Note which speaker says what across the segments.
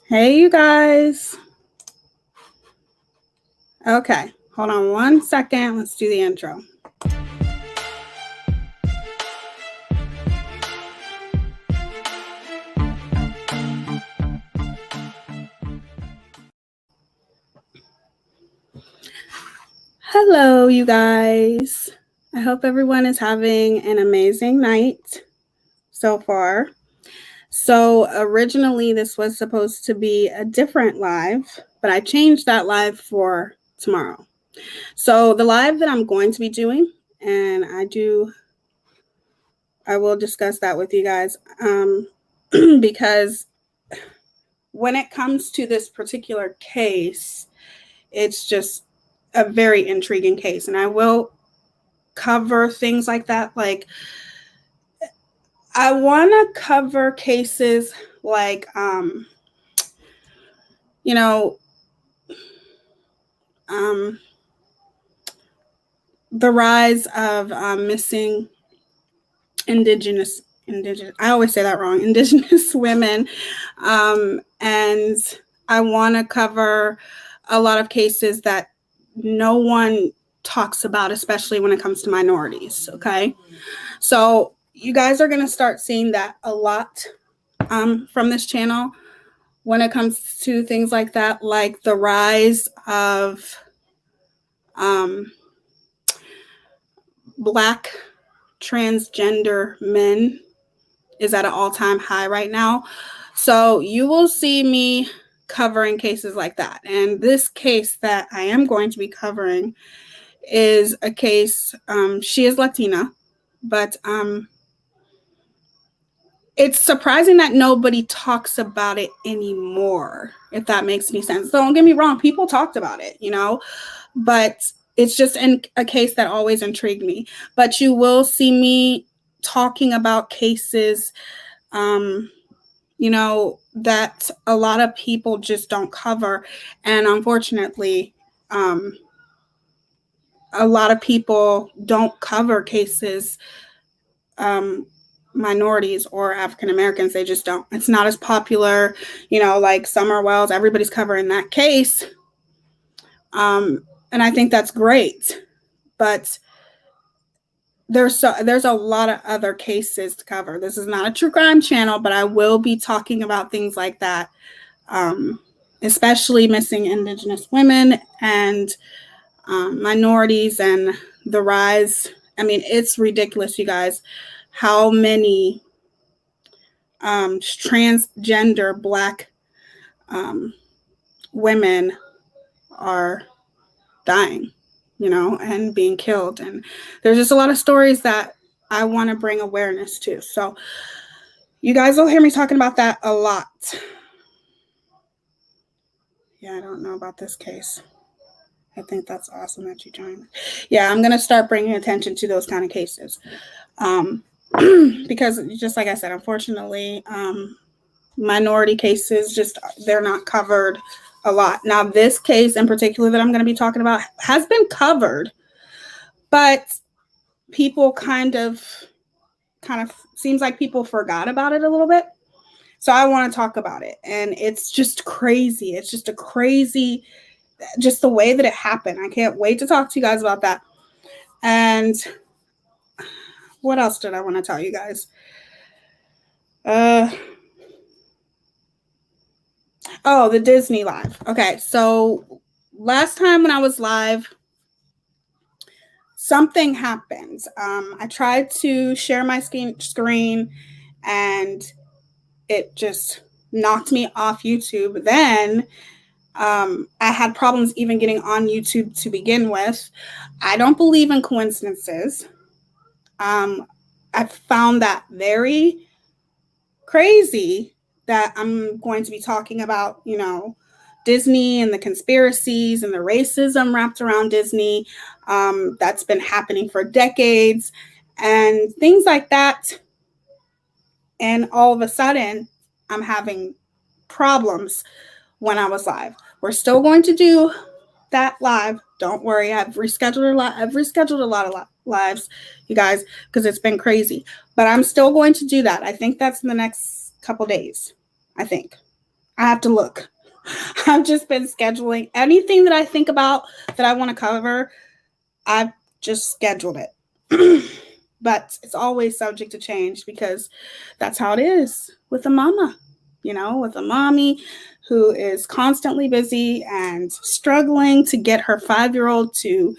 Speaker 1: Hey, you guys. Okay, hold on one second. Let's do the intro. Hello, you guys. I hope everyone is having an amazing night so far. So originally this was supposed to be a different live, but I changed that live for tomorrow. So the live that I'm going to be doing, and I will discuss that with you guys, because when it comes to this particular case, it's just a very intriguing case, and I will cover things like that. Like, I want to cover cases like, you know, the rise of missing indigenous, I always say that wrong, indigenous women. And I want to cover a lot of cases that no one talks about, especially when it comes to minorities. Okay. So you guys are going to start seeing that a lot from this channel when it comes to things like that, like the rise of Black transgender men is at an all-time high right now. So you will see me covering cases like that. And this case that I am going to be covering is a case, she is Latina, but it's surprising that nobody talks about it anymore, if that makes any sense. Don't get me wrong, people talked about it, but it's just a case that always intrigued me. But you will see me talking about cases, that a lot of people just don't cover. And unfortunately, a lot of people don't cover cases, minorities or African Americans. They just don't. It's not as popular, like Summer Wells. Everybody's covering that case. And I think that's great. But there's a lot of other cases to cover. This is not a true crime channel, but I will be talking about things like that, especially missing indigenous women and minorities and the rise. I mean, it's ridiculous, you guys, how many transgender Black women are dying, and being killed. And there's just a lot of stories that I want to bring awareness to. So you guys will hear me talking about that a lot. Yeah, I don't know about this case. I think that's awesome that you joined. Yeah, I'm going to start bringing attention to those kind of cases. Because just like I said, unfortunately, minority cases, they're not covered a lot. Now, this case in particular that I'm going to be talking about has been covered, but people kind of seems like people forgot about it a little bit. So I want to talk about it. And it's just crazy. It's just just the way that it happened. I can't wait to talk to you guys about that. And what else did I want to tell you guys? The Disney live. Okay, so last time when I was live, something happened. I tried to share my screen and it just knocked me off YouTube. Then I had problems even getting on YouTube to begin with. I don't believe in coincidences. I found that very crazy that I'm going to be talking about, Disney and the conspiracies and the racism wrapped around Disney. That's been happening for decades and things like that. And all of a sudden, I'm having problems when I was live. We're still going to do that live. Don't worry. I've rescheduled a lot of lives, you guys, because it's been crazy. But I'm still going to do that. I think that's in the next couple days. I think. I have to look. I've just been scheduling anything that I think about that I want to cover. I've just scheduled it. But it's always subject to change because that's how it is with a mama, with a mommy who is constantly busy and struggling to get her 5-year-old to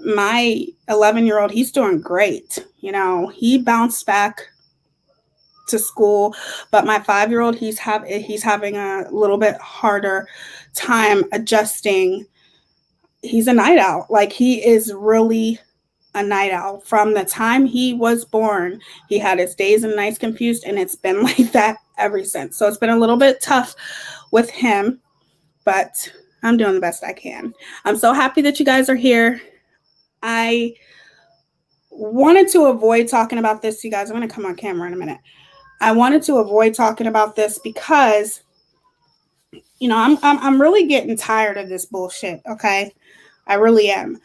Speaker 1: my 11-year-old. He's doing great. He bounced back to school, but my 5-year-old, he's having a little bit harder time adjusting. He's a night owl. Like, he is really a night owl. From the time he was born, he had his days and nights confused, and it's been like that ever since. So it's been a little bit tough with him, but I'm doing the best I can. I'm so happy that you guys are here. I wanted to avoid talking about this, you guys. I'm going to come on camera in a minute. I wanted to avoid talking about this because, I'm really getting tired of this bullshit. Okay, I really am.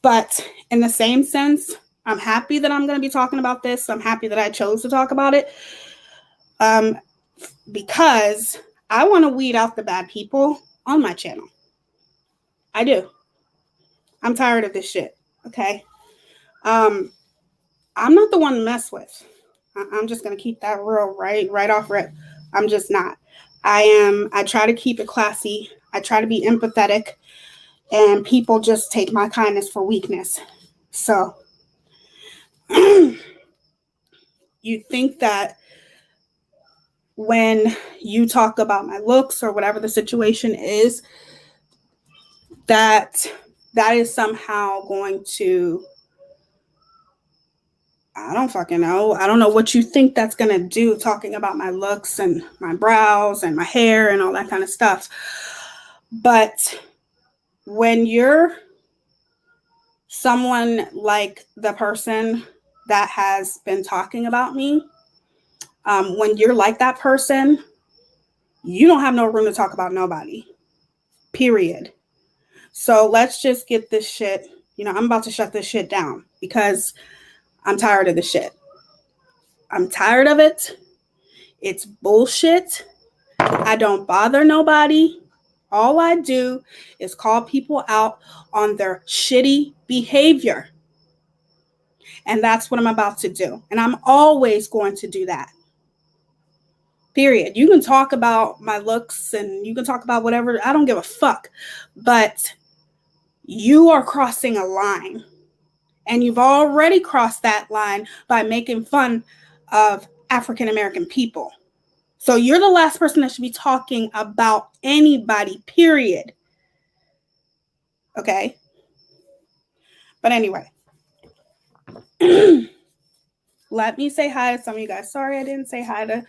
Speaker 1: But in the same sense, I'm happy that I'm going to be talking about this. I'm happy that I chose to talk about it, because I want to weed out the bad people on my channel. I do. I'm tired of this shit. Okay. I'm not the one to mess with. I'm just going to keep that real right off rip. I'm just not. I try to keep it classy. I try to be empathetic, and people just take my kindness for weakness. So you think that when you talk about my looks or whatever the situation is, that is somehow going to, I don't fucking know. I don't know what you think that's going to do, talking about my looks and my brows and my hair and all that kind of stuff. But when you're someone like the person that has been talking about me, when you're like that person, you don't have no room to talk about nobody, period. So let's just get this shit, I'm about to shut this shit down because I'm tired of this shit. I'm tired of it. It's bullshit. I don't bother nobody. All I do is call people out on their shitty behavior. And that's what I'm about to do. And I'm always going to do that. Period. You can talk about my looks and you can talk about whatever. I don't give a fuck. But you are crossing a line. And you've already crossed that line by making fun of African American people. So you're the last person that should be talking about anybody, period. Okay? But anyway. Let me say hi to some of you guys. Sorry I didn't say hi to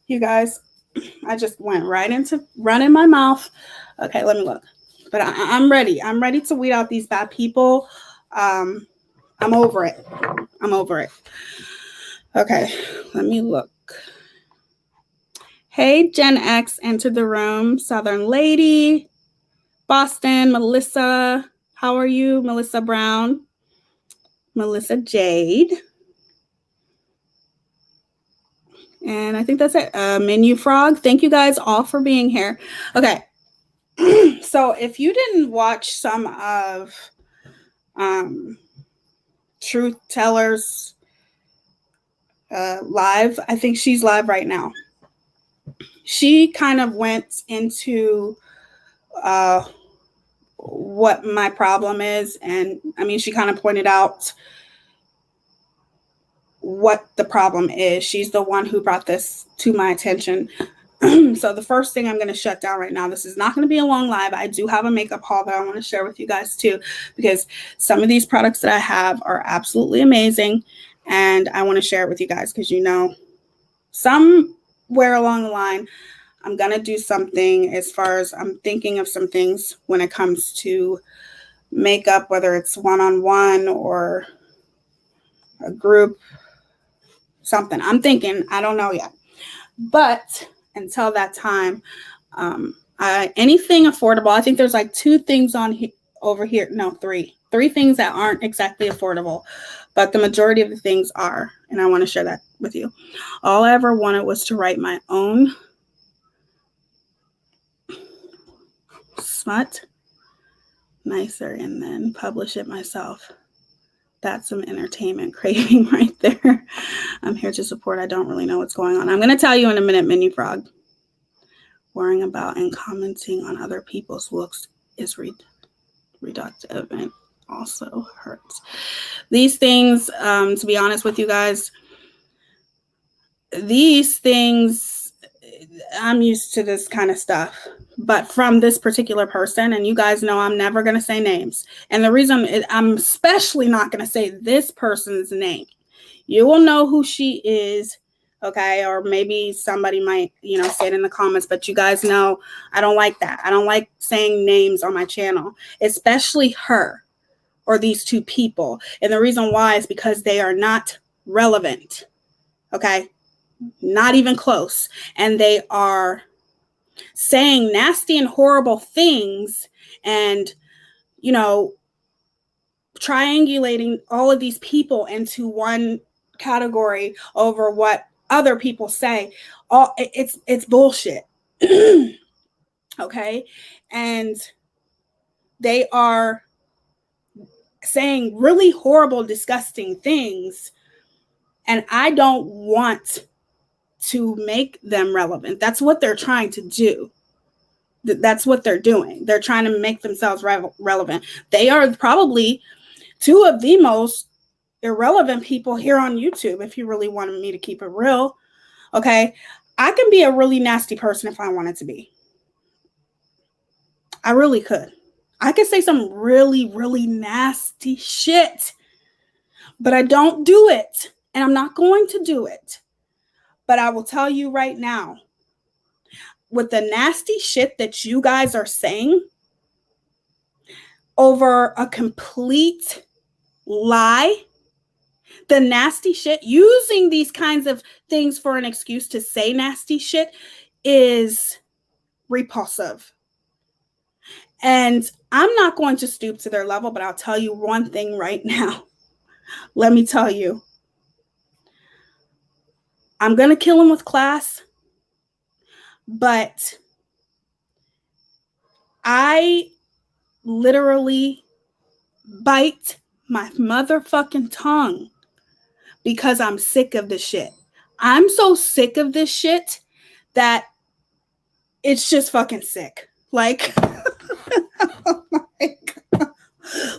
Speaker 1: you guys. I just went right into running my mouth. Okay, let me look. But I'm ready. I'm ready to weed out these bad people. I'm over it. I'm over it. Okay, let me look. Hey, Gen X entered the room. Southern Lady. Boston, Melissa. How are you? Melissa Brown. Melissa Jade. And I think that's it. Menu Frog. Thank you guys all for being here. Okay. So if you didn't watch some of Truth Tellers live, I think she's live right now. She kind of went into what my problem is. And I mean, she kind of pointed out what the problem is. She's the one who brought this to my attention. So the first thing I'm going to shut down right now, this is not going to be a long live. I do have a makeup haul that I want to share with you guys too, because some of these products that I have are absolutely amazing. And I want to share it with you guys because, somewhere along the line, I'm going to do something as far as I'm thinking of some things when it comes to makeup, whether it's one-on-one or a group, something. I'm thinking, I don't know yet. But until that time, anything affordable. I think there's like 2 things on over here. No, three things that aren't exactly affordable, but the majority of the things are, and I want to share that with you. All I ever wanted was to write my own smut nicer and then publish it myself. That's some entertainment craving right there. I'm here to support. I don't really know what's going on. I'm going to tell you in a minute, Mini Frog. Worrying about and commenting on other people's looks is reductive and also hurts. These things, to be honest with you guys, these things, I'm used to this kind of stuff. But from this particular person, and you guys know I'm never going to say names. And the reason I'm especially not going to say this person's name, you will know who she is, okay? Or maybe somebody might, say it in the comments, but you guys know I don't like that. I don't like saying names on my channel, especially her or these two people. And the reason why is because they are not relevant, okay? Not even close. And they are saying nasty and horrible things and, triangulating all of these people into one category over what other people say. It's bullshit. Okay? And they are saying really horrible, disgusting things. And I don't want to make them relevant. That's what they're trying to do. That's what they're doing. They're trying to make themselves relevant. They are probably two of the most irrelevant people here on YouTube, if you really wanted me to keep it real. Okay? I can be a really nasty person if I wanted to be. I really could. I could say some really, really nasty shit, but I don't do it, and I'm not going to do it. But I will tell you right now, with the nasty shit that you guys are saying over a complete lie, the nasty shit, using these kinds of things for an excuse to say nasty shit is repulsive. And I'm not going to stoop to their level, but I'll tell you one thing right now. Let me tell you. I'm going to kill them with class, but I literally bite my motherfucking tongue because I'm sick of this shit. I'm so sick of this shit that it's just fucking sick. Like, oh my God.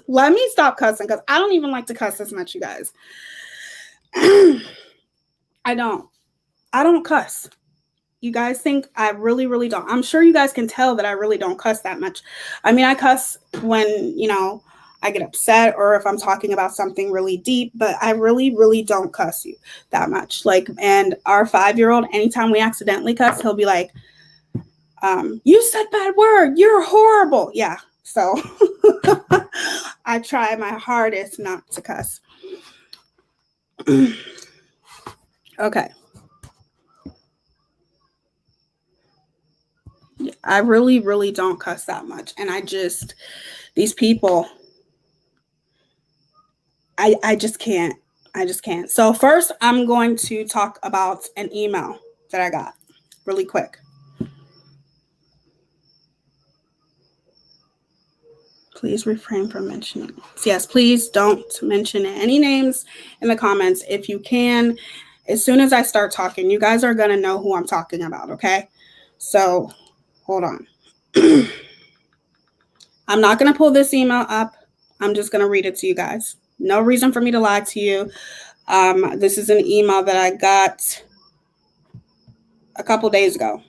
Speaker 1: Let me stop cussing because I don't even like to cuss as much, you guys. I don't cuss. You guys think I really, really don't. I'm sure you guys can tell that I really don't cuss that much. I mean, I cuss when, I get upset or if I'm talking about something really deep, but I really, really don't cuss you that much. Like, and our 5-year-old, anytime we accidentally cuss, he'll be like, you said bad word. You're horrible. Yeah. So I try my hardest not to cuss. Okay. I really, really don't cuss that much. And these people, I just can't. I just can't. So first, I'm going to talk about an email that I got really quick. Please refrain from mentioning. Yes, please don't mention any names in the comments if you can. As soon as I start talking, you guys are going to know who I'm talking about, okay? So hold on. I'm not going to pull this email up. I'm just going to read it to you guys. No reason for me to lie to you. This is an email that I got a couple days ago.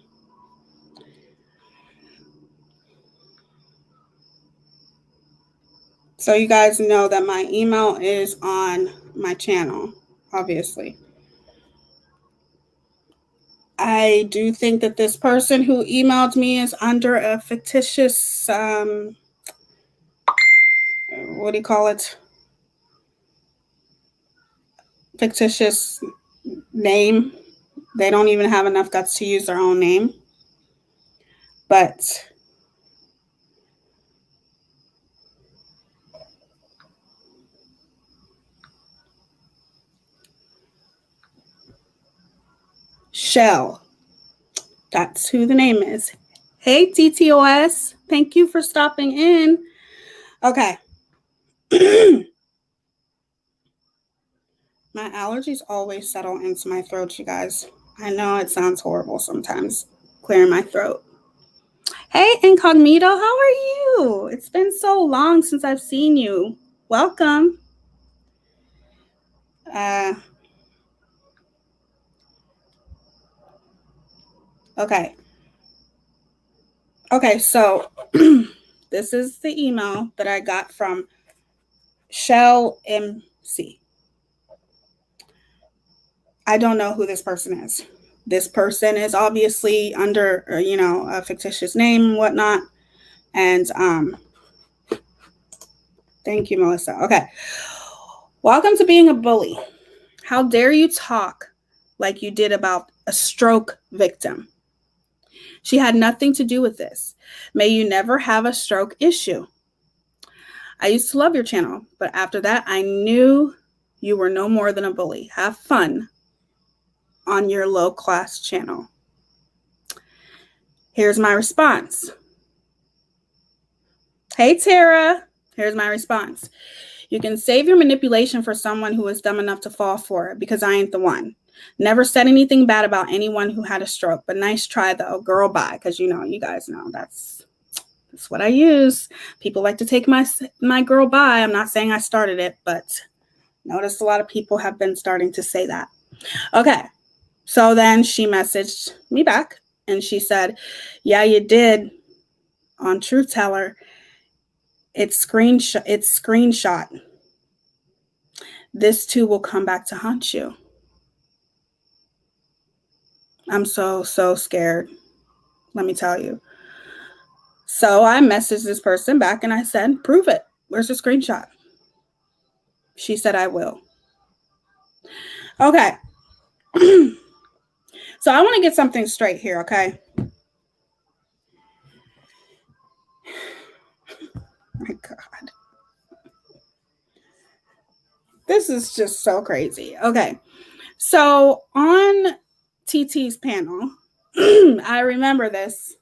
Speaker 1: So you guys know that my email is on my channel, obviously. I do think that this person who emailed me is under a fictitious, what do you call it? Fictitious name. They don't even have enough guts to use their own name. But Shell. That's who the name is. Hey, TTOS. Thank you for stopping in. Okay. My allergies always settle into my throat, you guys. I know it sounds horrible sometimes, clearing my throat. Hey, Incognito, how are you? It's been so long since I've seen you. Welcome. Okay. Okay, so this is the email that I got from Shell MC. I don't know who this person is. This person is obviously under, a fictitious name and whatnot. And thank you, Melissa. Okay. Welcome to being a bully. How dare you talk like you did about a stroke victim? She had nothing to do with this. May you never have a stroke issue. I used to love your channel, but after that, I knew you were no more than a bully. Have fun on your low-class channel. Here's my response. Hey, Tara. Here's my response. You can save your manipulation for someone who is dumb enough to fall for it, because I ain't the one. Never said anything bad about anyone who had a stroke, but nice try though. Girl, bye. Because you guys know that's what I use. People like to take my girl bye. I'm not saying I started it, but notice a lot of people have been starting to say that. Okay. So then she messaged me back and she said, yeah, you did on Truth Teller. It's screenshot. This too will come back to haunt you. I'm so scared. Let me tell you. So I messaged this person back and I said, prove it. Where's the screenshot? She said, I will. Okay. So I want to get something straight here, okay? My God. This is just so crazy. Okay. So on TT's panel, I remember this.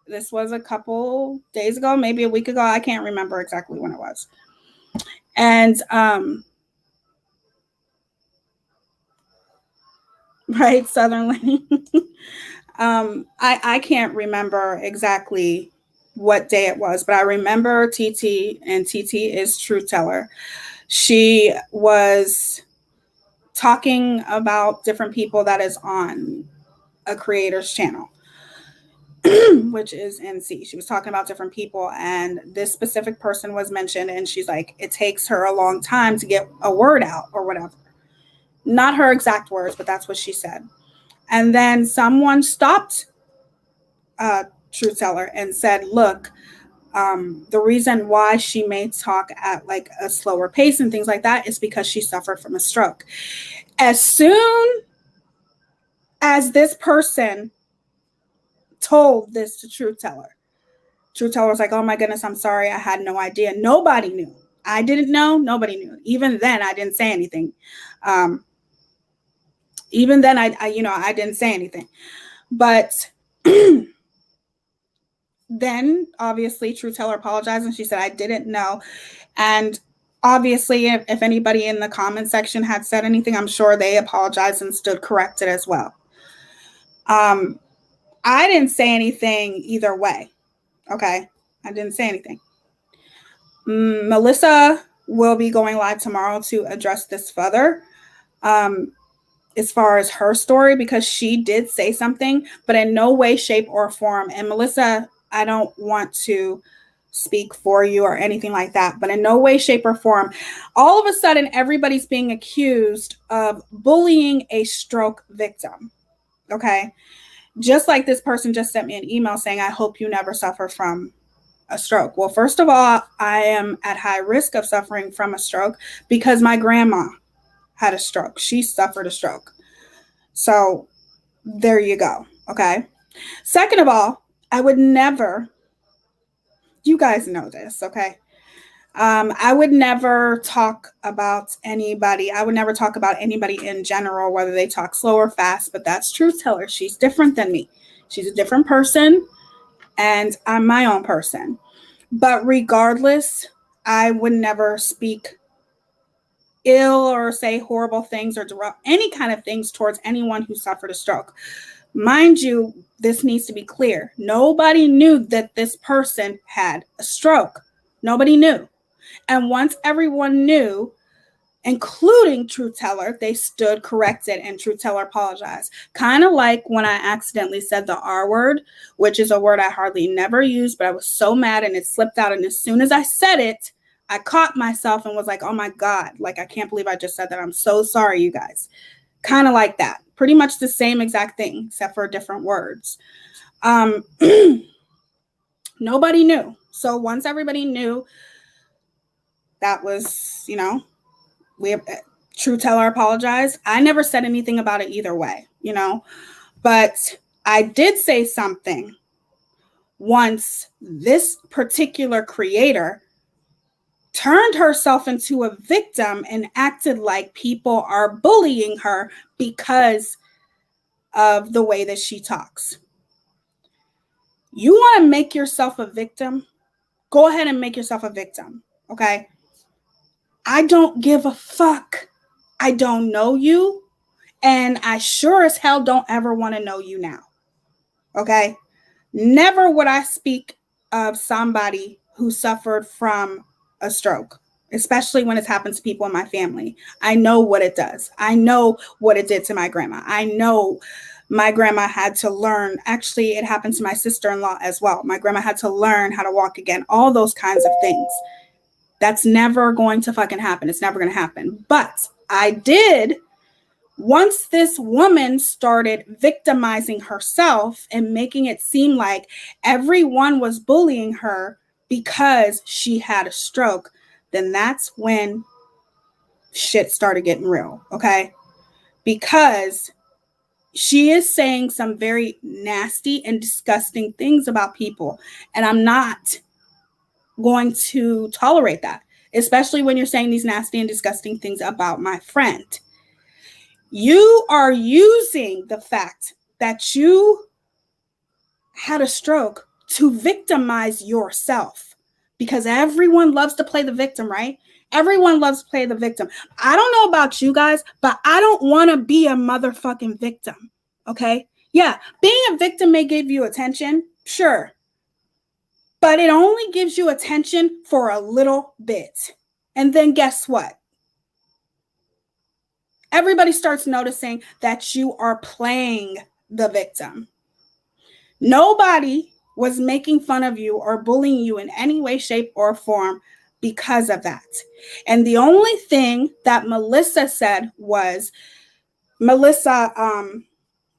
Speaker 1: This was a couple days ago, maybe a week ago. I can't remember exactly when it was. And right, Southern Lady. I can't remember exactly what day it was, but I remember TT, and TT is Truth Teller. She was talking about different people that is on a creator's channel, which is NC. She was talking about different people, and this specific person was mentioned, and she's like, it takes her a long time to get a word out or whatever. Not her exact words, but that's what she said. And then someone stopped Truth Teller and said, look, the reason why she may talk at like a slower pace and things like that is because she suffered from a stroke. As soon as this person told this to Truth Teller was like, oh my goodness, I'm sorry, I had no idea. Nobody knew. I didn't know. Nobody knew. Even then, I didn't say anything. Even then, I didn't say anything. But then, obviously, Truth Teller apologized, and she said, I didn't know. And obviously, if anybody in the comment section had said anything, I'm sure they apologized and stood corrected as well. I didn't say anything either way. Okay? I didn't say anything. Melissa will be going live tomorrow to address this further. As far as her story, because she did say something, but in no way, shape, or form. And Melissa, I don't want to speak for you or anything like that, but in no way, shape, or form, all of a sudden, everybody's being accused of bullying a stroke victim. Okay. Just like this person just sent me an email saying, I hope you never suffer from a stroke. Well, first of all, I am at high risk of suffering from a stroke because my grandma had a stroke. She suffered a stroke. So there you go. Okay. Second of all, I would never, you guys know this. Okay. I would never talk about anybody. I would never talk about anybody in general, whether they talk slow or fast, but that's truth teller. She's different than me. She's a different person, and I'm my own person. But regardless, I would never speak ill or say horrible things or any kind of things towards anyone who suffered a stroke. Mind you, this needs to be clear. Nobody knew that this person had a stroke. Nobody knew. And once everyone knew, including Truth Teller, they stood corrected and Truth Teller apologized. Kind of like when I accidentally said the R word, which is a word I hardly never use, but I was so mad and it slipped out. And as soon as I said it, I caught myself and was like, oh my God, like, I can't believe I just said that. I'm so sorry, you guys. Kind of like that. Pretty much the same exact thing, except for different words. Nobody knew. So once everybody knew, that was, we True Teller apologized. I never said anything about it either way, but I did say something once this particular creator turned herself into a victim and acted like people are bullying her because of the way that she talks. You want to make yourself a victim? Go ahead and make yourself a victim, okay? I don't give a fuck. I don't know you, and I sure as hell don't ever want to know you now, okay? Never would I speak of somebody who suffered from a stroke, especially when it's happened to people in my family. I know what it does. I know what it did to my grandma. I know my grandma had to learn. Actually, it happened to my sister-in-law as well. My grandma had to learn how to walk again, all those kinds of things. That's never going to fucking happen. It's never going to happen. But I did, once this woman started victimizing herself and making it seem like everyone was bullying her because she had a stroke, then that's when shit started getting real, okay? Because she is saying some very nasty and disgusting things about people, and I'm not going to tolerate that, especially when you're saying these nasty and disgusting things about my friend. You are using the fact that you had a stroke to victimize yourself, because everyone loves to play the victim, right? Everyone loves to play the victim. I don't know about you guys, but I don't want to be a motherfucking victim, okay? Yeah, being a victim may give you attention, sure, but it only gives you attention for a little bit. And then guess what? Everybody starts noticing that you are playing the victim. Nobody was making fun of you or bullying you in any way, shape, or form because of that. And the only thing that Melissa said was, Melissa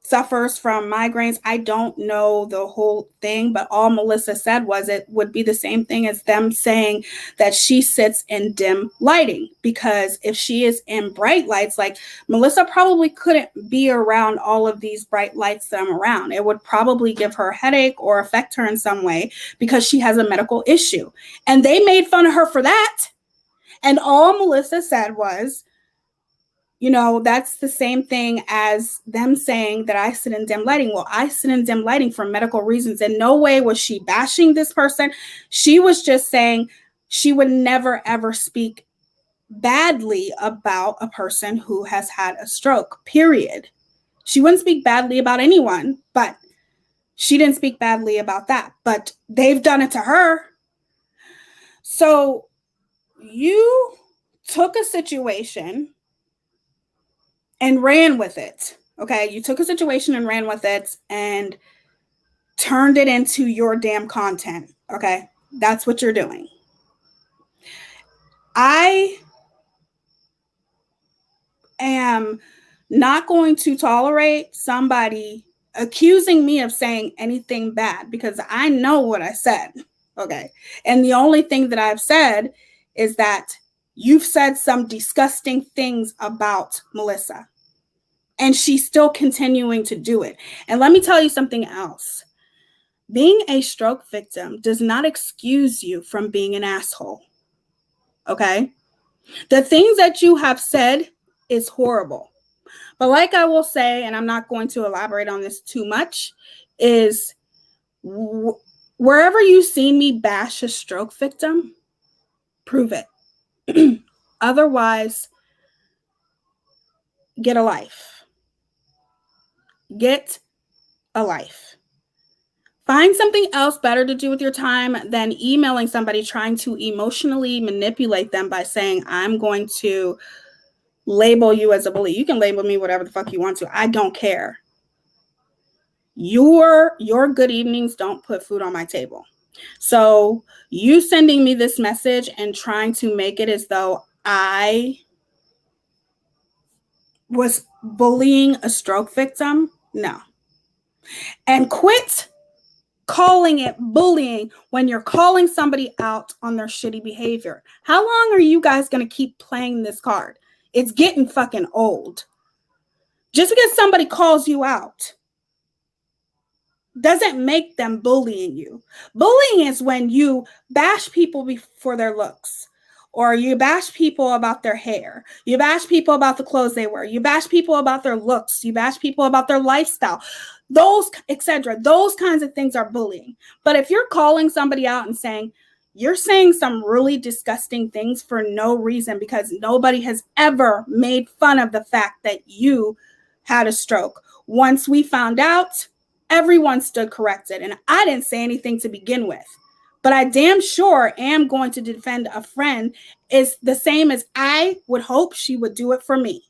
Speaker 1: suffers from migraines. I don't know the whole thing, but all Melissa said was it would be the same thing as them saying that she sits in dim lighting, because if she is in bright lights, like Melissa probably couldn't be around all of these bright lights that I'm around. It would probably give her a headache or affect her in some way because she has a medical issue. And they made fun of her for that. And all Melissa said was, that's the same thing as them saying that I sit in dim lighting. Well, I sit in dim lighting for medical reasons. In no way was she bashing this person. She was just saying she would never, ever speak badly about a person who has had a stroke, period. She wouldn't speak badly about anyone, but she didn't speak badly about that. But they've done it to her. So you took a situation and ran with it. Okay, you took a situation and ran with it and turned it into your damn content. Okay, that's what you're doing. I am not going to tolerate somebody accusing me of saying anything bad, because I know what I said. Okay, and the only thing that I've said is that you've said some disgusting things about Melissa. And she's still continuing to do it. And let me tell you something else. Being a stroke victim does not excuse you from being an asshole. Okay? The things that you have said is horrible. But like I will say, and I'm not going to elaborate on this too much, is wherever you've seen me bash a stroke victim, prove it. Otherwise, get a life. Get a life. Find something else better to do with your time than emailing somebody trying to emotionally manipulate them by saying, I'm going to label you as a bully. You can label me whatever the fuck you want to. I don't care. Your good evenings don't put food on my table. So you sending me this message and trying to make it as though I was bullying a stroke victim, no. And quit calling it bullying when you're calling somebody out on their shitty behavior. How long are you guys going to keep playing this card? It's getting fucking old. Just because somebody calls you out doesn't make them bullying you. Bullying is when you bash people for their looks, or you bash people about their hair, you bash people about the clothes they wear, you bash people about their looks, you bash people about their lifestyle, those, etc. Those kinds of things are bullying. But if you're calling somebody out and saying, you're saying some really disgusting things for no reason because nobody has ever made fun of the fact that you had a stroke. Once we found out, everyone stood corrected. And I didn't say anything to begin with. But I damn sure am going to defend a friend is the same as I would hope she would do it for me.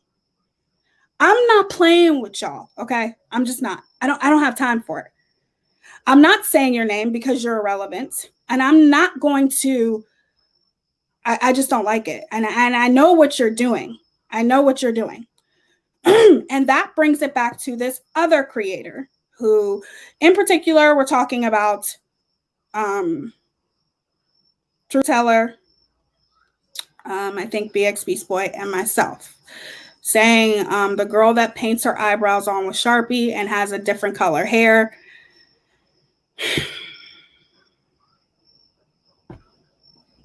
Speaker 1: I'm not playing with y'all, okay? I'm just not. I don't have time for it. I'm not saying your name because you're irrelevant. And I'm not going to, I just don't like it. And I know what you're doing. I know what you're doing. And that brings it back to this other creator who, in particular, we're talking about True Teller, I think BXB Boy, and myself, saying the girl that paints her eyebrows on with Sharpie and has a different color hair.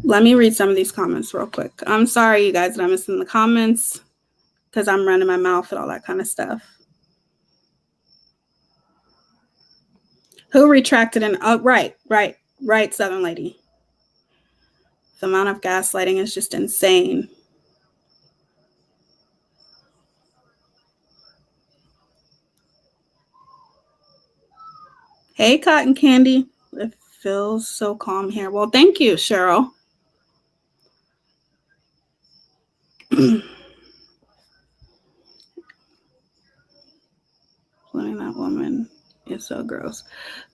Speaker 1: Let me read some of these comments real quick. I'm sorry, you guys, that I'm missing the comments because I'm running my mouth and all that kind of stuff. Who retracted and right, Southern Lady. The amount of gaslighting is just insane. Hey, Cotton Candy. It feels so calm here. Well, thank you, Cheryl. Playing that woman is so gross.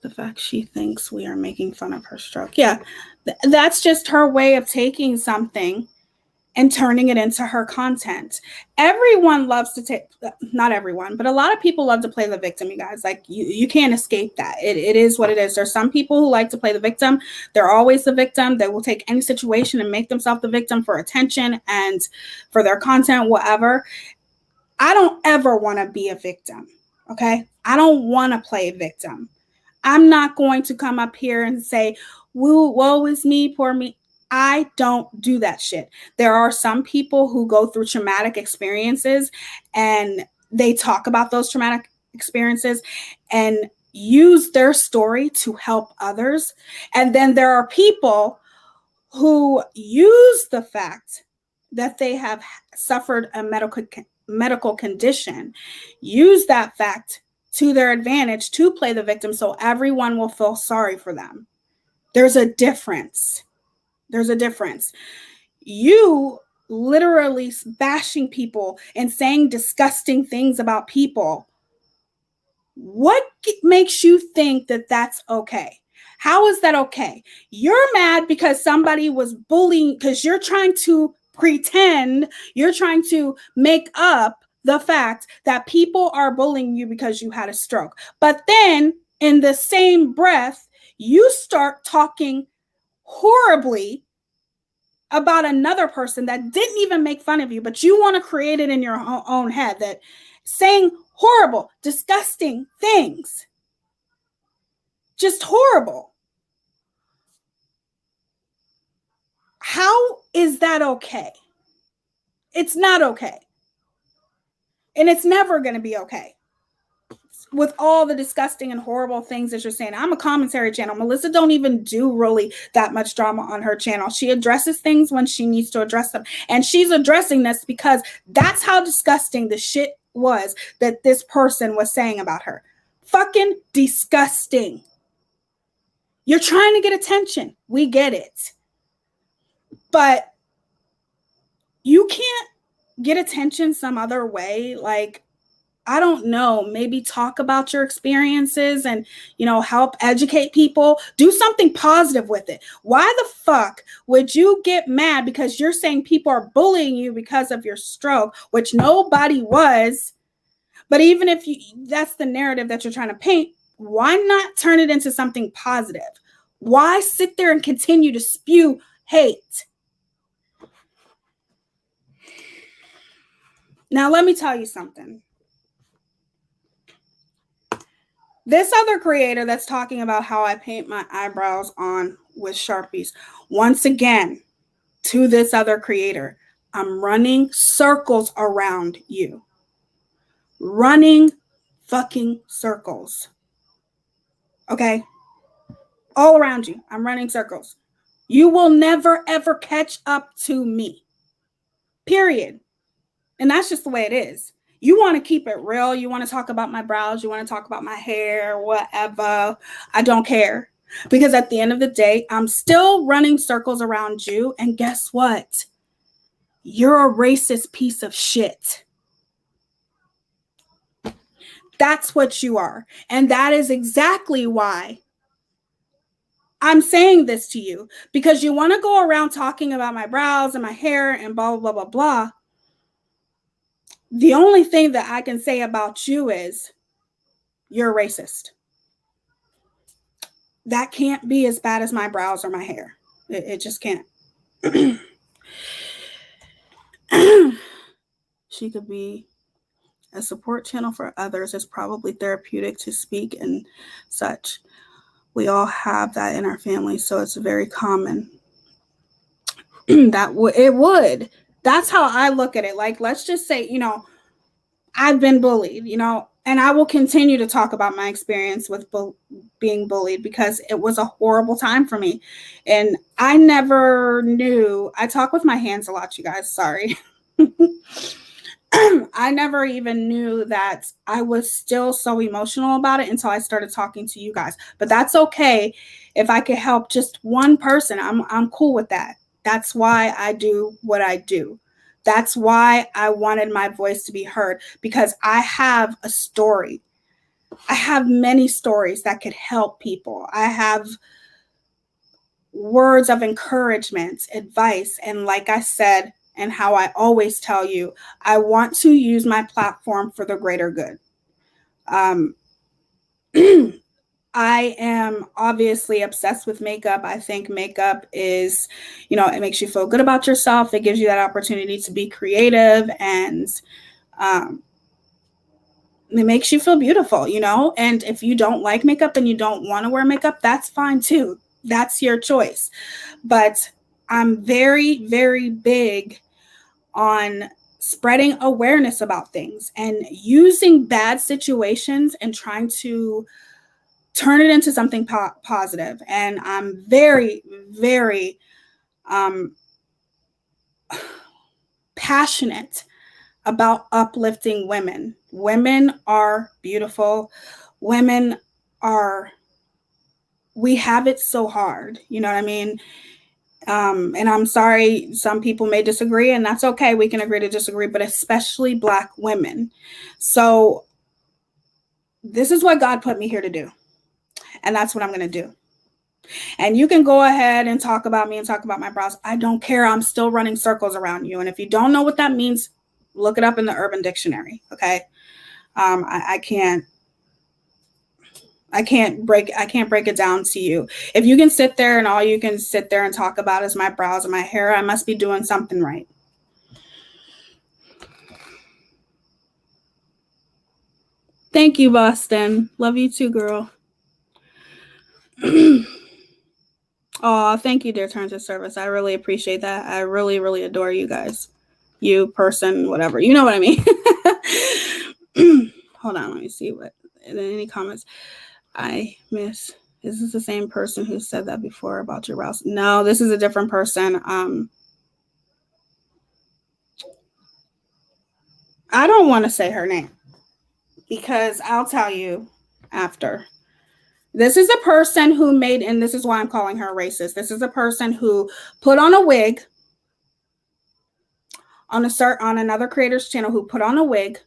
Speaker 1: The fact she thinks we are making fun of her stroke. Yeah, that's just her way of taking something and turning it into her content. Everyone loves to take, not everyone, but a lot of people love to play the victim, you guys. Like, you can't escape that. It is what it is. There's some people who like to play the victim. They're always the victim. They will take any situation and make themselves the victim for attention and for their content, whatever. I don't ever want to be a victim, okay? I don't want to play victim. I'm not going to come up here and say, woo, woe is me, poor me. I don't do that shit. There are some people who go through traumatic experiences and they talk about those traumatic experiences and use their story to help others. And then there are people who use the fact that they have suffered a medical condition, use that fact to their advantage to play the victim so everyone will feel sorry for them. There's a difference. There's a difference. You literally bashing people and saying disgusting things about people. What makes you think that that's okay? How is that okay? You're mad because somebody was bullying, because you're trying to pretend, you're trying to make up the fact that people are bullying you because you had a stroke. But then in the same breath, you start talking horribly about another person that didn't even make fun of you, but you want to create it in your own head, that saying horrible, disgusting things. Just horrible. How is that okay? It's not okay. And it's never going to be okay. With all the disgusting and horrible things that you're saying. I'm a commentary channel. Melissa don't even do really that much drama on her channel. She addresses things when she needs to address them. And she's addressing this because that's how disgusting the shit was that this person was saying about her. Fucking disgusting. You're trying to get attention. We get it. But you can't get attention some other way. Like, I don't know, maybe talk about your experiences and, help educate people. Do something positive with it. Why the fuck would you get mad because you're saying people are bullying you because of your stroke, which nobody was? But even if that's the narrative that you're trying to paint, why not turn it into something positive? Why sit there and continue to spew hate? Now, let me tell you something. This other creator that's talking about how I paint my eyebrows on with Sharpies, once again, to this other creator, I'm running circles around you. Running fucking circles. Okay? All around you. I'm running circles. You will never, ever catch up to me. Period. And that's just the way it is. You want to keep it real. You want to talk about my brows. You want to talk about my hair, whatever. I don't care. Because at the end of the day, I'm still running circles around you. And guess what? You're a racist piece of shit. That's what you are. And that is exactly why I'm saying this to you. Because you want to go around talking about my brows and my hair and blah, blah, blah, blah, blah. The only thing that I can say about you is you're a racist. That can't be as bad as my brows or my hair. It just can't. She could be a support channel for others. It's probably therapeutic to speak and such. We all have that in our family, so it's very common. It would. That's how I look at it. Like, let's just say, I've been bullied, and I will continue to talk about my experience with being bullied because it was a horrible time for me. And I never knew. I talk with my hands a lot, you guys. Sorry. I never even knew that I was still so emotional about it until I started talking to you guys. But that's okay. If I could help just one person, I'm cool with that. That's why I do what I do. That's why I wanted my voice to be heard, because I have a story. I have many stories that could help people. I have words of encouragement, advice, and like I said, and how I always tell you, I want to use my platform for the greater good. I am obviously obsessed with makeup. I think makeup is, it makes you feel good about yourself. It gives you that opportunity to be creative, and it makes you feel beautiful, And if you don't like makeup and you don't want to wear makeup, that's fine too. That's your choice. But I'm very, very big on spreading awareness about things and using bad situations and trying to turn it into something positive. And I'm very, very passionate about uplifting women. Women are beautiful. We have it so hard. You know what I mean? And I'm sorry, some people may disagree, and that's okay. We can agree to disagree, but especially Black women. So this is what God put me here to do. And that's what I'm going to do. And you can go ahead and talk about me and talk about my brows. I don't care. I'm still running circles around you. And if you don't know what that means, look it up in the Urban Dictionary. Okay. I can't break it down to you. If you can sit there and all you can sit there and talk about is my brows and my hair, I must be doing something right. Thank you, Boston. Love you too, girl. Oh, thank you, dear Terms of Service. I really appreciate that. I really, really adore you guys. You, person, whatever. You know what I mean. Hold on, let me see what any comments. I miss. Is this the same person who said that before about your rouse? No, this is a different person. I don't want to say her name because I'll tell you after. This is a person who made, and this is why I'm calling her racist. This is a person who put on a wig on another creator's channel, who put on a wig,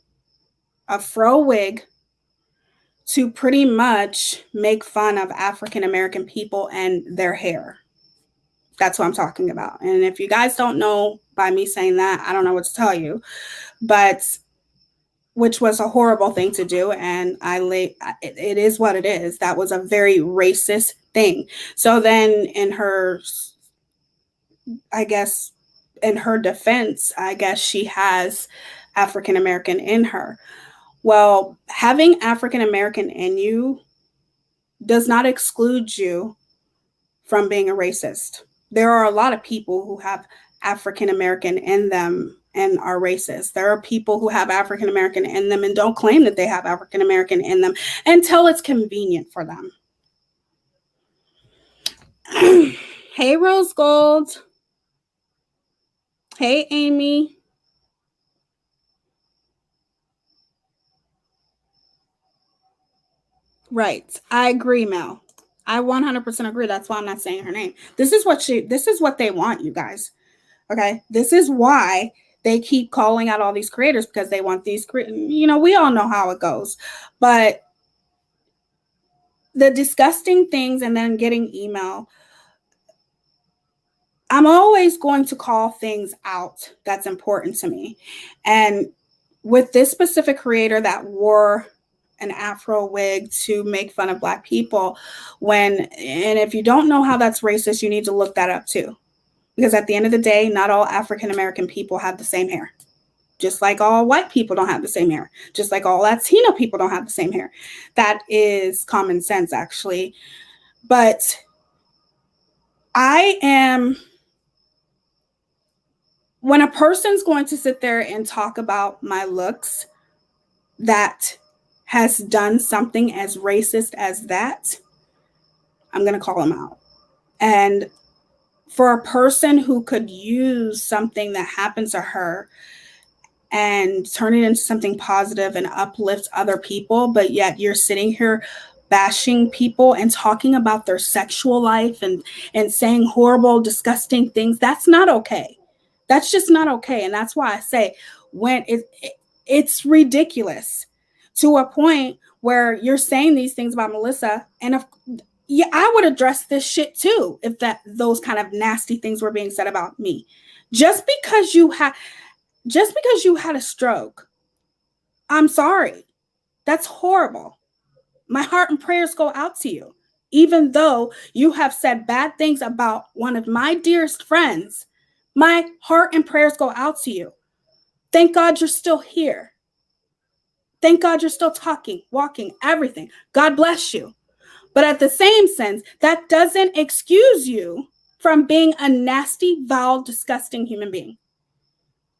Speaker 1: a fro wig, to pretty much make fun of African American people and their hair. That's what I'm talking about. And if you guys don't know by me saying that, I don't know what to tell you. But which was a horrible thing to do, and it is what it is. That was a very racist thing. So then in her, I guess, in her defense, I guess she has African American in her. Well, having African American in you does not exclude you from being a racist. There are a lot of people who have African American in them and are racist. There are people who have African American in them and don't claim that they have African American in them until it's convenient for them. Hey, Rose Gold. Hey, Amy. Right. I agree, Mel. I 100% agree. That's why I'm not saying her name. This is what they want, you guys. Okay. This is why they keep calling out all these creators, because they want these, we all know how it goes. But the disgusting things and then getting email, I'm always going to call things out that's important to me. And with this specific creator that wore an afro wig to make fun of Black people, and if you don't know how that's racist, you need to look that up too. Because at the end of the day, not all African American people have the same hair. Just like all white people don't have the same hair. Just like all Latino people don't have the same hair. That is common sense, actually. But when a person's going to sit there and talk about my looks that has done something as racist as that, I'm going to call them out. And for a person who could use something that happened to her and turn it into something positive and uplift other people, but yet you're sitting here bashing people and talking about their sexual life and saying horrible, disgusting things, that's not okay. That's just not okay. And that's why I say when it's ridiculous to a point where you're saying these things about Melissa, and I would address this shit too if those kind of nasty things were being said about me. Just because you had a stroke, I'm sorry. That's horrible. My heart and prayers go out to you. Even though you have said bad things about one of my dearest friends, my heart and prayers go out to you. Thank God you're still here. Thank God you're still talking, walking, everything. God bless you. But at the same sense, that doesn't excuse you from being a nasty, vile, disgusting human being.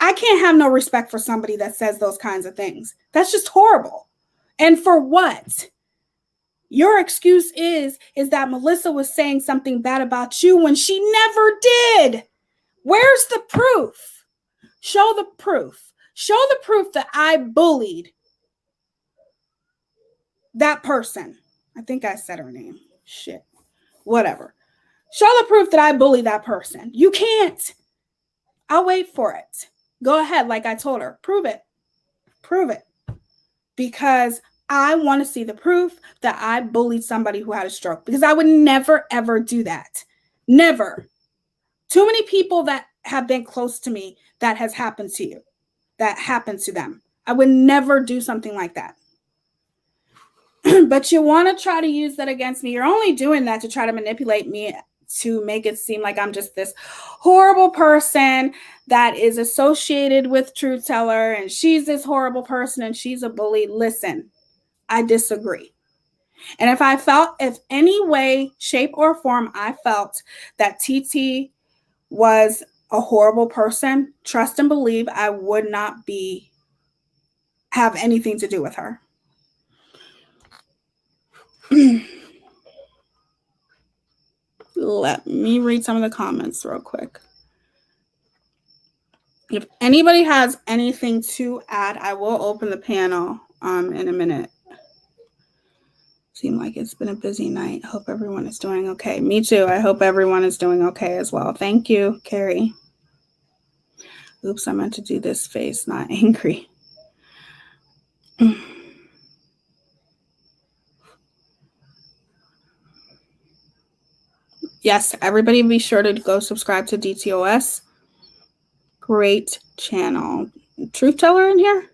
Speaker 1: I can't have no respect for somebody that says those kinds of things. That's just horrible. And for what? Your excuse is that Melissa was saying something bad about you when she never did. Where's the proof? Show the proof. Show the proof that I bullied that person. I think I said her name. Shit. Whatever. Show the proof that I bullied that person. You can't. I'll wait for it. Go ahead, like I told her. Prove it. Prove it. Because I want to see the proof that I bullied somebody who had a stroke. Because I would never, ever do that. Never. Too many people that have been close to me that has happened to you. That happened to them. I would never do something like that. But you want to try to use that against me. You're only doing that to try to manipulate me, to make it seem like I'm just this horrible person that is associated with Truth Teller, and she's this horrible person and she's a bully. Listen, I disagree. And if any way, shape, or form I felt that TT was a horrible person, trust and believe I would not have anything to do with her. Let me read some of the comments real quick. If anybody has anything to add, I will open the panel in a minute. Seemed like it's been a busy night. Hope everyone is doing okay. Me too. I hope everyone is doing okay as well. Thank you, Carrie. Oops, I meant to do this face, not angry. Yes, everybody be sure to go subscribe to DTOS. Great channel. Truth teller in here?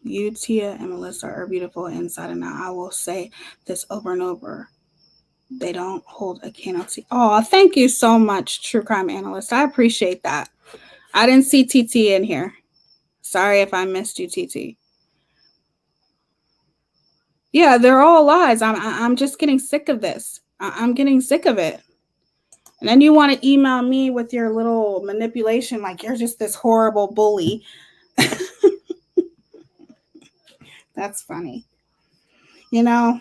Speaker 1: You, Tia, and Melissa are beautiful inside and out. I will say this over and over. They don't hold a candle to. Oh, thank you so much, True Crime Analyst. I appreciate that. I didn't see TT in here. Sorry if I missed you, TT. Yeah, they're all lies. I'm just getting sick of this. I'm getting sick of it. And then you want to email me with your little manipulation, like you're just this horrible bully. That's funny. You know,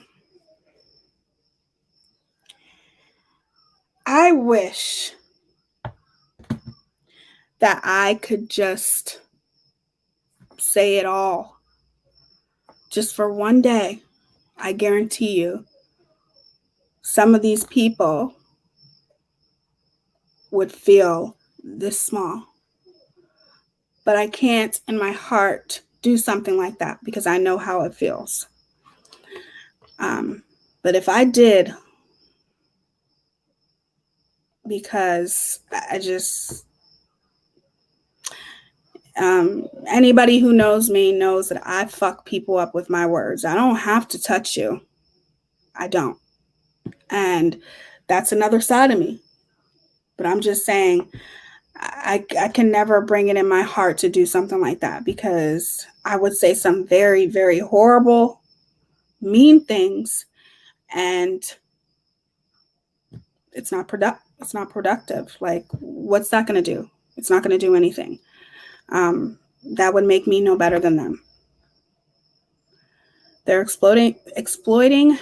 Speaker 1: I wish that I could just say it all. Just for one day, I guarantee you, some of these people would feel this small. But I can't in my heart do something like that because I know how it feels. But if I did, because I just, anybody who knows me knows that I fuck people up with my words. I don't have to touch you. I don't. And that's another side of me. But I'm just saying, I can never bring it in my heart to do something like that because I would say some very, very horrible, mean things, and it's not productive. Like, what's that going to do? It's not going to do anything. That would make me no better than them. They're exploiting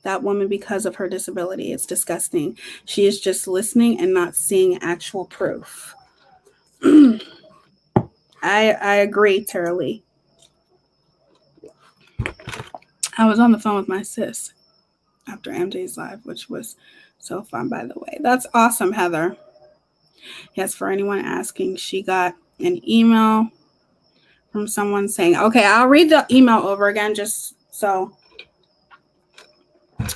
Speaker 1: that woman because of her disability. It's disgusting. She is just listening and not seeing actual proof. I agree, Tara Lee. I was on the phone with my sis after MJ's live, which was so fun, by the way. That's awesome, Heather. Yes, for anyone asking, she got an email from someone saying, okay, I'll read the email over again just so,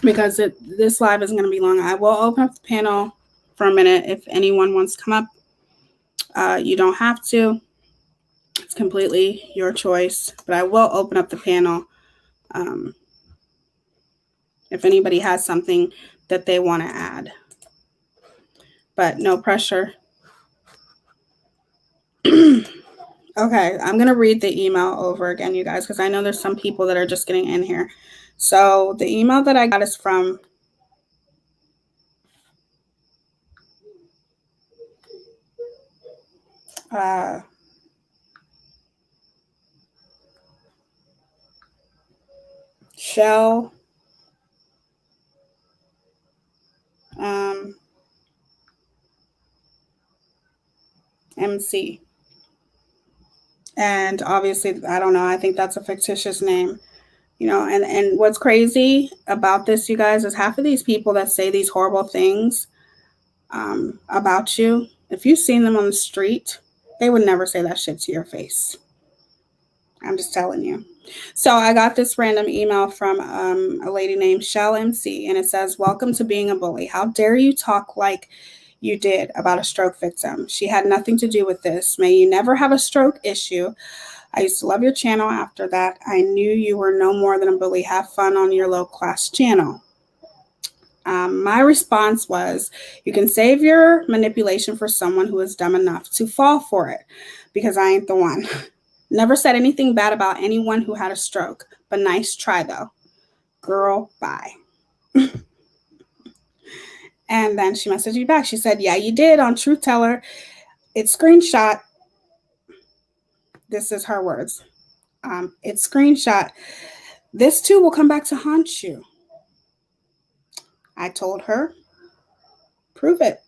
Speaker 1: because this live isn't going to be long. I will open up the panel for a minute if anyone wants to come up. You don't have to. It's completely your choice, but I will open up the panel if anybody has something that they want to add. But no pressure. Okay, I'm going to read the email over again, you guys, because I know there's some people that are just getting in here. So the email that I got is from Shell MC. And obviously, I don't know, I think that's a fictitious name. You know, and what's crazy about this, you guys, is half of these people that say these horrible things about you, if you've seen them on the street, they would never say that shit to your face. I'm just telling you. So I got this random email from a lady named Shell MC, and it says, welcome to being a bully. How dare you talk like you did about a stroke victim? She had nothing to do with this. May you never have a stroke issue. I used to love your channel. After that, I knew you were no more than a bully. Have fun on your low-class channel. My response was, you can save your manipulation for someone who is dumb enough to fall for it, because I ain't the one. Never said anything bad about anyone who had a stroke, but nice try though. Girl, bye. And then she messaged me back. She said, yeah, you did on Truth Teller. It's screenshot. This is her words. It's screenshot. This too will come back to haunt you. I told her, prove it.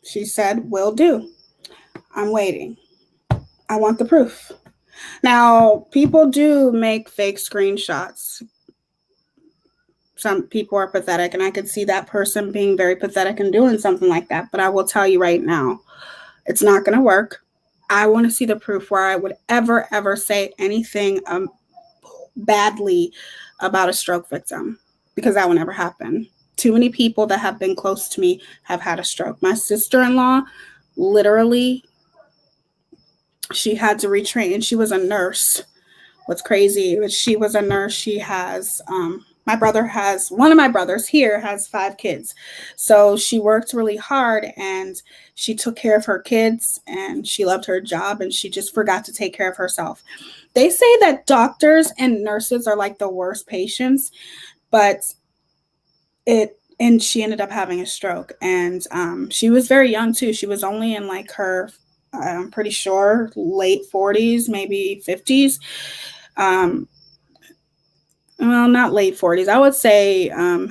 Speaker 1: She said, will do. I'm waiting. I want the proof. Now, people do make fake screenshots. Some people are pathetic, and I could see that person being very pathetic and doing something like that. But I will tell you right now, it's not going to work. I want to see the proof where I would ever say anything badly about a stroke victim, because that will never happen. Too many people that have been close to me have had a stroke. My sister-in-law, literally, she had to retrain, and she was a nurse. What's crazy is she was a nurse. She has, one of my brothers here has 5 kids. So she worked really hard, and she took care of her kids, and she loved her job, and she just forgot to take care of herself. They say that doctors and nurses are like the worst patients, but and she ended up having a stroke. And she was very young too. She was only in like her, I'm pretty sure, late 40s, maybe 50s. Well, not late 40s. I would say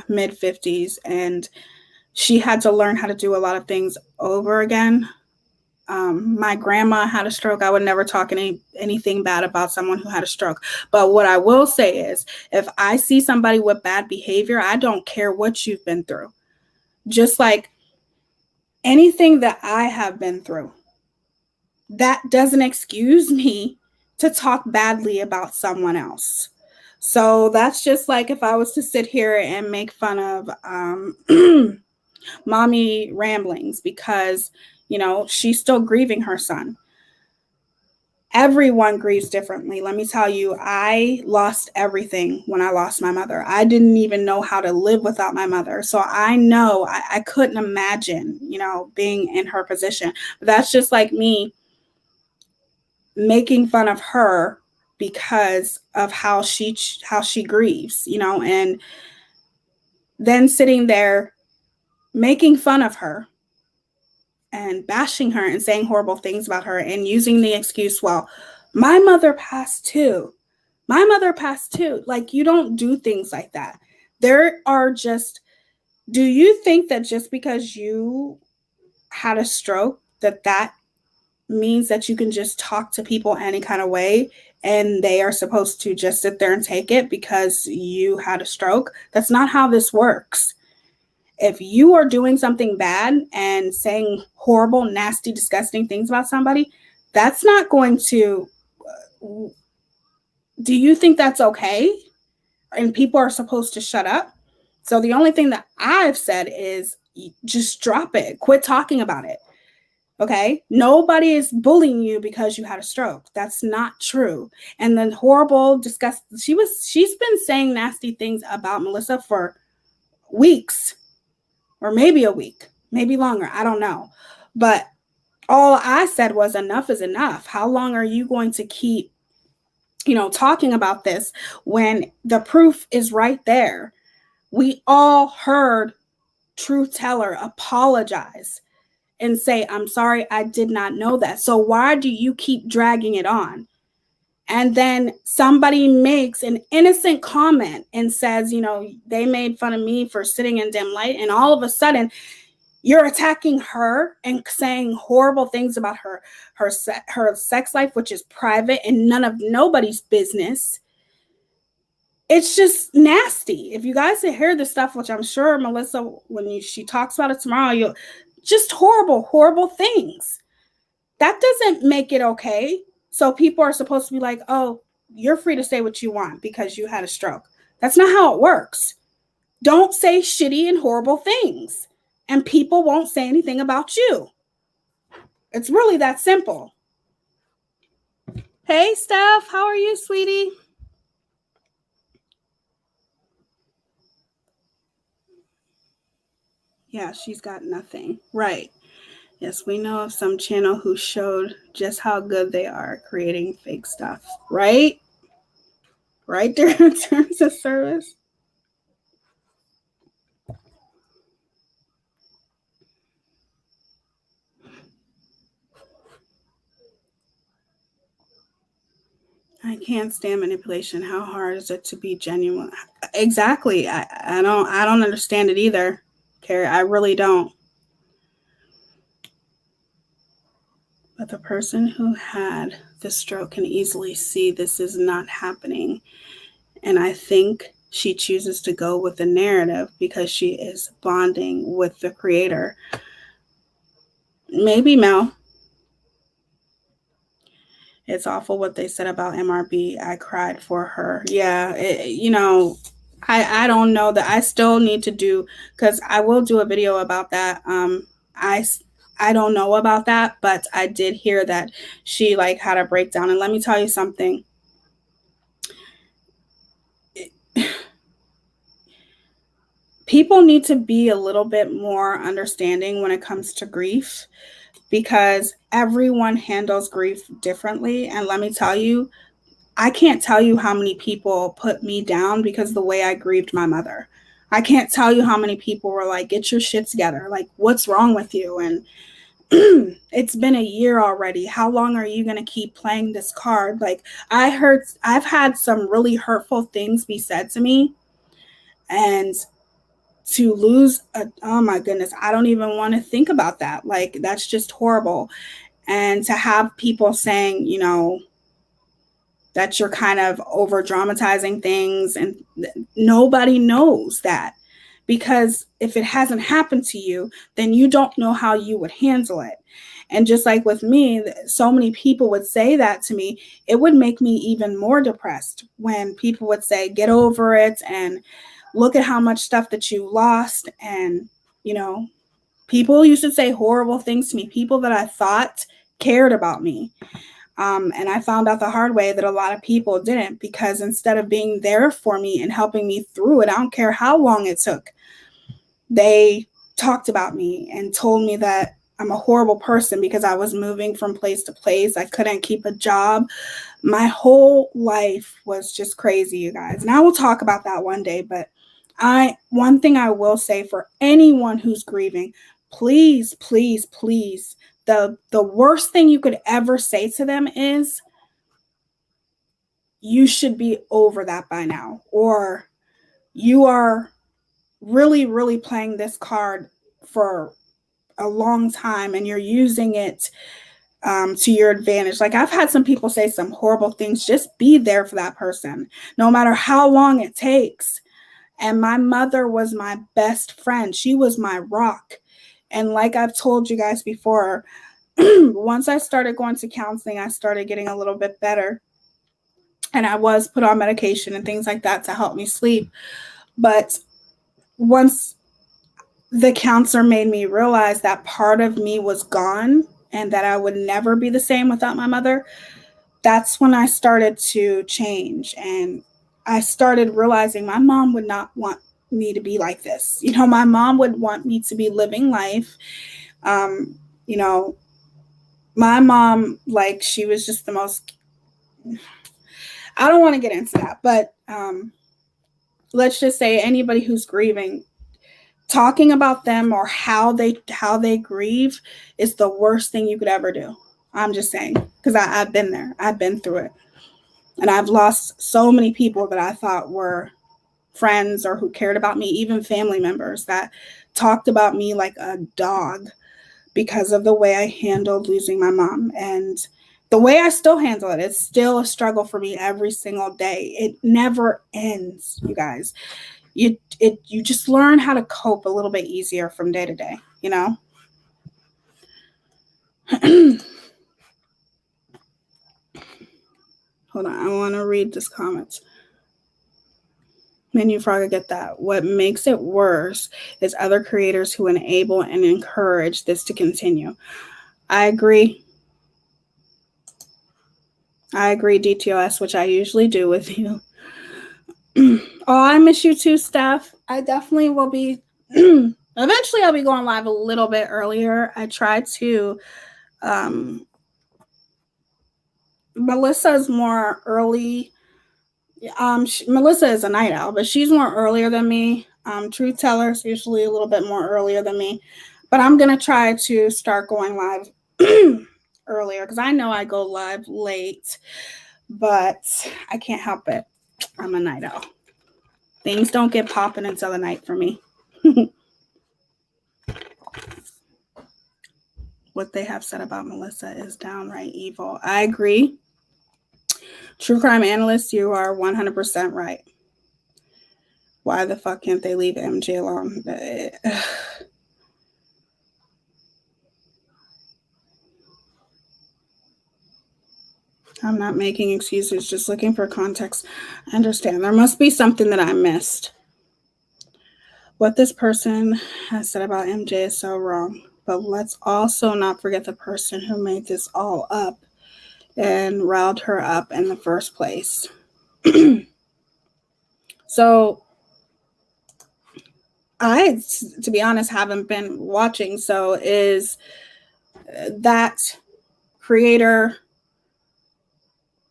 Speaker 1: mid 50s. And she had to learn how to do a lot of things over again. My grandma had a stroke. I would never talk anything bad about someone who had a stroke. But what I will say is, if I see somebody with bad behavior, I don't care what you've been through. Just like anything that I have been through, that doesn't excuse me to talk badly about someone else. So that's just like if I was to sit here and make fun of mommy ramblings because, she's still grieving her son. Everyone grieves differently. Let me tell you, I lost everything when I lost my mother. I didn't even know how to live without my mother. So I know I couldn't imagine, being in her position. But that's just like me making fun of her because of how she grieves, and then sitting there making fun of her and bashing her and saying horrible things about her and using the excuse, well, my mother passed too. My mother passed too. Like, you don't do things like that. Do you think that just because you had a stroke, that means that you can just talk to people any kind of way and they are supposed to just sit there and take it because you had a stroke? That's not how this works. If you are doing something bad and saying horrible, nasty, disgusting things about somebody, that's not going to. Do you think that's okay? And people are supposed to shut up? So the only thing that I've said is just drop it. Quit talking about it. Okay? Nobody is bullying you because you had a stroke. That's not true. And then horrible, disgusting. She's been saying nasty things about Melissa for weeks, or maybe a week, maybe longer. I don't know. But all I said was enough is enough. How long are you going to keep, talking about this when the proof is right there? We all heard Truth Teller apologize and say, I'm sorry, I did not know that. So why do you keep dragging it on? And then somebody makes an innocent comment and says, they made fun of me for sitting in dim light. And all of a sudden, you're attacking her and saying horrible things about her sex life, which is private and none of nobody's business. It's just nasty. If you guys hear this stuff, which I'm sure Melissa, when she talks about it tomorrow, you'll just horrible things. That doesn't make it okay. So people are supposed to be like, oh, you're free to say what you want because you had a stroke. That's not how it works. Don't say shitty and horrible things, and people won't say anything about you. It's really that simple. Hey, Steph, how are you, sweetie? Yeah, she's got nothing. Right. Yes, we know of some channel who showed just how good they are creating fake stuff, right? Right there in terms of service. I can't stand manipulation. How hard is it to be genuine? Exactly. I don't understand it either, Carrie. I really don't. But the person who had the stroke can easily see this is not happening. And I think she chooses to go with the narrative because she is bonding with the creator. Maybe Mel. It's awful what they said about MRB. I cried for her. Yeah, I don't know that I still need to do, because I will do a video about that. I I don't know about that, but I did hear that she like had a breakdown. And let me tell you something. People need to be a little bit more understanding when it comes to grief, because everyone handles grief differently. And let me tell you, I can't tell you how many people put me down because of the way I grieved my mother. I can't tell you how many people were like, get your shit together. Like, what's wrong with you? And it's been a year already. How long are you going to keep playing this card? Like, I've had some really hurtful things be said to me. And to lose oh my goodness, I don't even want to think about that. Like, that's just horrible. And to have people saying, that you're kind of over dramatizing things, and nobody knows that, because if it hasn't happened to you, then you don't know how you would handle it. And just like with me, so many people would say that to me. It would make me even more depressed when people would say, get over it, and look at how much stuff that you lost. And people used to say horrible things to me, people that I thought cared about me. And I found out the hard way that a lot of people didn't, because instead of being there for me and helping me through it, I don't care how long it took, they talked about me and told me that I'm a horrible person because I was moving from place to place. I couldn't keep a job. My whole life was just crazy, you guys. And I will talk about that one day. But one thing I will say for anyone who's grieving, please, please, please, the worst thing you could ever say to them is, you should be over that by now, or you are really, really playing this card for a long time and you're using it to your advantage. Like, I've had some people say some horrible things. Just be there for that person, no matter how long it takes. And my mother was my best friend. She was my rock. And like I've told you guys before, once I started going to counseling, I started getting a little bit better. And I was put on medication and things like that to help me sleep. But once the counselor made me realize that part of me was gone and that I would never be the same without my mother, that's when I started to change. And I started realizing my mom would not want me to be like this. My mom would want me to be living life. Um, you know, my mom, like, she was just the most, I don't want to get into that, but let's just say anybody who's grieving, talking about them or how they grieve is the worst thing you could ever do. I'm just saying, because I've been there. I've been through it. And I've lost so many people that I thought were friends or who cared about me, even family members that talked about me like a dog because of the way I handled losing my mom. And the way I still handle it, it's still a struggle for me every single day. It never ends, you guys. You just learn how to cope a little bit easier from day to day, Hold on, I want to read this comment. Menu Frog, I get that. What makes it worse is other creators who enable and encourage this to continue. I agree. DTOS, which I usually do with you. Oh, I miss you too, Steph. I definitely will be Eventually, I'll be going live a little bit earlier. I try to. Melissa is more early. Melissa is a night owl, but she's more earlier than me. Truth Teller's usually a little bit more earlier than me. But I'm going to try to start going live earlier because I know I go live late, but I can't help it. I'm a night owl. Things don't get popping until the night for me. What they have said about Melissa is downright evil. I agree. True crime analyst, you are 100% right. Why the fuck can't they leave MJ alone? I'm not making excuses, just looking for context. I understand. There must be something that I missed. What this person has said about MJ is so wrong. But let's also not forget the person who made this all up and riled her up in the first place. So I, to be honest, haven't been watching. So is that creator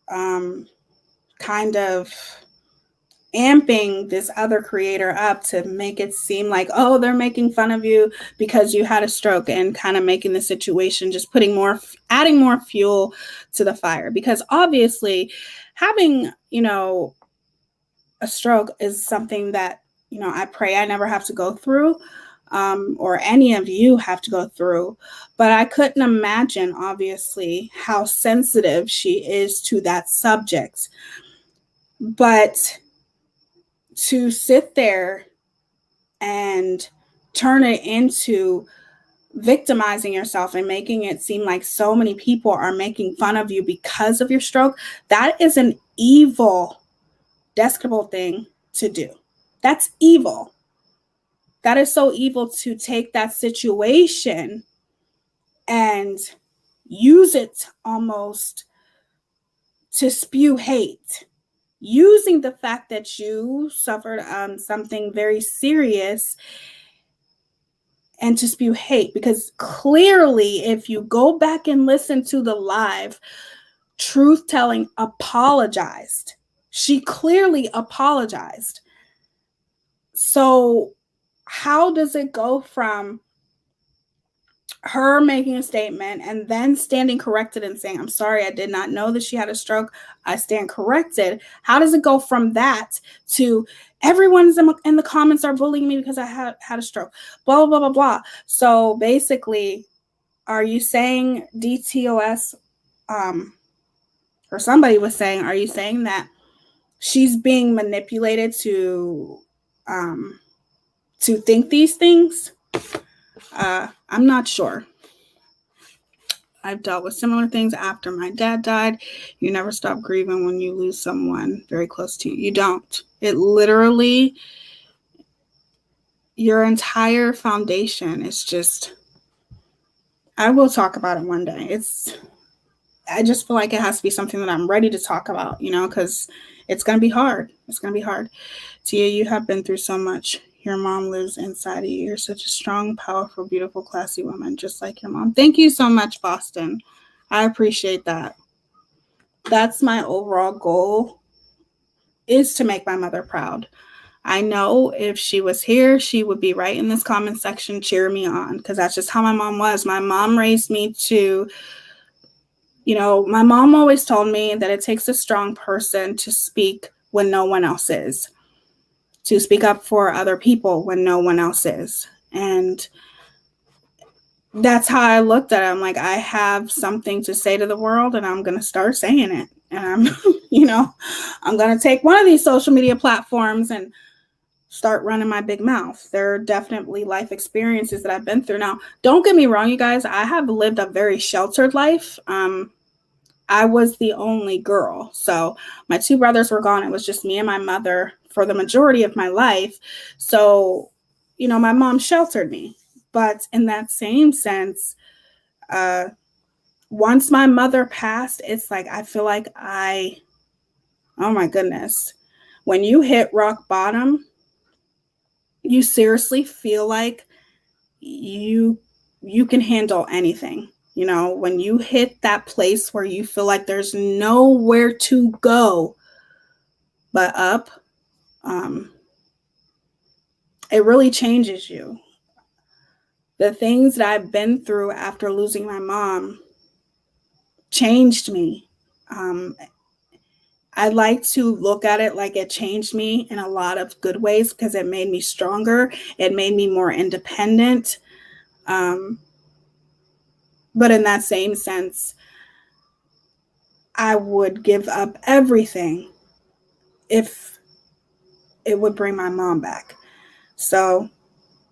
Speaker 1: kind of amping this other creator up to make it seem like, oh, they're making fun of you because you had a stroke, and kind of making the situation, just adding more fuel to the fire? Because obviously having, a stroke is something that, I pray I never have to go through, or any of you have to go through. But I couldn't imagine, obviously, how sensitive she is to that subject. But to sit there and turn it into victimizing yourself and making it seem like so many people are making fun of you because of your stroke, that is an evil, despicable thing to do. That's evil. That is so evil, to take that situation and use it almost to spew hate, using the fact that you suffered something very serious and to spew hate. Because clearly, if you go back and listen to the live, Truth Telling apologized. She clearly apologized. So how does it go from her making a statement and then standing corrected and saying, I'm sorry, I did not know that she had a stroke, I stand corrected? How does it go from that to everyone's in the comments are bullying me because I had a stroke, blah, blah, blah, blah. So basically, are you saying DTOS, or somebody was saying, are you saying that she's being manipulated to think these things? I'm not sure. I've dealt with similar things after my dad died. You never stop grieving when you lose someone very close to you. You don't. It literally, your entire foundation is just, I will talk about it one day. I just feel like it has to be something that I'm ready to talk about, because it's going to be hard. It's going to be hard. Tia, you have been through so much. Your mom lives inside of you. You're such a strong, powerful, beautiful, classy woman, just like your mom. Thank you so much, Boston. I appreciate that. That's my overall goal, is to make my mother proud. I know if she was here, she would be right in this comment section cheering me on, because that's just how my mom was. My mom raised me to, my mom always told me that it takes a strong person to speak when no one else is, to speak up for other people when no one else is. And that's how I looked at it. I'm like, I have something to say to the world, and I'm going to start saying it. And I'm, I'm going to take one of these social media platforms and start running my big mouth. There are definitely life experiences that I've been through. Now, don't get me wrong, you guys, I have lived a very sheltered life. I was the only girl. So my two brothers were gone. It was just me and my mother for the majority of my life. So, my mom sheltered me. But in that same sense, once my mother passed, it's like, I feel like oh my goodness, when you hit rock bottom, you seriously feel like you can handle anything. When you hit that place where you feel like there's nowhere to go but up, it really changes you. The things that I've been through after losing my mom changed me. I like to look at it like it changed me in a lot of good ways because it made me stronger. It made me more independent. But in that same sense, I would give up everything if it would bring my mom back. So,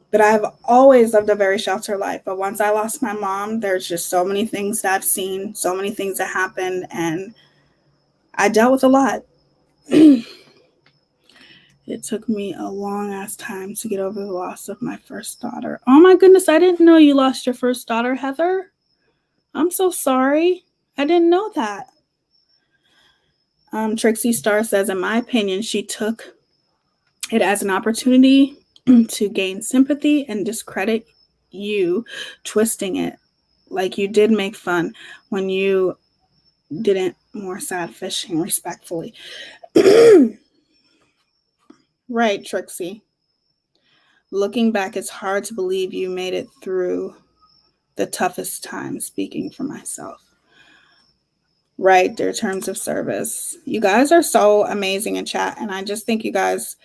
Speaker 1: but I've always lived a very sheltered life. But once I lost my mom, there's just so many things that I've seen, so many things that happened, and I dealt with a lot. It took me a long ass time to get over the loss of my first daughter. Oh my goodness, I didn't know you lost your first daughter, Heather. I'm so sorry. I didn't know that. Trixie Star says, in my opinion, she took it as an opportunity to gain sympathy and discredit you, twisting it like you did make fun when you didn't. More sad fishing, respectfully. Right, Trixie. Looking back, it's hard to believe you made it through the toughest time, speaking for myself. Right, their terms of service. You guys are so amazing in chat, and I just think you guys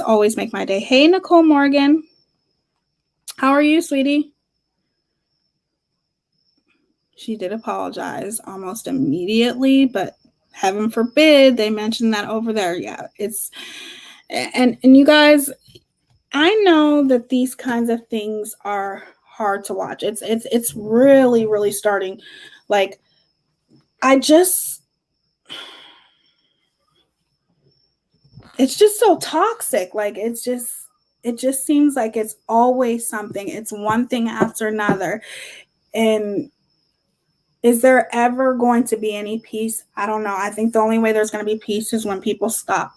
Speaker 1: always make my day. Hey, Nicole Morgan. How are you, sweetie? She did apologize almost immediately, but heaven forbid they mentioned that over there. Yeah, it's and you guys, I know that these kinds of things are hard to watch. It's really, really starting. Like, it's just so toxic. Like, it just seems like it's always something. It's one thing after another. And is there ever going to be any peace? I don't know. I think the only way there's going to be peace is when people stop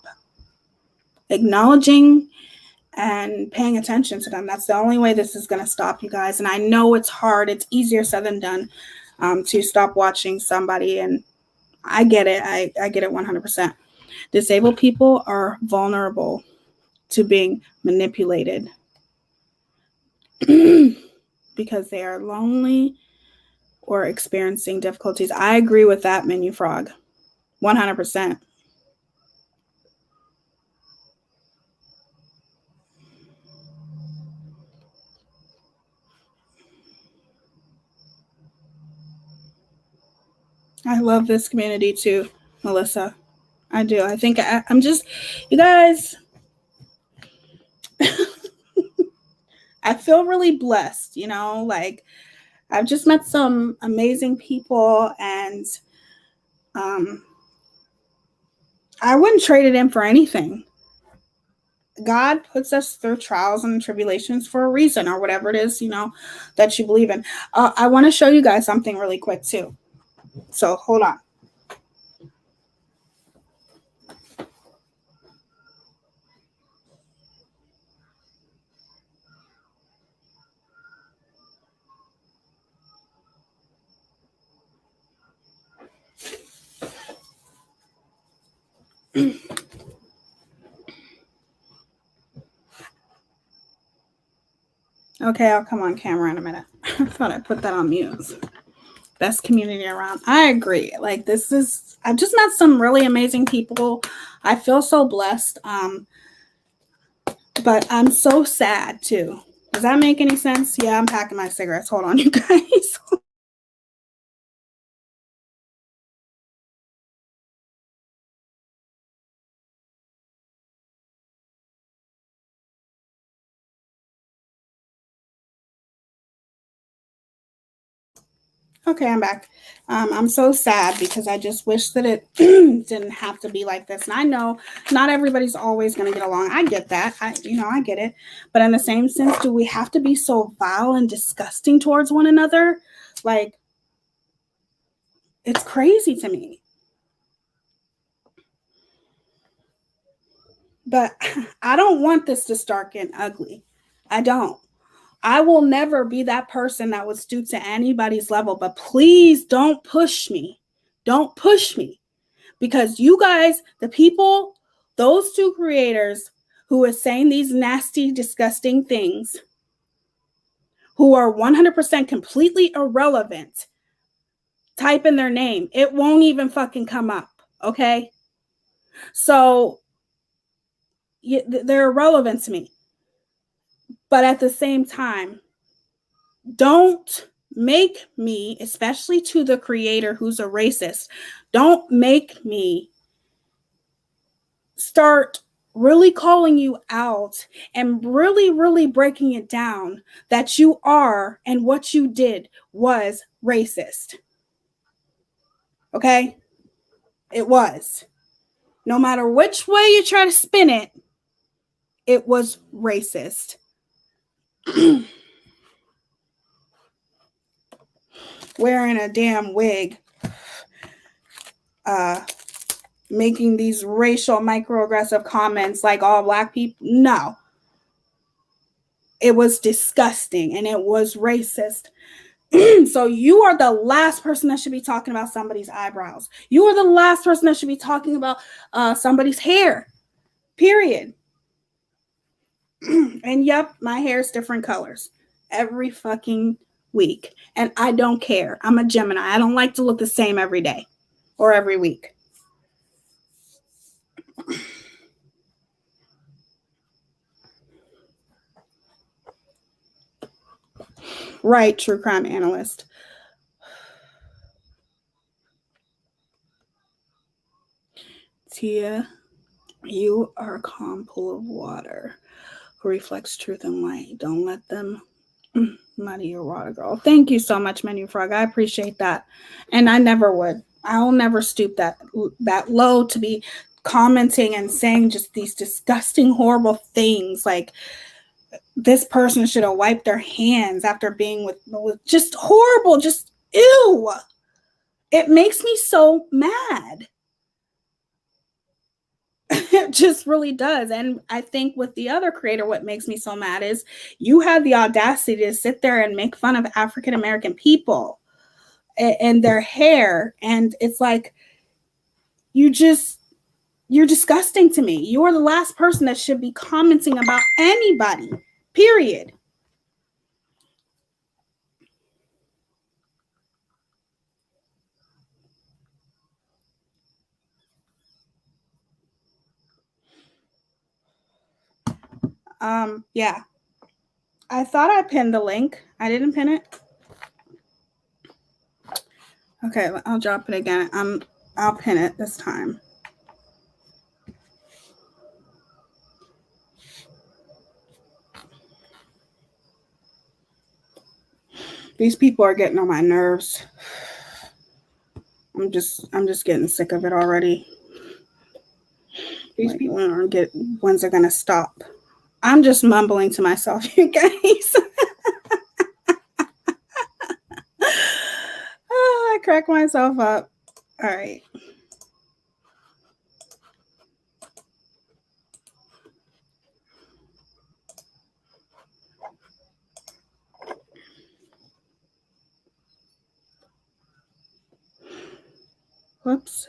Speaker 1: acknowledging and paying attention to them. That's the only way this is going to stop, you guys. And I know it's hard. It's easier said than done, to stop watching somebody. And I get it. I get it 100%. Disabled people are vulnerable to being manipulated because they are lonely or experiencing difficulties. I agree with that, Menu Frog. 100%. I love this community too, Melissa. I do. I think I'm just, you guys, I feel really blessed, like I've just met some amazing people, and I wouldn't trade it in for anything. God puts us through trials and tribulations for a reason, or whatever it is, that you believe in. I want to show you guys something really quick too. So hold on. Okay, I'll come on camera in a minute. I thought I put that on mute. Best community around. I agree. Like, I've just met some really amazing people. I feel so blessed. But I'm so sad too. Does that make any sense? Yeah, I'm packing my cigarettes. Hold on, you guys. Okay, I'm back. I'm so sad because I just wish that it didn't have to be like this. And I know not everybody's always going to get along. I get that. I get it. But in the same sense, do we have to be so vile and disgusting towards one another? Like, it's crazy to me. But I don't want this to start getting ugly. I don't. I will never be that person that would stoop to anybody's level, but please don't push me. Don't push me. Because you guys, the people, those two creators who are saying these nasty, disgusting things, who are 100% completely irrelevant, type in their name. It won't even fucking come up. Okay? So they're irrelevant to me. But at the same time, don't make me, especially to the creator who's a racist, don't make me start really calling you out and really, really breaking it down that you are and what you did was racist. Okay? It was. No matter which way you try to spin it, it was racist. Wearing a damn wig, making these racial microaggressive comments like all black people. No. It was disgusting and it was racist. So you are the last person that should be talking about somebody's eyebrows. You are the last person that should be talking about somebody's hair. Period. And yep, my hair is different colors every fucking week. And I don't care. I'm a Gemini. I don't like to look the same every day or every week. Right, true crime analyst. Tia, you are a calm pool of water who reflects truth and light. Don't let them muddy your water, girl. Thank you so much, Menu Frog. I appreciate that. And I never would. I'll never stoop that low to be commenting and saying just these disgusting, horrible things like this person should have wiped their hands after being with just horrible, just ew. It makes me so mad. It just really does. And I think with the other creator, what makes me so mad is you had the audacity to sit there and make fun of African American people and their hair. And it's like, you're disgusting to me. You're the last person that should be commenting about anybody, period. Yeah. I thought I pinned the link. I didn't pin it. Okay, I'll drop it again. I'll pin it this time. These people are getting on my nerves. I'm just getting sick of it already. These people when's it gonna stop? I'm just mumbling to myself, you guys. Oh, I crack myself up. All right. Whoops.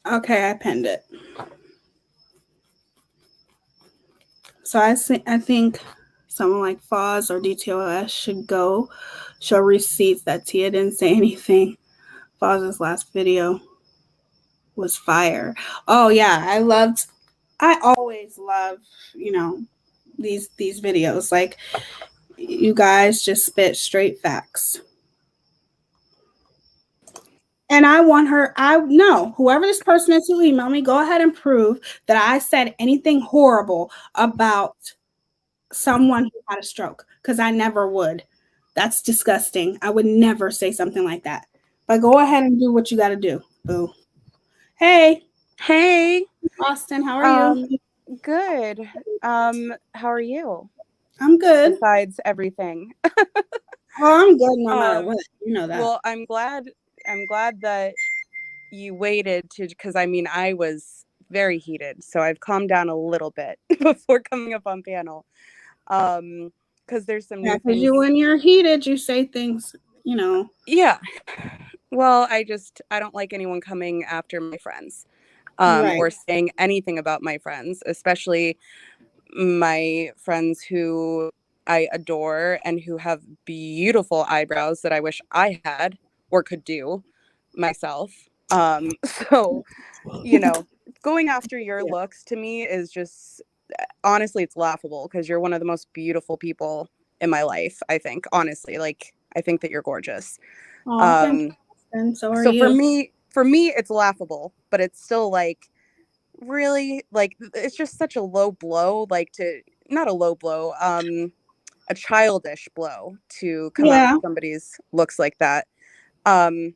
Speaker 1: Okay, I pinned it. So I think someone like Foz or DTOS should go show receipts that Tia didn't say anything. Foz's last video was fire. Oh yeah, I always love, these videos. Like, you guys just spit straight facts. And I want her, whoever this person is who emailed me, go ahead and prove that I said anything horrible about someone who had a stroke, because I never would. That's disgusting. I would never say something like that. But go ahead and do what you got to do. Boo. Hey.
Speaker 2: Hey.
Speaker 1: Austin, how are you?
Speaker 2: Good. How are you?
Speaker 1: I'm good.
Speaker 2: Besides everything.
Speaker 1: I'm good no matter what. You know that.
Speaker 2: Well, I'm glad that you waited because I was very heated. So I've calmed down a little bit before coming up on panel. Because there's some new
Speaker 1: because
Speaker 2: things.
Speaker 1: when you're heated, you say things, you know.
Speaker 2: Yeah. Well, I don't like anyone coming after my friends,
Speaker 1: Right.
Speaker 2: or saying anything about my friends, especially my friends who I adore and who have beautiful eyebrows that I wish I had or could do myself. So, you know, going after your
Speaker 1: Yeah.
Speaker 2: looks to me is just, honestly, it's laughable because you're one of the most beautiful people in my life, I think, honestly. Like, I think that you're gorgeous.
Speaker 1: Oh, thank
Speaker 2: Um,
Speaker 1: you. And so are
Speaker 2: so
Speaker 1: you.
Speaker 2: for me, it's laughable, but it's still like, really, like, it's just such a low blow, like, to not a low blow, a childish blow to come after
Speaker 1: Yeah.
Speaker 2: somebody's looks like that. um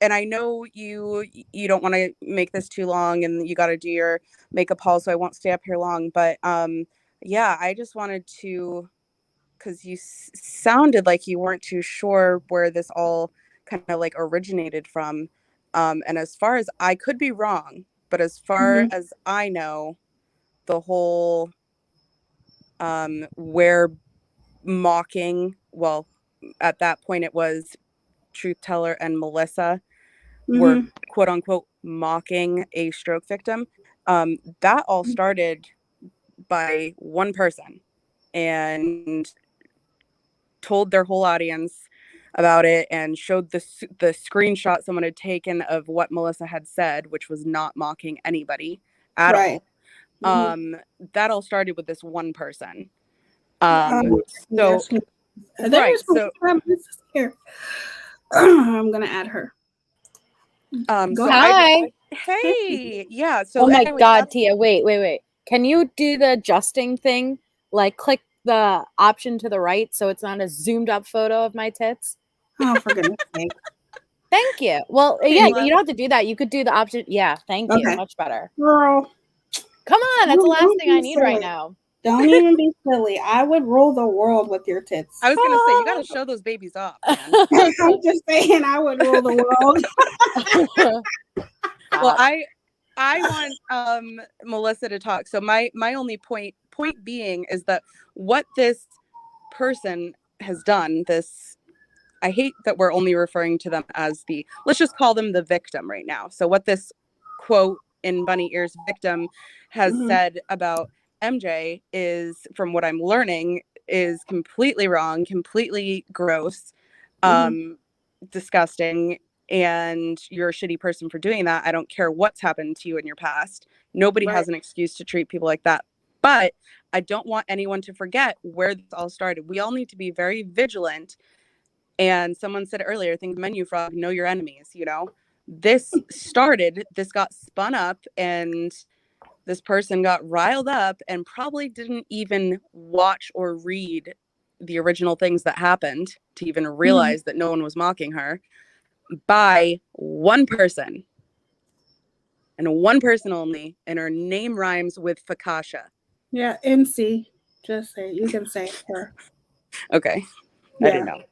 Speaker 2: and I know you don't want to make this too long and you got to do your makeup haul, so I won't stay up here long, but yeah, I just wanted to, because you sounded like you weren't too sure where this all kind of like originated from. And as far as I could be wrong, but as far
Speaker 1: Mhm.
Speaker 2: as I know, the whole where mocking, well, at that point it was Truth Teller and Melissa were
Speaker 1: Mhm.
Speaker 2: quote unquote mocking a stroke victim. That all started by one person and told their whole audience about it and showed the screenshot someone had taken of what Melissa had said, which was not mocking anybody at
Speaker 1: Right.
Speaker 2: all.
Speaker 1: Mhm.
Speaker 2: That all started with this one person. So
Speaker 1: Yes. There's
Speaker 2: right, so
Speaker 1: this here. I'm gonna add her. Go
Speaker 2: so
Speaker 1: ahead.
Speaker 2: I just,
Speaker 3: Hi.
Speaker 2: hey, yeah.
Speaker 3: Oh
Speaker 2: So
Speaker 3: my
Speaker 2: anyways,
Speaker 3: God,
Speaker 2: that's
Speaker 3: Tia, wait. Can you do the adjusting thing? Like click the option to the right so it's not a zoomed up photo of my tits?
Speaker 1: Oh, for goodness sake.
Speaker 3: Thank you. Well,
Speaker 2: hey,
Speaker 3: yeah,
Speaker 1: Thank
Speaker 3: you
Speaker 2: love.
Speaker 3: don't have to do that. You could do the option. Yeah, thank you.
Speaker 1: Okay.
Speaker 3: Much better.
Speaker 1: Girl,
Speaker 3: Come on, that's the last
Speaker 1: don't
Speaker 3: thing I
Speaker 1: be
Speaker 3: need right
Speaker 1: silly.
Speaker 3: now.
Speaker 1: Don't even be silly. I would rule the world with your tits.
Speaker 2: I was gonna say you got to show those babies off, man.
Speaker 1: I'm just saying I would rule the world.
Speaker 2: Well,
Speaker 3: Stop.
Speaker 2: I want Melissa to talk. So my only point being is that what this person has done, this, I hate that we're only referring to them as the, let's just call them the victim right now. So what this quote in bunny ears victim has
Speaker 1: Mhm.
Speaker 2: said about MJ is, from what I'm learning, is completely wrong, completely gross,
Speaker 1: Mhm.
Speaker 2: um, disgusting, and you're a shitty person for doing that. I don't care what's happened to you in your past. Nobody
Speaker 1: Right.
Speaker 2: has an excuse to treat people like that. But I don't want anyone to forget where this all started. We all need to be very vigilant. And someone said earlier, think menu frog, know your enemies, you know? This got spun up, and this person got riled up and probably didn't even watch or read the original things that happened to even
Speaker 1: Mhm.
Speaker 2: realize that no one was mocking her, by one person, and one person only, and her name rhymes with Fakasha.
Speaker 1: Yeah, NC. Just say you can say her.
Speaker 2: Okay, I didn't
Speaker 1: Yeah.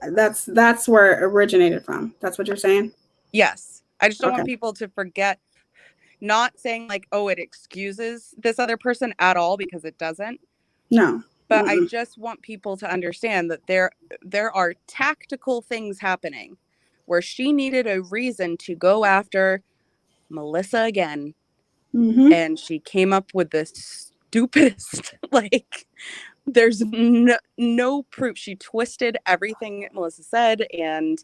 Speaker 2: know.
Speaker 1: That's where it originated from. That's what you're saying?
Speaker 2: Yes, I just don't
Speaker 1: Okay.
Speaker 2: want people to forget. Not saying like, oh, it excuses this other person at all, because it doesn't.
Speaker 1: No.
Speaker 2: But I
Speaker 1: Mm-mm.
Speaker 2: just want people to understand that there are tactical things happening where she needed a reason to go after Melissa again,
Speaker 1: Mhm.
Speaker 2: and she came up with the stupidest like, there's no proof. She twisted everything Melissa said and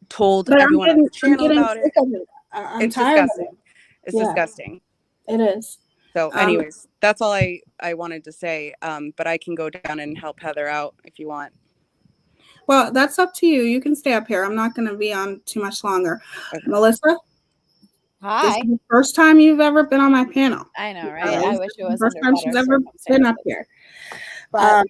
Speaker 2: told
Speaker 1: But
Speaker 2: everyone on her
Speaker 1: I'm
Speaker 2: channel
Speaker 1: getting
Speaker 2: about
Speaker 1: sick
Speaker 2: it.
Speaker 1: of it. I'm
Speaker 2: It's
Speaker 1: tired of it.
Speaker 2: disgusting. It's
Speaker 1: Yeah,
Speaker 2: disgusting.
Speaker 1: it is.
Speaker 2: So
Speaker 1: Um,
Speaker 2: anyways, that's all I wanted to say. But I can go down and help Heather out if you want.
Speaker 1: well, that's up to you. You can stay up here. I'm not going to be on too much longer.
Speaker 2: Okay.
Speaker 1: Melissa, this is
Speaker 3: Hi.
Speaker 1: the first time you've ever been on my panel.
Speaker 3: I know, right? I
Speaker 1: This
Speaker 3: wish
Speaker 1: is
Speaker 3: it
Speaker 1: the
Speaker 3: was
Speaker 1: first
Speaker 3: under
Speaker 1: time she's
Speaker 3: better
Speaker 1: ever been up
Speaker 3: circumstances.
Speaker 1: here.
Speaker 3: But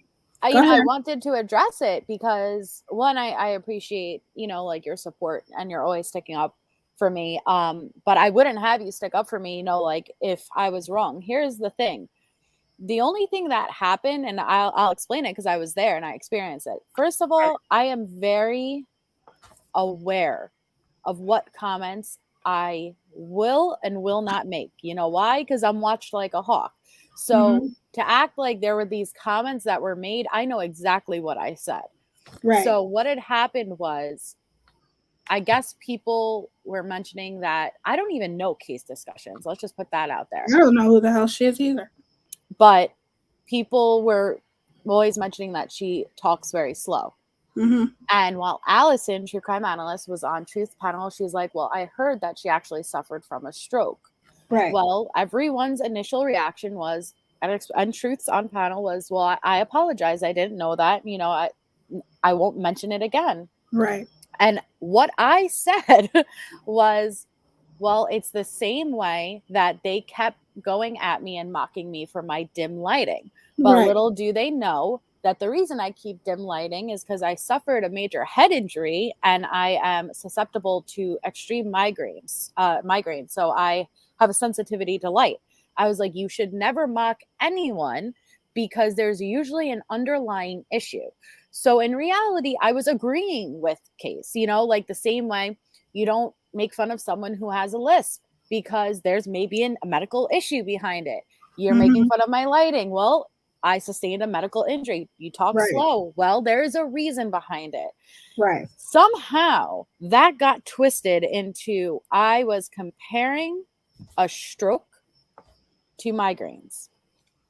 Speaker 1: Go
Speaker 3: I
Speaker 1: ahead.
Speaker 3: wanted to address it because one, I appreciate, like your support and you're always sticking up for me. But I wouldn't have you stick up for me, like if I was wrong. Here's the thing. The only thing that happened, and I'll explain it because I was there and I experienced it. First of all, I am very aware of what comments I will and will not make. You know why? Because I'm watched like a hawk. So to act like there were these comments that were made, I know exactly what I said.
Speaker 1: Right.
Speaker 3: So what had happened was, I guess people were mentioning that I don't even know Case Discussions. Let's just put that out there.
Speaker 1: I don't know who the hell she is either.
Speaker 3: But people were always mentioning that she talks very slow. And while Allison, True Crime Analyst, was on Truth Panel, she's like, well, I heard that she actually suffered from a stroke.
Speaker 1: Right.
Speaker 3: Well, everyone's initial reaction was, and Truth's on panel was, well, I apologize. I didn't know that. You know, I won't mention it again.
Speaker 1: Right.
Speaker 3: And what I said was, well, it's the same way that they kept going at me and mocking me for my dim lighting. But
Speaker 1: Right.
Speaker 3: little do they know that the reason I keep dim lighting is because I suffered a major head injury and I am susceptible to extreme migraines. So I have a sensitivity to light. I was like, you should never mock anyone because there's usually an underlying issue. So in reality, I was agreeing with Case, you know, like the same way you don't make fun of someone who has a lisp because there's maybe a medical issue behind it. You're making fun of my lighting. Well, I sustained a medical injury. You talk slow. Well, there is a reason behind it.
Speaker 1: Right.
Speaker 3: Somehow that got twisted into I was comparing a stroke to migraines.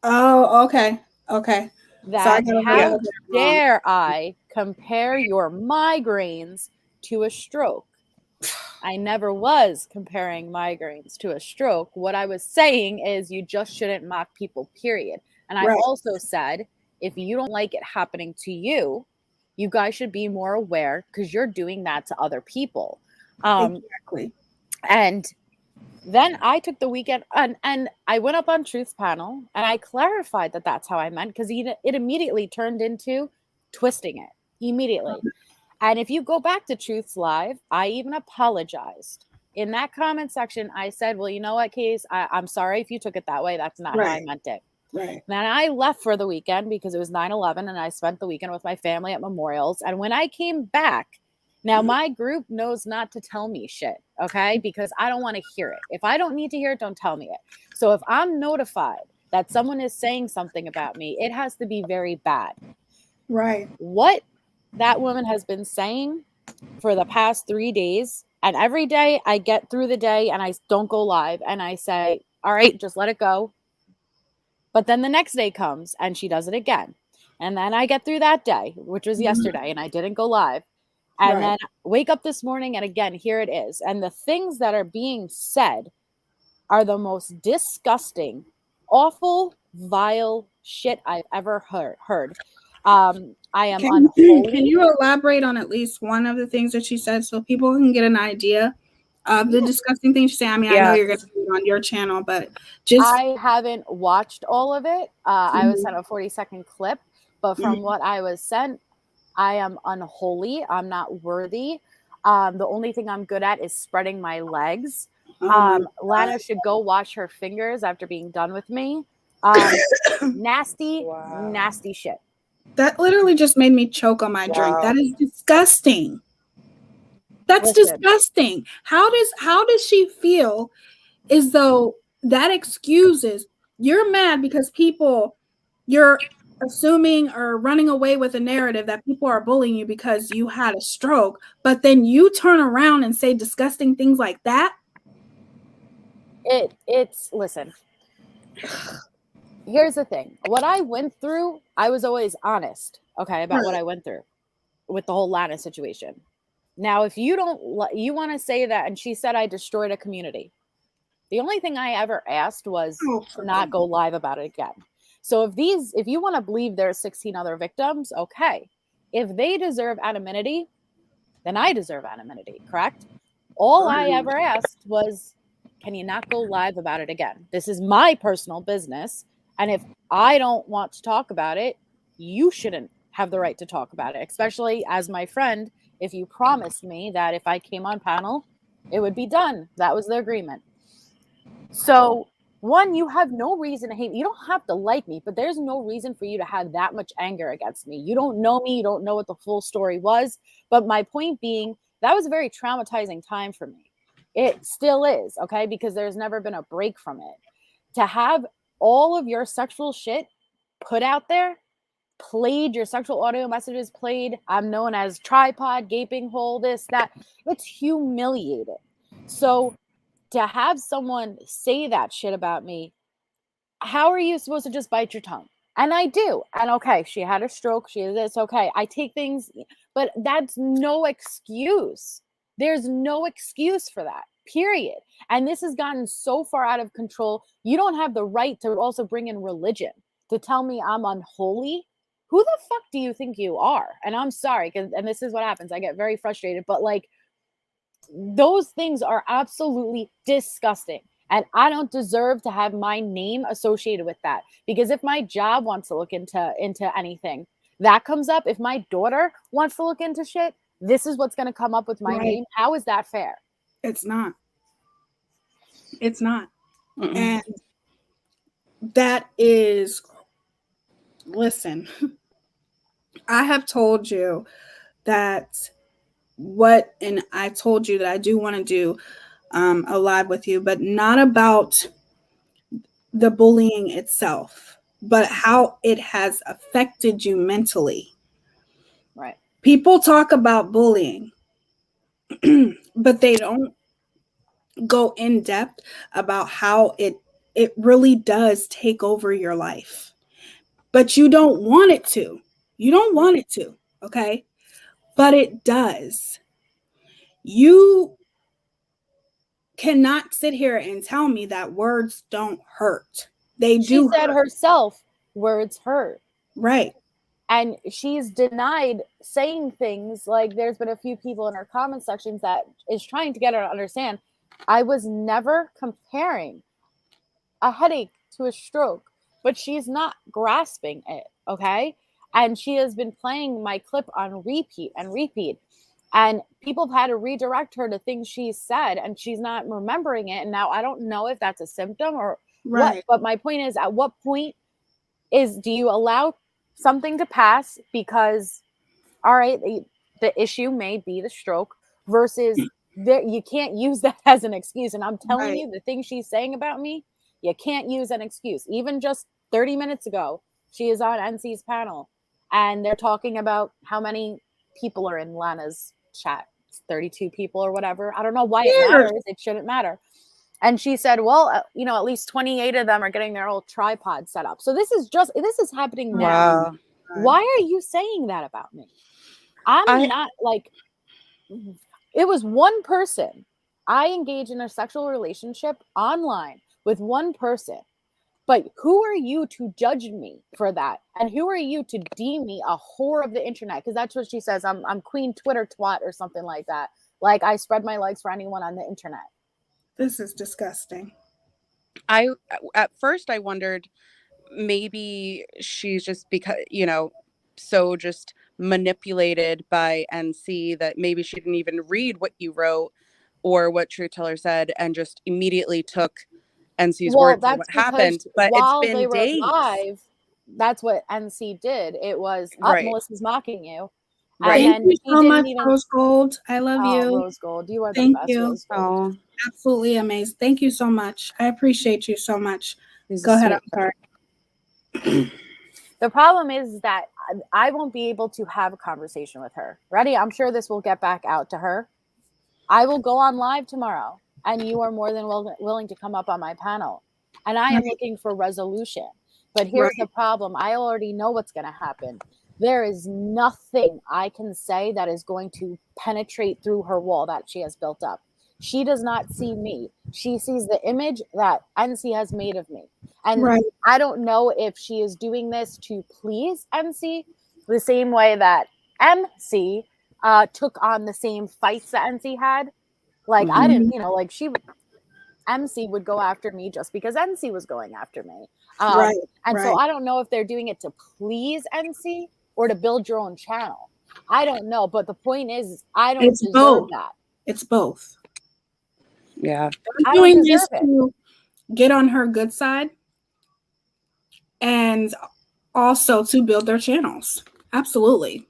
Speaker 1: Oh, okay. Okay.
Speaker 3: That how dare I compare your migraines to a stroke? I never was comparing migraines to a stroke. What I was saying is you just shouldn't mock people, period. And I also said, if you don't like it happening to you, you guys should be more aware because you're doing that to other people.
Speaker 1: Exactly.
Speaker 3: And then I took the weekend and I went up on Truth's panel and I clarified that that's how I meant because it immediately turned into twisting it immediately. And if you go back to Truth's Live, I even apologized. In that comment section, I said, well, you know what, Case? I'm sorry if you took it that way. That's not how I meant it.
Speaker 1: Right.
Speaker 3: Then I left for the weekend because it was 9/11 and I spent the weekend with my family at memorials. And when I came back, now my group knows not to tell me shit, okay? Because I don't want to hear it. If I don't need to hear it, don't tell me it. So if I'm notified that someone is saying something about me, it has to be very bad.
Speaker 1: Right.
Speaker 3: What that woman has been saying for the past 3 days, and every day I get through the day and I don't go live and I say, all right, just let it go. But then the next day comes and she does it again. And then I get through that day, which was yesterday, and I didn't go live. And then wake up this morning and again, here it is. And the things that are being said are the most disgusting, awful, vile shit I've ever heard. I am unholy.
Speaker 1: Can you elaborate on at least one of the things that she said so people can get an idea of the disgusting things she said? I mean, I know you're going to do it on your channel, but just
Speaker 3: I haven't watched all of it. I was sent a 40-second clip, but from what I was sent, I am unholy. I'm not worthy. The only thing I'm good at is spreading my legs. Lana should go wash her fingers after being done with me. Nasty, nasty shit.
Speaker 1: That literally just made me choke on my drink. That is disgusting. That's disgusting. How does she feel as though that excuses you're mad because you're assuming or running away with a narrative that people are bullying you because you had a stroke, but then you turn around and say disgusting things like that?
Speaker 3: Listen. Here's the thing. What I went through, I was always honest, okay, about what I went through with the whole Lana situation. Now, if you want to say that, and she said I destroyed a community. The only thing I ever asked was to not go live about it again. So if you want to believe there's 16 other victims, okay. If they deserve anonymity, then I deserve anonymity, correct? All I ever asked was, can you not go live about it again? This is my personal business. And if I don't want to talk about it, you shouldn't have the right to talk about it, especially as my friend. If you promised me that if I came on panel, it would be done. That was the agreement. So, one, you have no reason to hate me. You don't have to like me, but there's no reason for you to have that much anger against me. You don't know me. You don't know what the full story was. But my point being, that was a very traumatizing time for me. It still is, okay? Because there's never been a break from it. To have all of your sexual shit put out there, played, your sexual audio messages played, I'm known as tripod, gaping hole, this, that, it's humiliating. So to have someone say that shit about me, how are you supposed to just bite your tongue? And I do. And okay, she had a stroke. She is this. Okay, I take things, but that's no excuse. There's no excuse for that, period. And this has gotten so far out of control. You don't have the right to also bring in religion to tell me I'm unholy. Who the fuck do you think you are? And I'm sorry, and this is what happens. I get very frustrated, but like, those things are absolutely disgusting. And I don't deserve to have my name associated with that. Because if my job wants to look into anything, that comes up. If my daughter wants to look into shit, this is what's going to come up with my name. How is that fair?
Speaker 1: It's not. It's not.
Speaker 2: Mm-mm.
Speaker 1: And that is, listen, I have told you that and I told you that I do want to do a live with you, but not about the bullying itself, but how it has affected you mentally.
Speaker 3: Right.
Speaker 1: People talk about bullying, but they don't go in depth about how it really does take over your life. But you don't want it to. You don't want it to, okay? But it does. You cannot sit here and tell me that words don't hurt. They do.
Speaker 3: She said herself, words hurt.
Speaker 1: Right.
Speaker 3: And she's denied saying things like, there's been a few people in her comment sections that is trying to get her to understand, I was never comparing a headache to a stroke, but she's not grasping it, okay? And she has been playing my clip on repeat and repeat. And people have had to redirect her to things she said, and she's not remembering it. And now I don't know if that's a symptom or what. But my point is, at what point do you allow something to pass because, all right, the issue may be the stroke versus you can't use that as an excuse. And I'm telling you, the thing she's saying about me, you can't use an excuse. Even just 30 minutes ago, she is on NC's panel and they're talking about how many people are in Lana's chat. It's 32 people or whatever. I don't know why it matters. It shouldn't matter. And she said, well, at least 28 of them are getting their old tripod set up. So this is happening now.
Speaker 2: Wow.
Speaker 3: Why are you saying that about me? I'm not like, it was one person. I engaged in a sexual relationship online with one person. But who are you to judge me for that? And who are you to deem me a whore of the internet? Because that's what she says. I'm Queen Twitter twat or something like that. Like I spread my legs for anyone on the internet.
Speaker 1: This is disgusting.
Speaker 2: At first I wondered maybe she's just because, so just manipulated by NC that maybe she didn't even read what you wrote or what Truth Teller said and just immediately took NC's word for what happened. But it's been
Speaker 3: they were
Speaker 2: days.
Speaker 3: Live, that's what NC did. It was, Melissa's mocking you.
Speaker 2: Right.
Speaker 1: Thank you so much, Rose Gold. I love you.
Speaker 3: Rose Gold, you are the best, Rose Gold.
Speaker 1: Absolutely amazing. Thank you so much. I appreciate you so much. Go ahead. I'm sorry.
Speaker 3: The problem is that I won't be able to have a conversation with her. Ready? I'm sure this will get back out to her. I will go on live tomorrow, and you are more than willing to come up on my panel. And I am looking for resolution. But here's the problem. I already know what's going to happen. There is nothing I can say that is going to penetrate through her wall that she has built up. She does not see me. She sees the image that NC has made of me. And I don't know if she is doing this to please NC the same way that MC took on the same fights that NC had. Like, I didn't, MC would go after me just because NC was going after me. So I don't know if they're doing it to please NC or to build your own channel. I don't know. But the point is, I don't deserve that.
Speaker 1: It's both.
Speaker 2: Yeah.
Speaker 1: I'm doing this to get on her good side and also to build their channels. Absolutely.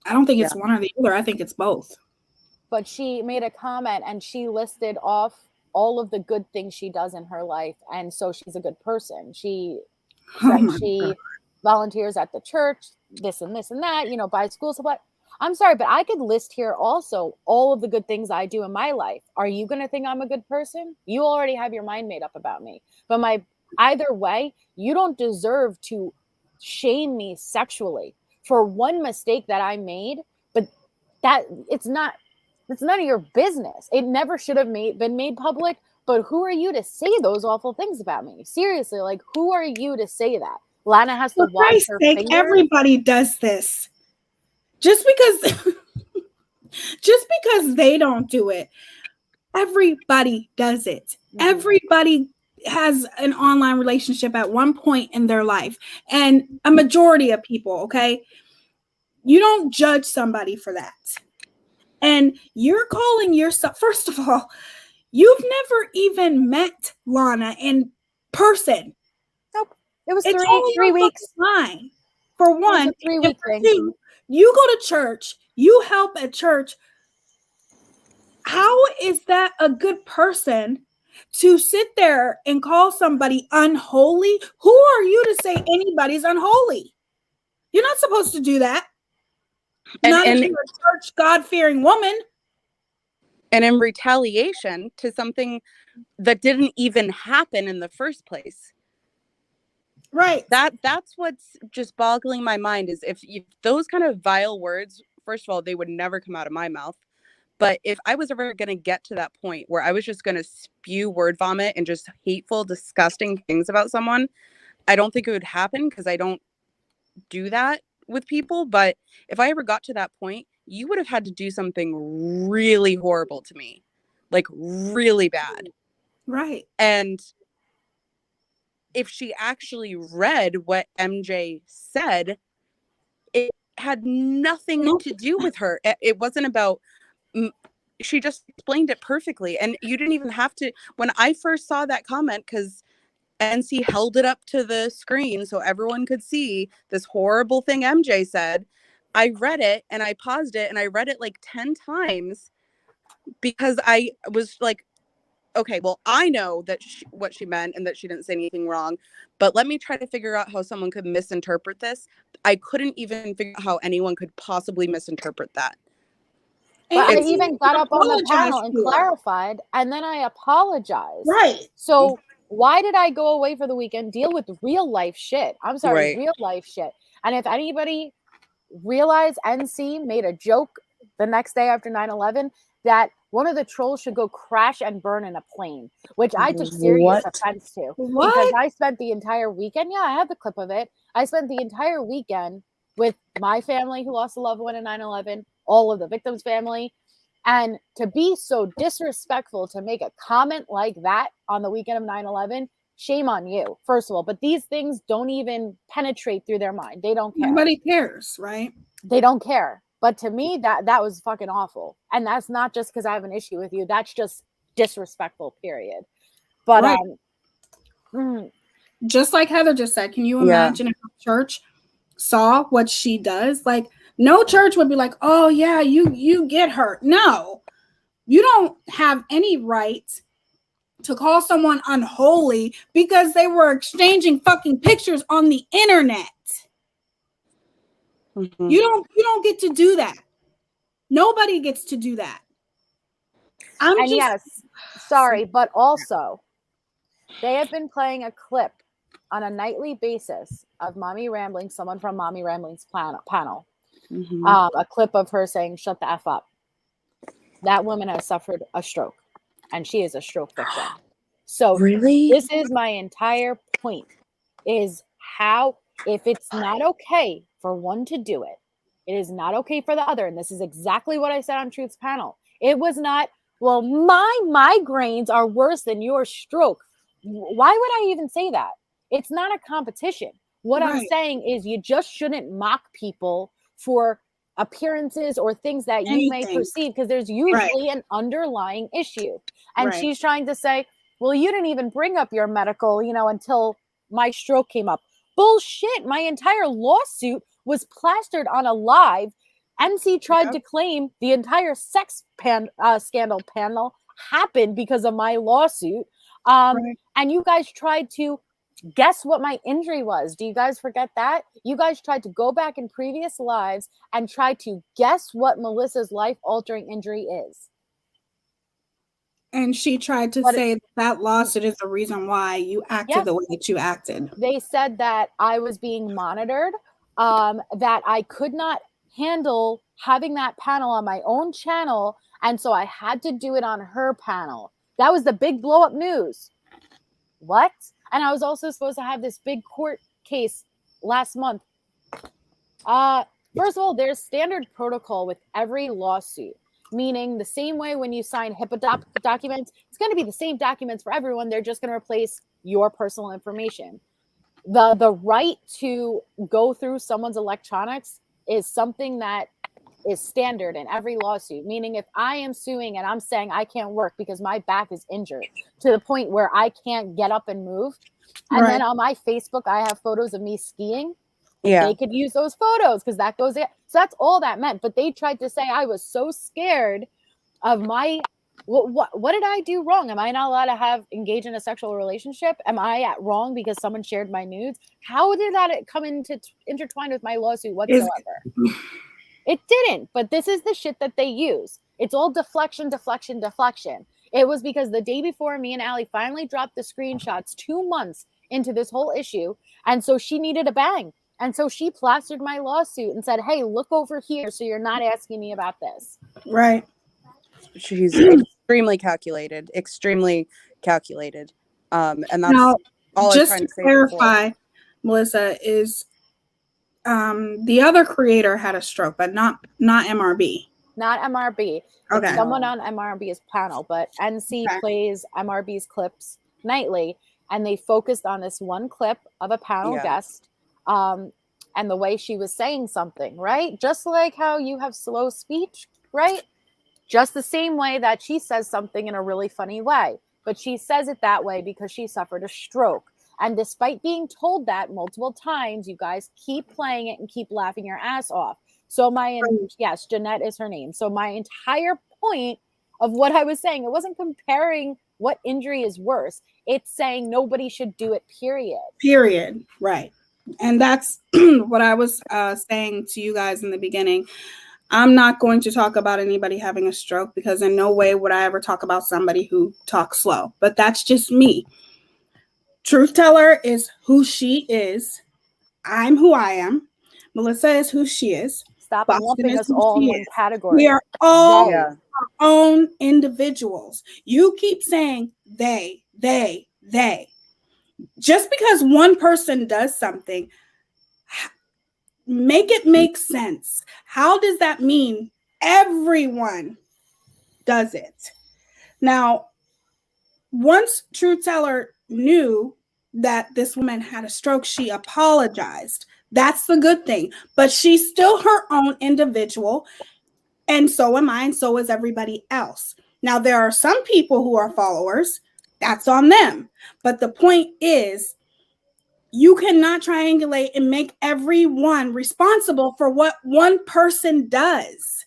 Speaker 1: I don't think it's one or the other. I think it's both.
Speaker 3: but she made a comment and she listed off all of the good things she does in her life, and so she's a good person. She volunteers at the church, this and this and that, you know, buys school supply. I'm sorry, but I could list here also all of the good things I do in my life. Are you going to think I'm a good person? You already have your mind made up about me. But either way, you don't deserve to shame me sexually for one mistake that I made, but it's none of your business. It never should have been made public, but who are you to say those awful things about me? Seriously, like, who are you to say that? Lana has to watch her fingers.
Speaker 1: Everybody does this. Just because they don't do it, everybody does it. Mm-hmm. Everybody has an online relationship at one point in their life, and a majority of people, okay? You don't judge somebody for that. And you're calling yourself, first of all, you've never even met Lana in person.
Speaker 3: Nope. It was 3 weeks.
Speaker 1: Fine. For one,
Speaker 3: 3-week thing.
Speaker 1: Two, you go to church, you help at church. How is that a good person to sit there and call somebody unholy? Who are you to say anybody's unholy? You're not supposed to do that. Not if you're a church God-fearing woman.
Speaker 2: And in retaliation to something that didn't even happen in the first place.
Speaker 1: Right.
Speaker 2: That's what's just boggling my mind, is if those kind of vile words, first of all, they would never come out of my mouth. But if I was ever going to get to that point where I was just going to spew word vomit and just hateful, disgusting things about someone, I don't think it would happen because I don't do that with people. But if I ever got to that point, you would have had to do something really horrible to me, like really bad.
Speaker 1: Right.
Speaker 2: And if she actually read what MJ said, it had nothing to do with her. It wasn't about, she just explained it perfectly. And you didn't even have to, when I first saw that comment, because NC held it up to the screen so everyone could see this horrible thing MJ said, I read it and I paused it and I read it like 10 times because I was like, okay, well, I know that what she meant and that she didn't say anything wrong, but let me try to figure out how someone could misinterpret this. I couldn't even figure out how anyone could possibly misinterpret that.
Speaker 3: But I even got up on the panel and clarified, and then I apologized.
Speaker 1: Right.
Speaker 3: So why did I go away for the weekend? Deal with real life shit. I'm sorry, real life shit. And if anybody realized NC made a joke the next day after 9/11, that one of the trolls should go crash and burn in a plane, which I took serious offense to.
Speaker 1: What?
Speaker 3: Because I spent the entire weekend, I have the clip of it. I spent the entire weekend with my family who lost a loved one in 9/11, all of the victims' family. And to be so disrespectful to make a comment like that on the weekend of 9/11, shame on you, first of all. But these things don't even penetrate through their mind. They don't care.
Speaker 1: Nobody cares, right?
Speaker 3: They don't care. But to me, that was fucking awful. And that's not just because I have an issue with you. That's just disrespectful, period. But
Speaker 1: just like Heather just said, can you imagine if a church saw what she does? Like, no church would be like, oh yeah, you get hurt. No, you don't have any right to call someone unholy because they were exchanging fucking pictures on the internet. Mm-hmm. You don't get to do that. Nobody gets to do that.
Speaker 3: Sorry, but also they have been playing a clip on a nightly basis of Mommy Rambling, someone from Mommy Rambling's panel. Mm-hmm. A clip of her saying, "Shut the F up." That woman has suffered a stroke, and she is a stroke victim. So really, this is my entire point, is how, if it's not okay for one to do it, it is not okay for the other. And this is exactly what I said on Truth's panel. It was not, well, my migraines are worse than your stroke. Why would I even say that? It's not a competition. What I'm saying is you just shouldn't mock people for appearances or things that you may perceive, because there's usually an underlying issue. And she's trying to say, well, you didn't even bring up your medical, until my stroke came up. Bullshit. My entire lawsuit was plastered on a live NC tried
Speaker 1: Yep.
Speaker 3: to claim the entire sex scandal panel happened because of my lawsuit.
Speaker 1: Right.
Speaker 3: And you guys tried to guess what my injury was. Do you guys forget that? You guys tried to go back in previous lives and try to guess what Melissa's life-altering injury is.
Speaker 1: And she tried to
Speaker 3: But
Speaker 1: say that lawsuit is the reason why you acted
Speaker 3: yes,
Speaker 1: the way that you acted.
Speaker 3: they said that I was being monitored, that I could not handle having that panel on my own channel, and so I had to do it on her panel. That was the big blow up news. What? And I was also supposed to have this big court case last month. First of all, there's standard protocol with every lawsuit, meaning the same way when you sign HIPAA documents, it's going to be the same documents for everyone. They're just going to replace your personal information. The right to go through someone's electronics is something that is standard in every lawsuit, meaning if I am suing and I'm saying I can't work because my back is injured to the point where I can't get up and move, and then on my Facebook I have photos of me skiing, they could use those photos because that goes in. So that's all that meant. But they tried to say I was so scared of my what did I do wrong? Am I not allowed to engage in a sexual relationship? Am I at wrong because someone shared my nudes? How did that come into intertwined with my lawsuit whatsoever? It didn't, but this is the shit that they use. It's all deflection. It was because the day before me and Allie finally dropped the screenshots 2 months into this whole issue, and so she needed a bang. And so she plastered my lawsuit and said, hey, look over here so you're not asking me about this.
Speaker 1: Right.
Speaker 2: She's extremely calculated. And that's
Speaker 1: now,
Speaker 2: all
Speaker 1: just
Speaker 2: I'm trying
Speaker 1: to
Speaker 2: to say
Speaker 1: clarify,
Speaker 2: before.
Speaker 1: Melissa, is the other creator had a stroke, but not MRB.
Speaker 3: Not MRB.
Speaker 1: Okay.
Speaker 3: It's someone on MRB's panel, but NC plays MRB's clips nightly, and they focused on this one clip of a panel guest, and the way she was saying something, right? Just like how you have slow speech, right? Just the same way that she says something in a really funny way, but she says it that way because she suffered a stroke. And despite being told that multiple times, you guys keep playing it and keep laughing your ass off. So yes, Jeanette is her name. So my entire point of what I was saying, it wasn't comparing what injury is worse. It's saying nobody should do it, period.
Speaker 1: Period. Right. And that's what I was saying to you guys in the beginning. I'm not going to talk about anybody having a stroke because in no way would I ever talk about somebody who talks slow. But that's just me. Truth teller is who she is. I'm who I am. Melissa is who she is.
Speaker 3: Stop
Speaker 1: Boston
Speaker 3: lumping
Speaker 1: is
Speaker 3: us
Speaker 1: who
Speaker 3: all
Speaker 1: she
Speaker 3: in one
Speaker 1: is.
Speaker 3: category.
Speaker 1: We are all
Speaker 3: They.
Speaker 1: our own individuals. You keep saying they. Just because one person does something, make it make sense. How does that mean everyone does it? Now, once Truth Teller knew that this woman had a stroke, she apologized. That's the good thing. But she's still her own individual. And so am I, and so is everybody else. Now, there are some people who are followers. That's on them. But the point is, you cannot triangulate and make everyone responsible for what one person does.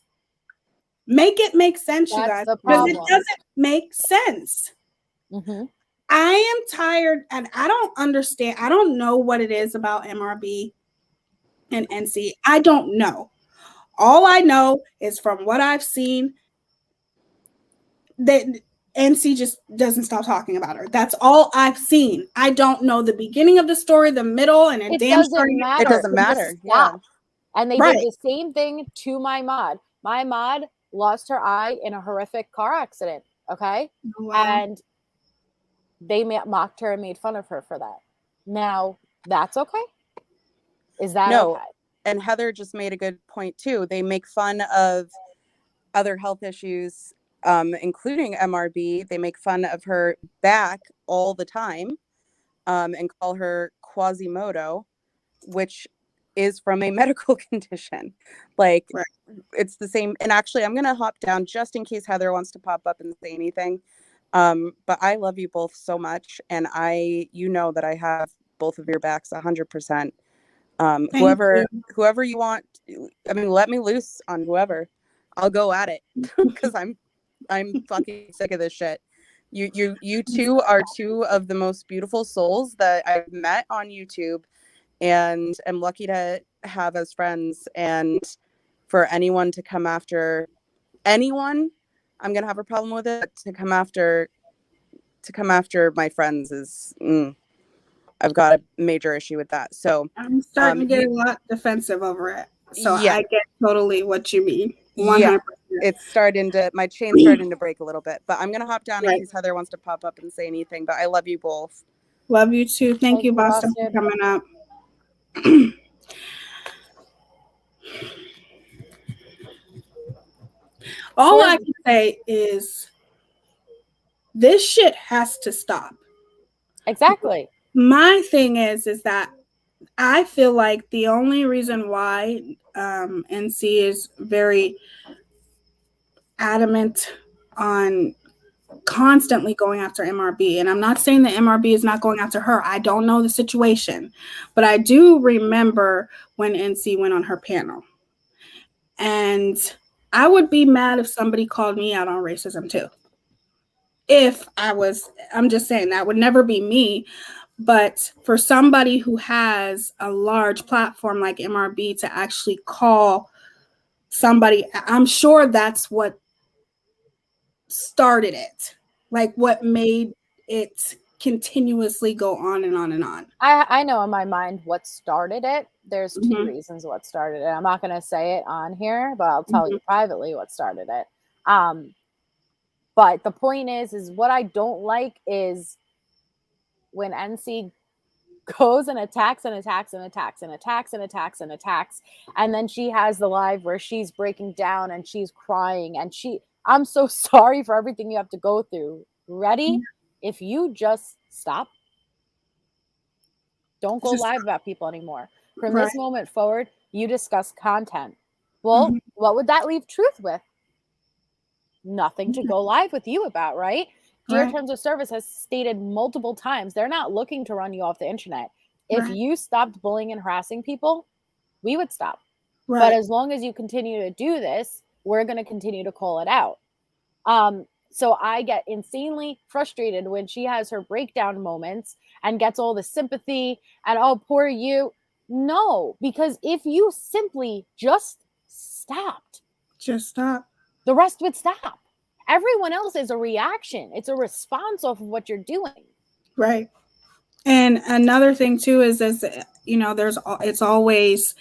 Speaker 1: Make it make sense, you guys, because it doesn't make sense.
Speaker 3: Mm-hmm.
Speaker 1: I am tired, and I don't understand. I don't know what it is about MRB and NC. I don't know. All I know is from what I've seen, that NC just doesn't stop talking about her. That's all I've seen. I don't know the beginning of the story, the middle, and
Speaker 3: it doesn't matter.
Speaker 2: It doesn't matter. Yeah.
Speaker 3: And they did the same thing to my mod. My mod lost her eye in a horrific car accident. Okay. Wow. And they mocked her and made fun of her for that. Now, that's okay? Is that okay?
Speaker 2: And Heather just made a good point too. They make fun of other health issues, including MRB. They make fun of her back all the time, and call her Quasimodo, which is from a medical condition. Like, it's the same. And actually, I'm going to hop down just in case Heather wants to pop up and say anything. But I love you both so much. And you know that I have both of your backs 100%. Whoever you want I mean, let me loose on whoever. I'll go at it because I'm fucking sick of this shit. You two are two of the most beautiful souls that I've met on YouTube, and I'm lucky to have as friends. And for anyone to come after anyone, I'm gonna have a problem with it. To come after my friends is I've got a major issue with that. So
Speaker 1: I'm starting to get a lot defensive over it. So
Speaker 2: yeah.
Speaker 1: I get totally what you mean. 100%.
Speaker 2: Yeah, my chain's starting to break a little bit, but I'm going to hop down in case Heather wants to pop up and say anything, but I love you both.
Speaker 1: Love you too. Thank you, Boston, for coming up. All I can say is this shit has to stop.
Speaker 3: Exactly.
Speaker 1: My thing is that I feel like the only reason why NC is very adamant on constantly going after MRB, and I'm not saying that MRB is not going after her. I don't know the situation, but I do remember when NC went on her panel. And I would be mad if somebody called me out on racism too. I'm just saying that would never be me. But for somebody who has a large platform like MRB to actually call somebody, I'm sure that's what started it. Like what made it continuously go on and on and on.
Speaker 3: I know in my mind what started it. There's two reasons what started it. I'm not going to say it on here, but I'll tell you privately what started it. But the point is what I don't like is when NC goes and attacks and attacks and attacks and attacks and attacks and attacks, and then she has the live where she's breaking down and she's crying and I'm so sorry for everything you have to go through. Ready? If you just stop, don't go live about people anymore. From this moment forward, you discuss content. Well, what would that leave truth with? Nothing to go live with you about, right? Dear Terms of Service has stated multiple times, they're not looking to run you off the internet. If you stopped bullying and harassing people, we would stop. But as long as you continue to do this, we're going to continue to call it out. So I get insanely frustrated when she has her breakdown moments and gets all the sympathy and, oh, poor you. No, because if you simply just stopped, the rest would stop. Everyone else is a reaction. It's a response off of what you're doing.
Speaker 1: Right. And another thing too is it's always,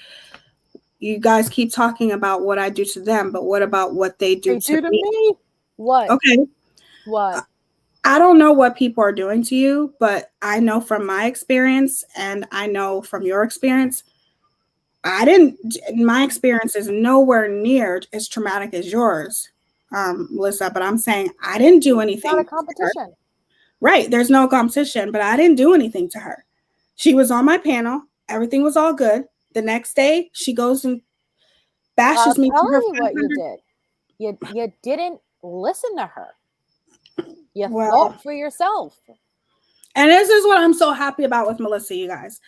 Speaker 1: you guys keep talking about what I do to them, but what about what they do to me?
Speaker 3: What?
Speaker 1: Okay.
Speaker 3: What?
Speaker 1: I don't know what people are doing to you, but I know from my experience, and I know from your experience, my experience is nowhere near as traumatic as yours, Melissa, but I'm saying I didn't do anything.
Speaker 3: It's not a competition.
Speaker 1: Right. There's no competition, but I didn't do anything to her. She was on my panel. Everything was all good. The next day, she goes and bashes me.
Speaker 3: I'll tell you what you did. You didn't listen to her. You thought for yourself.
Speaker 1: And this is what I'm so happy about with Melissa, you guys.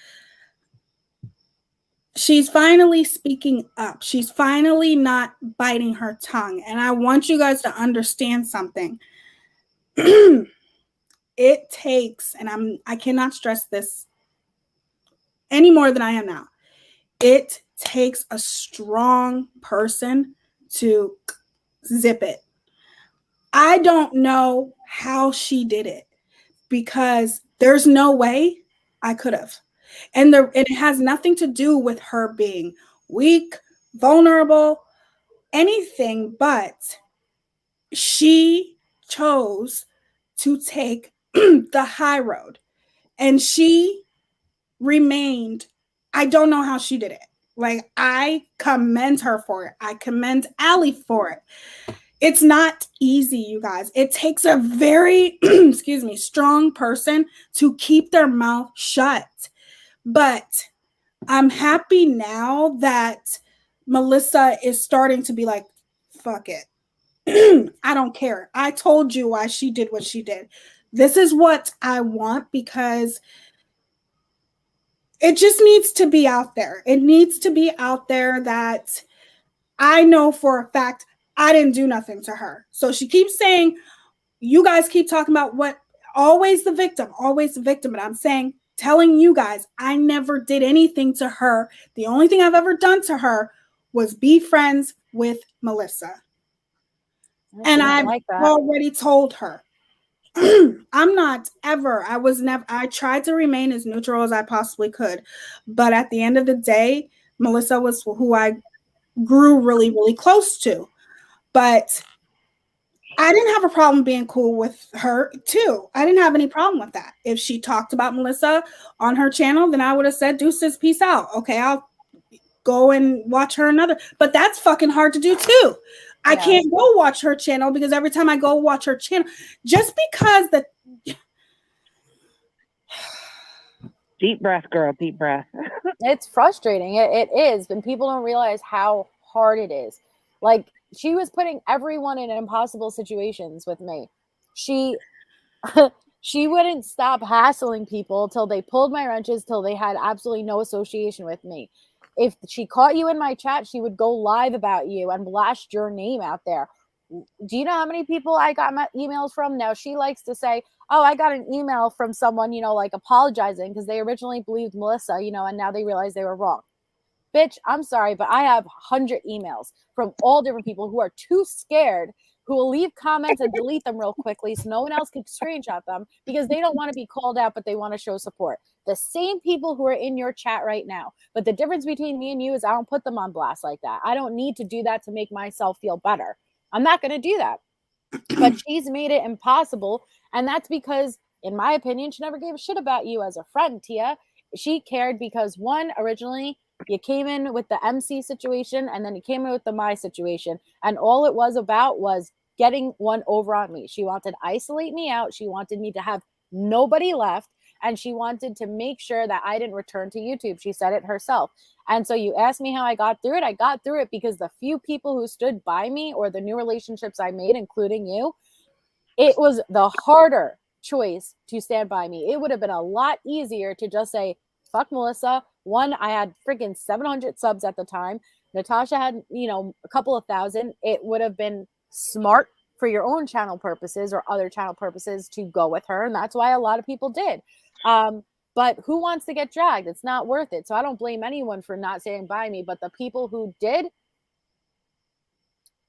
Speaker 1: She's finally speaking up. She's finally not biting her tongue. And I want you guys to understand something. It takes, and I cannot stress this any more than I am now. It takes a strong person to zip it. I don't know how she did it because there's no way I could have. And it has nothing to do with her being weak, vulnerable, anything, but she chose to take the high road. And she remained, I don't know how she did it. Like, I commend her for it. I commend Allie for it. It's not easy, you guys. It takes a very, strong person to keep their mouth shut. But I'm happy now that Melissa is starting to be like, fuck it. I don't care. I told you why she did what she did. This is what I want because it just needs to be out there. It needs to be out there that I know for a fact I didn't do nothing to her. So she keeps saying, you guys keep talking about what, always the victim, always the victim. But I'm saying, telling you guys, I never did anything to her. The only thing I've ever done to her was be friends with Melissa. And I've already told her. I'm not ever, I tried to remain as neutral as I possibly could. But at the end of the day, Melissa was who I grew really, really close to. But I didn't have a problem being cool with her too. I didn't have any problem with that. If she talked about Melissa on her channel, then I would have said, deuces, peace out. Okay, I'll go and watch her another. But that's fucking hard to do too. I can't go watch her channel because every time I go watch her channel, just because the
Speaker 4: deep breath, girl, deep breath.
Speaker 3: It's frustrating. It is, and people don't realize how hard it is. Like, she was putting everyone in impossible situations with me. She wouldn't stop hassling people till they pulled my wrenches, till they had absolutely no association with me. If she caught you in my chat, she would go live about you and blast your name out there. Do you know how many people I got my emails from? Now she likes to say, oh, I got an email from someone, like apologizing because they originally believed Melissa, and now they realize they were wrong. Bitch, I'm sorry, but I have 100 emails from all different people who are too scared, who will leave comments and delete them real quickly so no one else can screenshot them because they don't want to be called out, but they want to show support. The same people who are in your chat right now. But the difference between me and you is I don't put them on blast like that. I don't need to do that to make myself feel better. I'm not going to do that. But she's made it impossible. And that's because, in my opinion, she never gave a shit about you as a friend, Tia. She cared because, one, originally, you came in with the MC situation, and then you came in with the my situation. And all it was about was getting one over on me. She wanted to isolate me out. She wanted me to have nobody left. And she wanted to make sure that I didn't return to YouTube. She said it herself. And so you asked me how I got through it. I got through it because the few people who stood by me, or the new relationships I made, including you, it was the harder choice to stand by me. It would have been a lot easier to just say, fuck Melissa. One, I had freaking 700 subs at the time. Natasha had, a couple of thousand. It would have been smart for your own channel purposes or other channel purposes to go with her. And that's why a lot of people did. But who wants to get dragged? It's not worth it. So I don't blame anyone for not standing by me. But the people who did,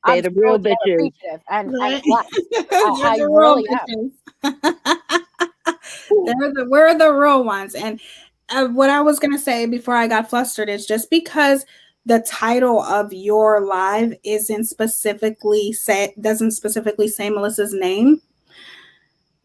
Speaker 4: They're the real bitches.
Speaker 3: And
Speaker 1: right.
Speaker 3: I really am.
Speaker 1: We're the real ones. And what I was going to say before I got flustered is, just because the title of your live doesn't specifically say Melissa's name,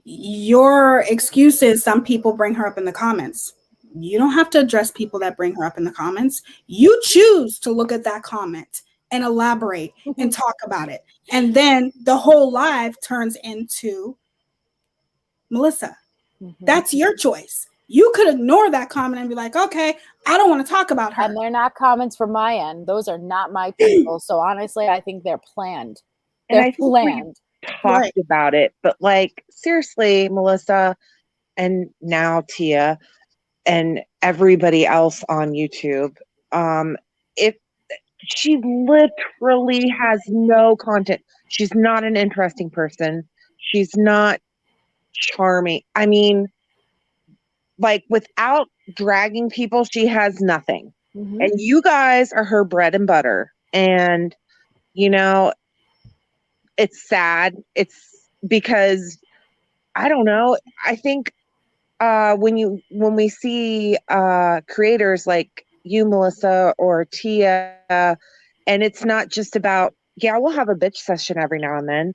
Speaker 1: your excuse is some people bring her up in the comments. You don't have to address people that bring her up in the comments. You choose to look at that comment and elaborate and talk about it. And then the whole live turns into Melissa. That's your choice. You could ignore that comment and be like, okay, I don't want to talk about her.
Speaker 3: And they're not comments from my end. Those are not my people. So honestly, I think they're planned. They're planned.
Speaker 4: Talked about it, but seriously, Melissa, and now Tia, and everybody else on YouTube, if she literally has no content, she's not an interesting person, she's not charming. I mean, without dragging people, she has nothing. And you guys are her bread and butter. And it's sad. It's because, I don't know, I think when we see creators like you, Melissa, or Tia, and it's not just about, we'll have a bitch session every now and then,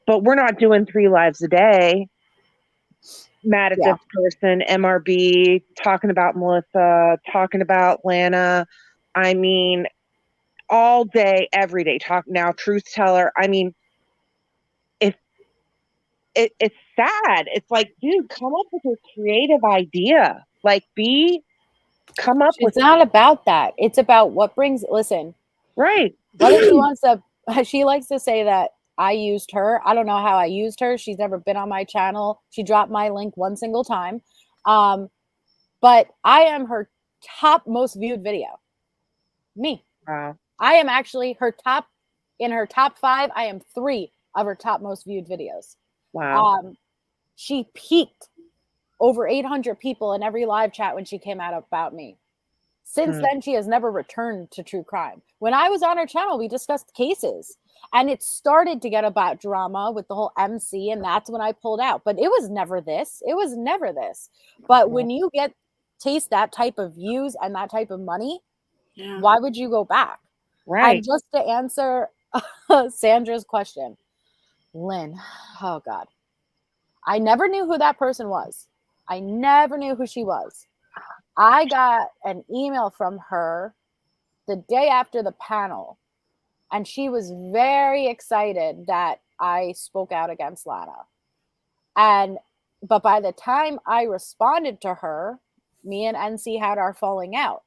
Speaker 4: but we're not doing 3 lives a day, mad at this person, MRB, talking about Melissa, talking about Lana. I mean, all day, every day, now truth teller. I mean, it's sad. It's like, dude, come up with a creative idea. Come up with.
Speaker 3: It's not about that. It's about what brings. Listen,
Speaker 4: right.
Speaker 3: What if she wants to? She likes to say that I used her. I don't know how I used her. She's never been on my channel. She dropped my link one single time. But I am her top most viewed video. Me.
Speaker 4: Wow.
Speaker 3: I am actually in her top 5. I am 3 of her top most viewed videos.
Speaker 4: Wow.
Speaker 3: She peaked over 800 people in every live chat when she came out about me. Since then, she has never returned to true crime. When I was on her channel, we discussed cases, and it started to get about drama with the whole MC, and that's when I pulled out. But it was never this. It was never this. But when you taste that type of views and that type of money, why would you go back?
Speaker 4: Right.
Speaker 3: And just to answer Sandra's question, Lynn, oh God, I never knew who that person was. I never knew who she was. I got an email from her the day after the panel, and she was very excited that I spoke out against Lana. But by the time I responded to her, me and NC had our falling out.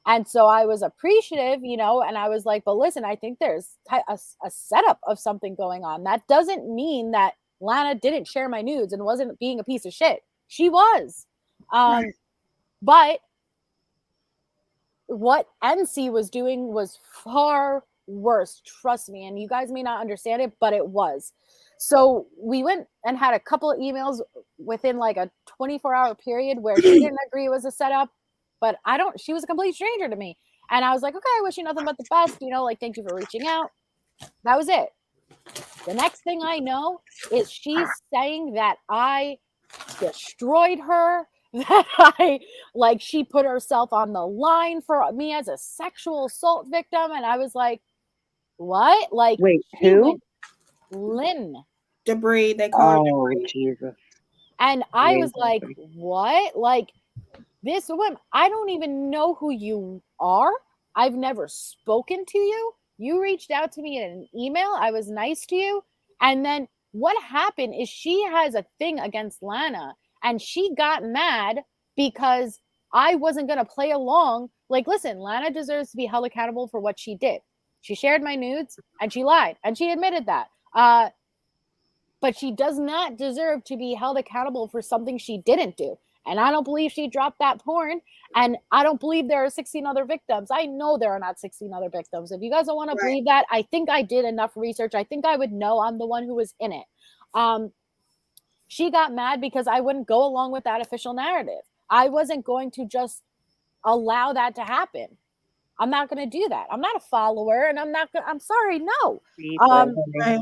Speaker 3: And so I was appreciative, and I was like, but listen, I think there's a setup of something going on. That doesn't mean that Lana didn't share my nudes and wasn't being a piece of shit. She was. Right. But what NC was doing was far worse, trust me. And you guys may not understand it, but it was. So we went and had a couple of emails within like a 24-hour period where she didn't agree it was a setup, but she was a complete stranger to me. And I was like, okay, I wish you nothing but the best, thank you for reaching out. That was it. The next thing I know is she's saying that I destroyed her, that she put herself on the line for me as a sexual assault victim. And I was like, what?
Speaker 4: Wait, who?
Speaker 3: Lynn.
Speaker 1: Debris, they call her Debris.
Speaker 4: Jesus.
Speaker 3: And I was like, what? This woman, I don't even know who you are. I've never spoken to you. You reached out to me in an email. I was nice to you. And then what happened is she has a thing against Lana, and she got mad because I wasn't going to play along. Listen, Lana deserves to be held accountable for what she did. She shared my nudes and she lied, and she admitted that. But she does not deserve to be held accountable for something she didn't do. And I don't believe she dropped that porn. And I don't believe there are 16 other victims. I know there are not 16 other victims. If you guys don't want to believe that, I think I did enough research. I think I would know. I'm the one who was in it. She got mad because I wouldn't go along with that official narrative. I wasn't going to just allow that to happen. I'm not going to do that. I'm not a follower, and I'm sorry, no.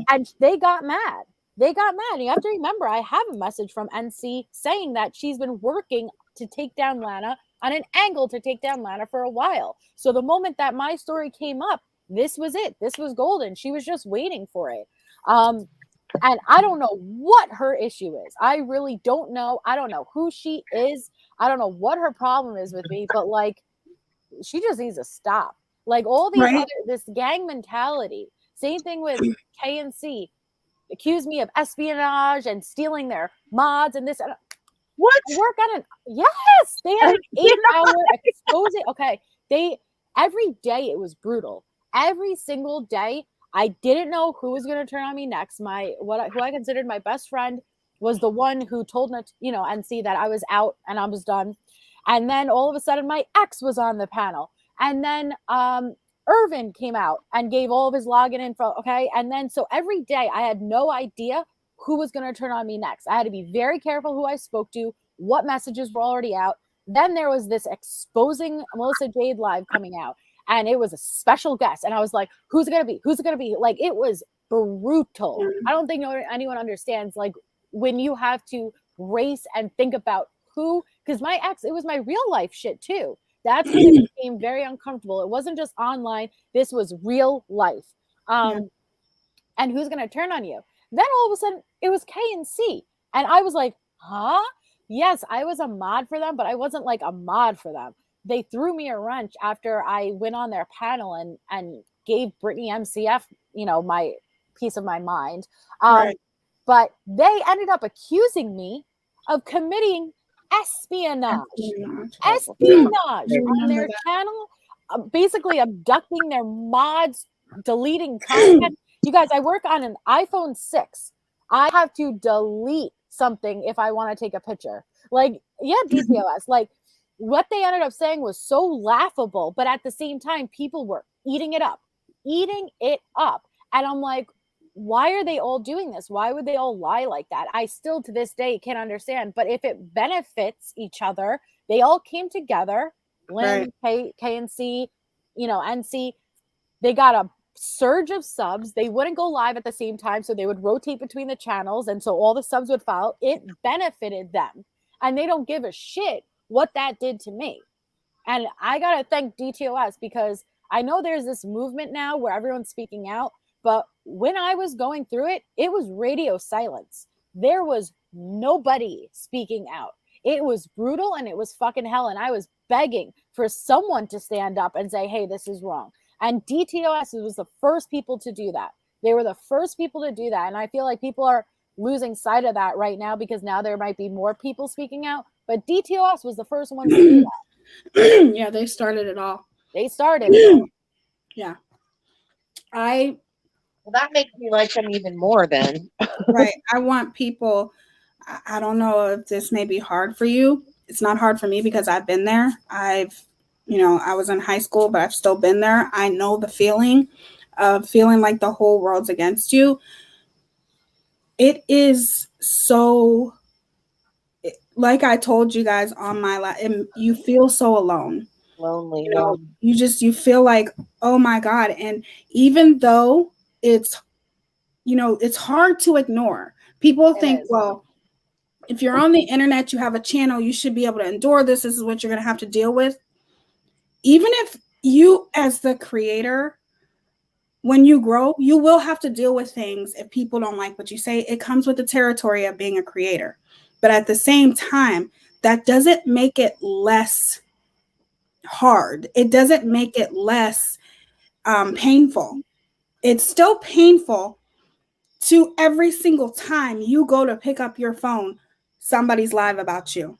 Speaker 3: And they got mad. They got mad. You have to remember, I have a message from NC saying that she's been working to take down Lana on an angle to take down Lana for a while. So the moment that my story came up, this was it. This was golden. She was just waiting for it. And I don't know what her issue is. I really don't know. I don't know who she is. I don't know what her problem is with me, but she just needs to stop. All these this gang mentality. Same thing with KNC. Accused me of espionage and stealing their mods and this.
Speaker 4: What?
Speaker 3: I work on it. Yes, they had an 8-hour exposing. Okay, every day it was brutal. Every single day, I didn't know who was going to turn on me next. Who I considered my best friend was the one who told NC that I was out and I was done. And then all of a sudden, my ex was on the panel, and then Irvin came out and gave all of his login info. Okay. And then, so every day I had no idea who was going to turn on me next. I had to be very careful who I spoke to, what messages were already out. Then there was this exposing Melissa Jade live coming out, and it was a special guest. And I was like, who's it going to be? Who's it going to be? It was brutal. I don't think anyone understands, when you have to race and think about who, because my ex, it was my real life shit too. That's when it became very uncomfortable. It wasn't just online. This was real life. And who's going to turn on you? Then all of a sudden, it was KNC. And I was like, huh? Yes, I was a mod for them, but I wasn't a mod for them. They threw me a wrench after I went on their panel and gave Brittany MCF, my piece of my mind. But they ended up accusing me of committing espionage on their channel, basically abducting their mods, deleting content. You guys, I work on an iPhone 6. I have to delete something if I want to take a picture. DPOS. what they ended up saying was so laughable, but at the same time, people were eating it up. And I'm like, why are they all doing this? Why would they all lie like that? I still to this day can't understand. But if it benefits each other, they all came together. Lynn,
Speaker 1: Right.
Speaker 3: KNC, NC, they got a surge of subs. They wouldn't go live at the same time, so they would rotate between the channels, and so all the subs would follow. It benefited them, and they don't give a shit what that did to me. And I gotta thank DTOS, because I know there's this movement now where everyone's speaking out, but when I was going through it, it was radio silence. There was nobody speaking out. It was brutal and it was fucking hell, and I was begging for someone to stand up and say, hey, this is wrong. And DTOS was the first people to do that. They were the first people to do that. And I feel like people are losing sight of that right now, because now there might be more people speaking out. But DTOS was the first one to do
Speaker 1: that. Yeah, they started it all.
Speaker 3: They started it all.
Speaker 1: Yeah.
Speaker 4: Well, that makes me like them even more then.
Speaker 1: Right. I want people, I don't know if this may be hard for you. It's not hard for me because I've been there. I was in high school, but I've still been there. I know the feeling of feeling like the whole world's against you. It is so, like I told you guys on my you feel so alone.
Speaker 4: Lonely.
Speaker 1: You feel like, oh my God. And even though it's hard to ignore. People think, well, if you're on the internet, you have a channel, you should be able to endure this. This is what you're going to have to deal with. Even if you, as the creator, when you grow, you will have to deal with things if people don't like what you say. It comes with the territory of being a creator. But at the same time, that doesn't make it less hard. It doesn't make it less painful. It's still painful to every single time you go to pick up your phone, somebody's live about you.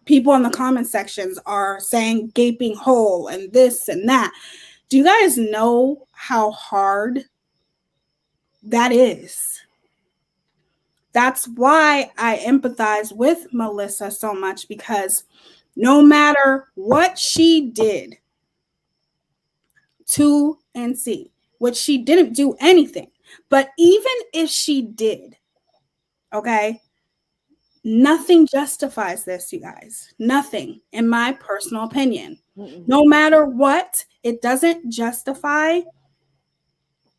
Speaker 1: People in the comment sections are saying gaping hole and this and that. Do you guys know how hard that is? That's why I empathize with Melissa so much, because no matter what she did to NC, which she didn't do anything, but even if she did, okay, nothing justifies this, you guys. Nothing, in my personal opinion. No matter what, it doesn't justify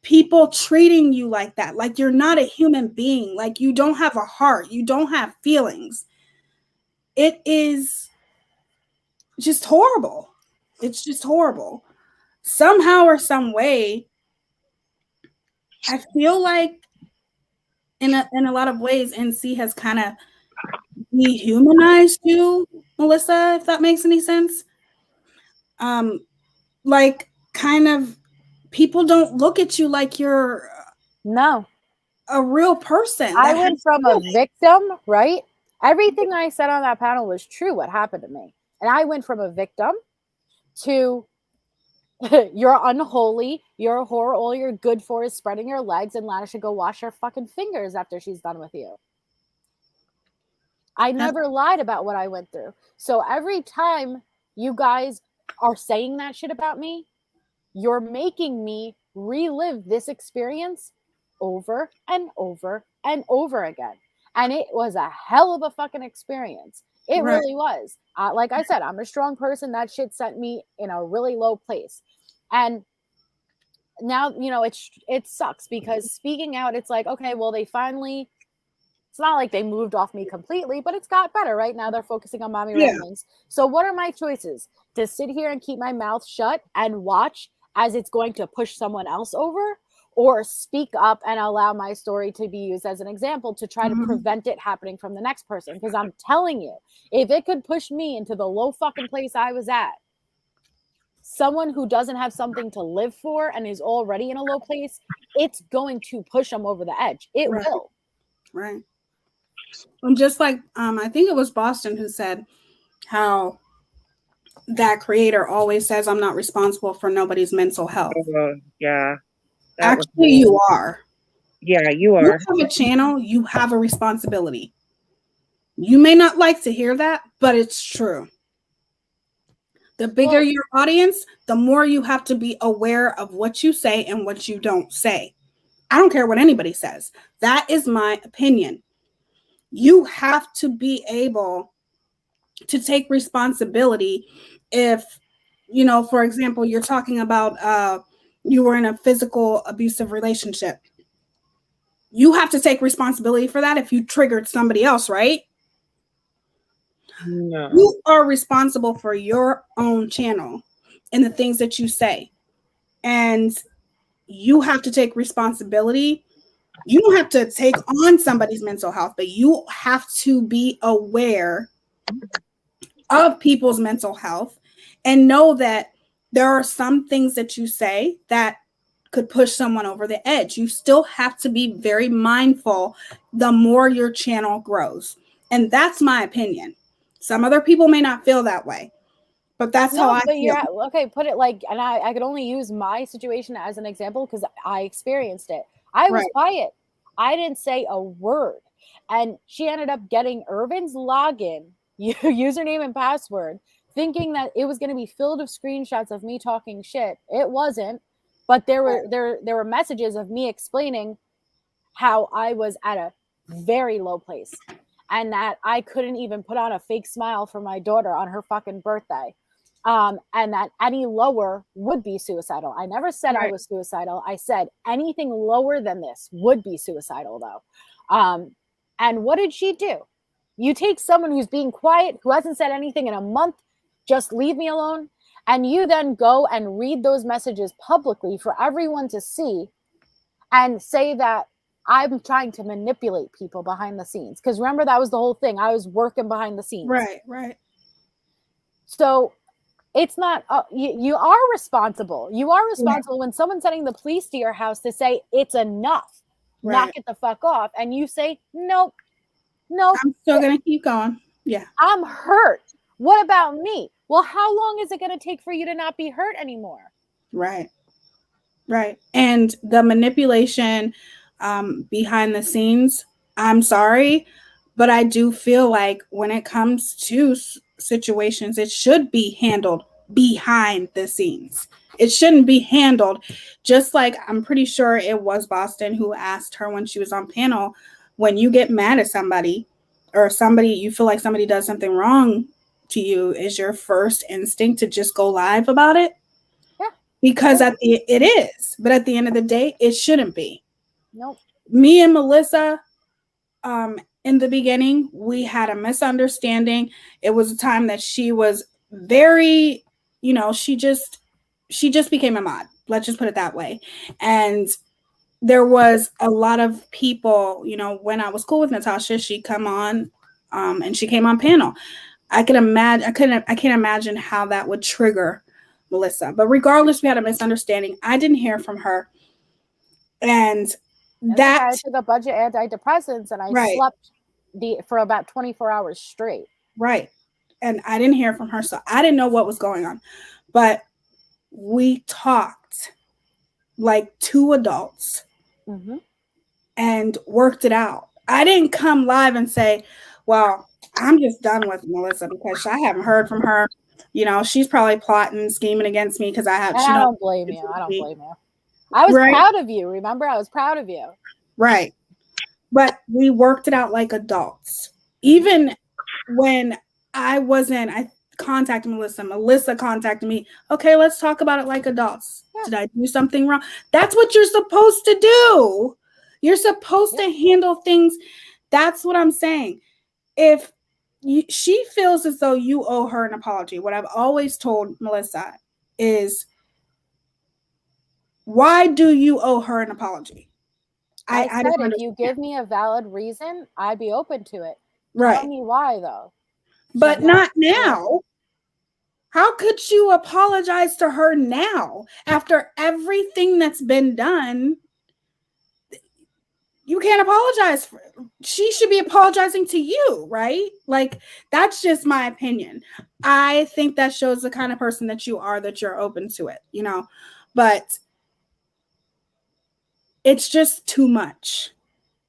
Speaker 1: people treating you like that. Like you're not a human being. Like you don't have a heart. You don't have feelings. It is just horrible. It's just horrible. Somehow or some way, I feel like in a lot of ways, NC has kind of dehumanized you, Melissa, if that makes any sense. Like kind of people don't look at you like you're a real person.
Speaker 3: I went from a victim, right? Everything I said on that panel was true, what happened to me. And I went from a victim to you're unholy, you're a whore, all you're good for is spreading your legs, and Lana should go wash her fucking fingers after she's done with you. I never lied about what I went through. So every time you guys are saying that shit about me, you're making me relive this experience over and over and over again. And it was a hell of a fucking experience. It really was. Like I said, I'm a strong person. That shit sent me in a really low place. And now, it sucks, because speaking out, it's like, okay, well, they finally, it's not like they moved off me completely, but it's got better. Right now, they're focusing on Mommy Ramblings. So what are my choices? To sit here and keep my mouth shut and watch as it's going to push someone else over, or speak up and allow my story to be used as an example to try to prevent it happening from the next person? Because I'm telling you, if it could push me into the low fucking place I was at, someone who doesn't have something to live for and is already in a low place, it's going to push them over the edge. It will.
Speaker 1: Right. And just like, I think it was Boston who said how that creator always says, I'm not responsible for nobody's mental health.
Speaker 4: Yeah.
Speaker 1: Actually, you are.
Speaker 4: Yeah, you are.
Speaker 1: You have a channel, you have a responsibility. You may not like to hear that, but it's true. The bigger your audience, the more you have to be aware of what you say and what you don't say. I don't care what anybody says. That is my opinion. You have to be able to take responsibility if, you know, for example, you're talking about you were in a physical abusive relationship. You have to take responsibility for that if you triggered somebody else, right?
Speaker 4: No.
Speaker 1: You are responsible for your own channel and the things that you say. And you have to take responsibility. You don't have to take on somebody's mental health, but you have to be aware of people's mental health and know that there are some things that you say that could push someone over the edge. You still have to be very mindful the more your channel grows. And that's my opinion. Some other people may not feel that way, but that's how I
Speaker 3: but
Speaker 1: feel.
Speaker 3: okay, put it like, and I could only use my situation as an example because I experienced it. I was quiet. I didn't say a word. And she ended up getting Irvin's login, username and password, thinking that it was going to be filled with screenshots of me talking shit. It wasn't. But there were messages of me explaining how I was at a very low place and that I couldn't even put on a fake smile for my daughter on her fucking birthday. And that any lower would be suicidal. I never said I was suicidal. I said anything lower than this would be suicidal, though. And what did she do? You take someone who's being quiet, who hasn't said anything in a month, just leave me alone. And you then go and read those messages publicly for everyone to see and say that I'm trying to manipulate people behind the scenes. Because remember, that was the whole thing. I was working behind the scenes.
Speaker 1: Right.
Speaker 3: So it's not, you are responsible. You are responsible when someone's sending the police to your house to say it's enough. Knock it the fuck off. And you say, nope.
Speaker 1: I'm still going to keep going. Yeah.
Speaker 3: I'm hurt. What about me? Well, how long is it going to take for you to not be hurt anymore?
Speaker 1: Right. And the manipulation behind the scenes, I'm sorry, but I do feel like when it comes to situations, it should be handled behind the scenes. It shouldn't be handled just like, I'm pretty sure it was Boston who asked her when she was on panel, when you get mad at somebody or somebody, you feel like somebody does something wrong to you, is your first instinct to just go live about it?
Speaker 3: Yeah.
Speaker 1: Because it is, but at the end of the day, it shouldn't be.
Speaker 3: Nope.
Speaker 1: Me and Melissa, in the beginning, we had a misunderstanding. It was a time that she was very, she just became a mod. Let's just put it that way. And there was a lot of people, when I was cool with Natasha, she'd come on, and she came on panel. I can't imagine how that would trigger Melissa. But regardless, we had a misunderstanding. I didn't hear from her. And that
Speaker 3: I took a bunch of antidepressants and I slept for about 24 hours straight.
Speaker 1: Right. And I didn't hear from her, so I didn't know what was going on. But we talked like two adults and worked it out. I didn't come live and say, well, I'm just done with Melissa because I haven't heard from her. She's probably plotting, scheming against me because I
Speaker 3: don't blame you. I don't blame you. I was proud of you. Remember, I was proud of you.
Speaker 1: Right. But we worked it out like adults. Even when I contacted Melissa. Melissa contacted me. Okay, let's talk about it like adults. Yeah. Did I do something wrong? That's what you're supposed to do. You're supposed to handle things. That's what I'm saying. If she feels as though you owe her an apology, what I've always told Melissa is, why do you owe her an apology?
Speaker 3: I said, if you give me a valid reason, I'd be open to it.
Speaker 1: Right.
Speaker 3: Tell me why, though.
Speaker 1: But not now. How could you apologize to her now after everything that's been done? You can't apologize for. She should be apologizing to you, right? Like, that's just my opinion. I think that shows the kind of person that you are, that you're open to it, but it's just too much.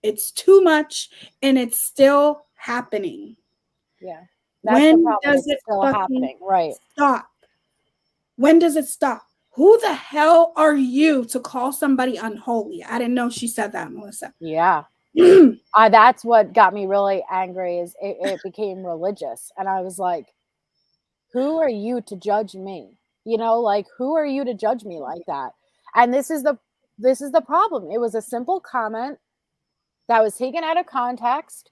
Speaker 1: It's too much, and it's still happening.
Speaker 3: Yeah.
Speaker 1: When does it still happening?
Speaker 3: Right.
Speaker 1: Stop? When does it stop? Who the hell are you to call somebody unholy? I didn't know she said that, Melissa.
Speaker 3: Yeah. That's what got me really angry, is it became religious. And I was like, who are you to judge me? You know, like, who are you to judge me like that? And this is the problem. It was a simple comment that was taken out of context,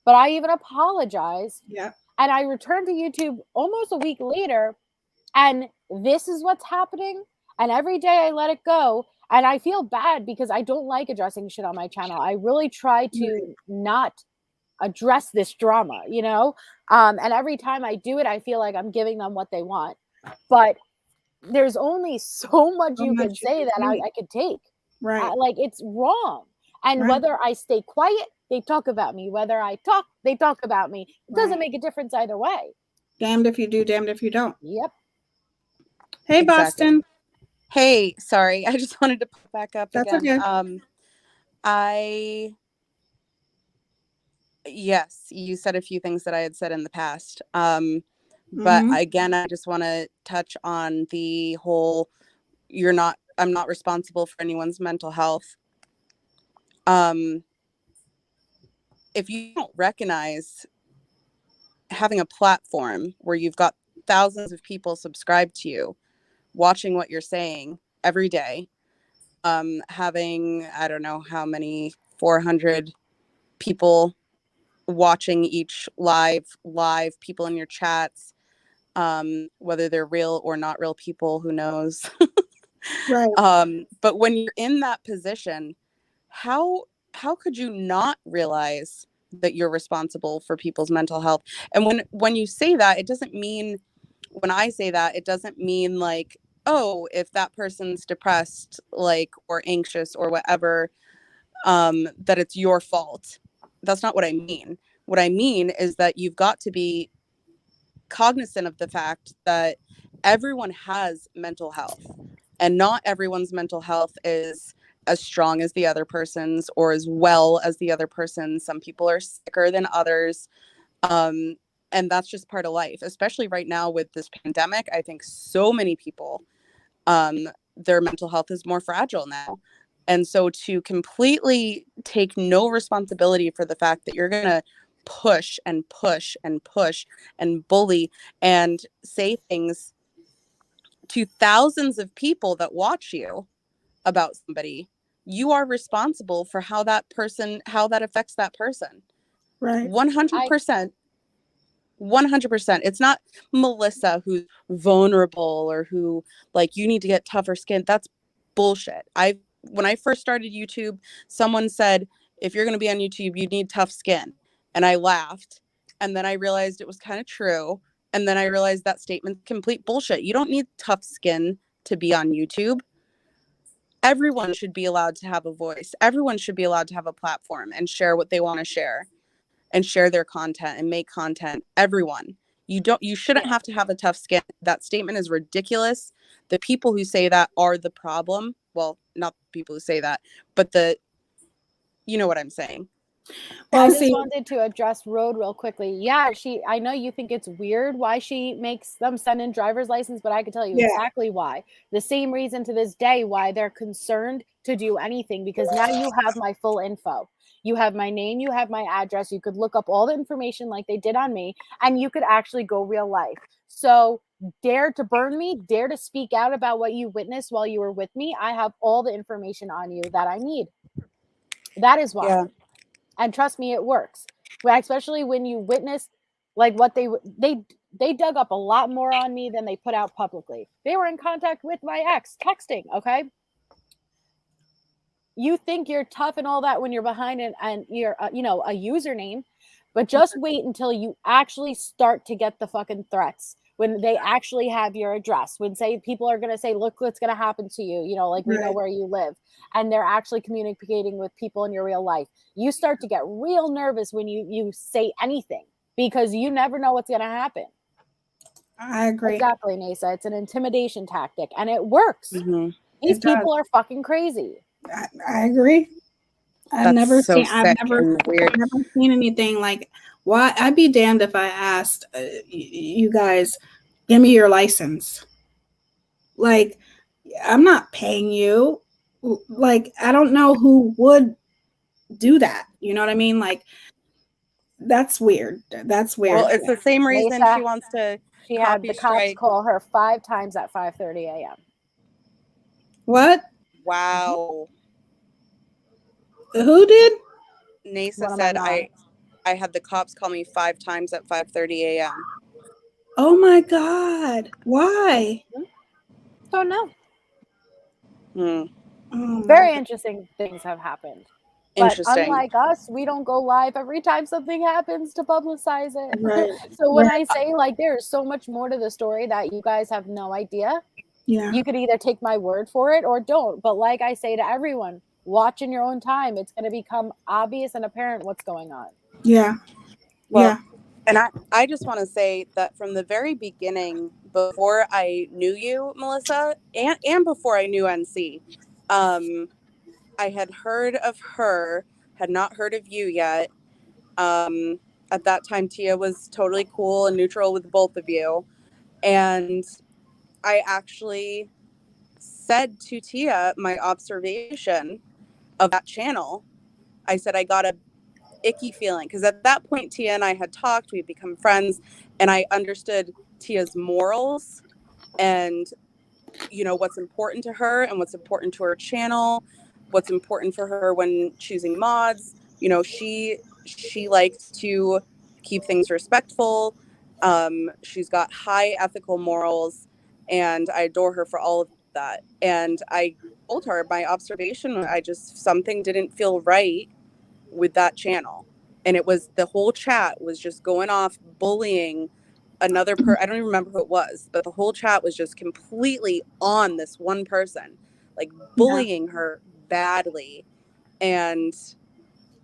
Speaker 3: but I even apologized.
Speaker 1: Yeah.
Speaker 3: And I returned to YouTube almost a week later, and this is what's happening. And every day I let it go. And I feel bad because I don't like addressing shit on my channel. I really try to not address this drama, you know? And every time I do it, I feel like I'm giving them what they want. But there's only so much you can say that I could take.
Speaker 1: Right.
Speaker 3: Like, it's wrong. And whether I stay quiet, they talk about me. Whether I talk, they talk about me. It doesn't make a difference either way.
Speaker 1: Damned if you do, damned if you don't.
Speaker 3: Yep.
Speaker 1: Hey,
Speaker 2: Exactly.
Speaker 1: Boston.
Speaker 2: Hey, sorry. I just wanted to pop back up
Speaker 1: That's
Speaker 2: again.
Speaker 1: okay.
Speaker 2: Yes, you said a few things that I had said in the past. But again, I just want to touch on the whole, I'm not responsible for anyone's mental health. If you don't recognize having a platform where you've got thousands of people subscribed to you, watching what you're saying every day, having, I don't know how many, 400 people watching each live, people in your chats, whether they're real or not real people, who knows?
Speaker 1: Right.
Speaker 2: But when you're in that position, how could you not realize that you're responsible for people's mental health? And when you say that, it doesn't mean, when I say that, it doesn't mean like, oh, if that person's depressed, like, or anxious or whatever, that it's your fault. That's not what I mean. What I mean is that you've got to be cognizant of the fact that everyone has mental health, and not everyone's mental health is as strong as the other person's or as well as the other person's. Some people are sicker than others. And that's just part of life, especially right now with this pandemic. I think so many people, their mental health is more fragile now. And so to completely take no responsibility for the fact that you're going to push and push and push and bully and say things to thousands of people that watch you about somebody, you are responsible for how that affects that person.
Speaker 1: Right.
Speaker 2: 100%. 100%. It's not Melissa who's vulnerable or who, like, you need to get tougher skin. That's bullshit. When I first started YouTube, someone said, if you're going to be on YouTube, you need tough skin. And I laughed. And then I realized it was kind of true. And then I realized that statement's complete bullshit. You don't need tough skin to be on YouTube. Everyone should be allowed to have a voice. Everyone should be allowed to have a platform and share what they want to share and share their content and make content. Everyone. You shouldn't have to have a tough skin. That statement is ridiculous. The people who say that are the problem. Well, not the people who say that, but you know what I'm saying.
Speaker 3: Well, I just wanted to address Road real quickly. Yeah, I know you think it's weird why she makes them send in driver's license, but I can tell you exactly why. The same reason to this day why they're concerned to do anything, because now you have my full info. You have my name, you have my address, you could look up all the information like they did on me, and you could actually go real life. So dare to burn me, dare to speak out about what you witnessed while you were with me. I have all the information on you that I need. That is why.
Speaker 2: Yeah.
Speaker 3: And trust me, it works. Especially when you witness like what they dug up a lot more on me than they put out publicly. They were in contact with my ex texting. Okay. You think you're tough and all that when you're behind and you're, a username, but just wait until you actually start to get the fucking threats. When they actually have your address, when people are going to say, look what's going to happen to you, we know where you live, and they're actually communicating with people in your real life. You start to get real nervous when you say anything, because you never know what's going to happen.
Speaker 1: I agree.
Speaker 3: Exactly, Nasa. It's an intimidation tactic, and it works.
Speaker 2: Mm-hmm.
Speaker 3: These people are fucking crazy.
Speaker 1: I agree. I've never seen anything like. Why? I'd be damned if I asked you guys, give me your license. Like, I'm not paying you. Like, I don't know who would do that. You know what I mean? Like, that's weird. That's
Speaker 2: Well,
Speaker 1: weird.
Speaker 2: it's the same reason
Speaker 3: Lisa,
Speaker 2: she wants to
Speaker 3: she had
Speaker 2: copy
Speaker 3: the cops
Speaker 2: strike.
Speaker 3: call her 5 times at 5:30 a.m.
Speaker 1: What?
Speaker 2: Wow.
Speaker 1: Who did?
Speaker 2: Nasa
Speaker 3: One of my
Speaker 2: said
Speaker 3: moms.
Speaker 2: I had the cops call me 5 times at 5:30 a.m.
Speaker 1: Oh my God. Why?
Speaker 3: Don't know.
Speaker 1: Oh my
Speaker 3: Very
Speaker 1: God.
Speaker 3: interesting things have happened. But
Speaker 2: Interesting.
Speaker 3: unlike us, we don't go live every time something happens to publicize it.
Speaker 1: Right.
Speaker 3: So when
Speaker 1: Right.
Speaker 3: I say like there's so much more to the story that you guys have no idea,
Speaker 1: Yeah.
Speaker 3: you could either take my word for it or don't. But like I say to everyone, watch in your own time. It's going to become obvious and apparent what's going on.
Speaker 1: Yeah.
Speaker 2: Well,
Speaker 1: Yeah.
Speaker 2: and I just want to say that from the very beginning, before I knew you, Melissa, and before I knew NC, I had heard of her, had not heard of you yet. At that time, Tia was totally cool and neutral with both of you. And I actually said to Tia my observation of that channel. I said I got a icky feeling because at that point Tia and I had talked, we'd become friends, and I understood Tia's morals and what's important to her and what's important to her channel, what's important for her when choosing mods. She likes to keep things respectful. She's got high ethical morals, and I adore her for all of that. And I told her my observation, something didn't feel right with that channel. And it was the whole chat was just going off bullying I don't even remember who it was, but the whole chat was just completely on this one person, like
Speaker 1: Yeah.
Speaker 2: bullying her badly. And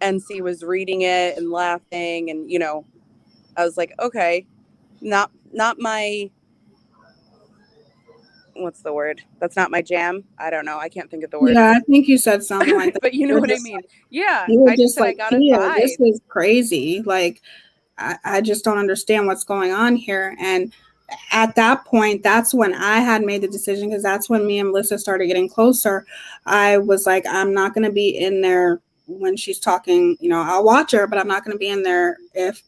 Speaker 2: NC was reading it and laughing, and I was like, okay, not my, what's the word? That's not my jam. I don't know. I can't think of the
Speaker 1: Yeah. I
Speaker 2: words.
Speaker 1: think you said something like that.
Speaker 2: But you know
Speaker 1: You're
Speaker 2: what I
Speaker 1: just
Speaker 2: mean?
Speaker 1: like,
Speaker 2: Yeah,
Speaker 1: you were
Speaker 2: I just
Speaker 1: just
Speaker 2: said
Speaker 1: like,
Speaker 2: I got a
Speaker 1: Tia, this
Speaker 2: vibe.
Speaker 1: is crazy. Like, I just don't understand what's going on here. And at that point, that's when I had made the decision, because that's when me and Melissa started getting closer. I was like, I'm not going to be in there when she's talking. I'll watch her, but I'm not going to be in there if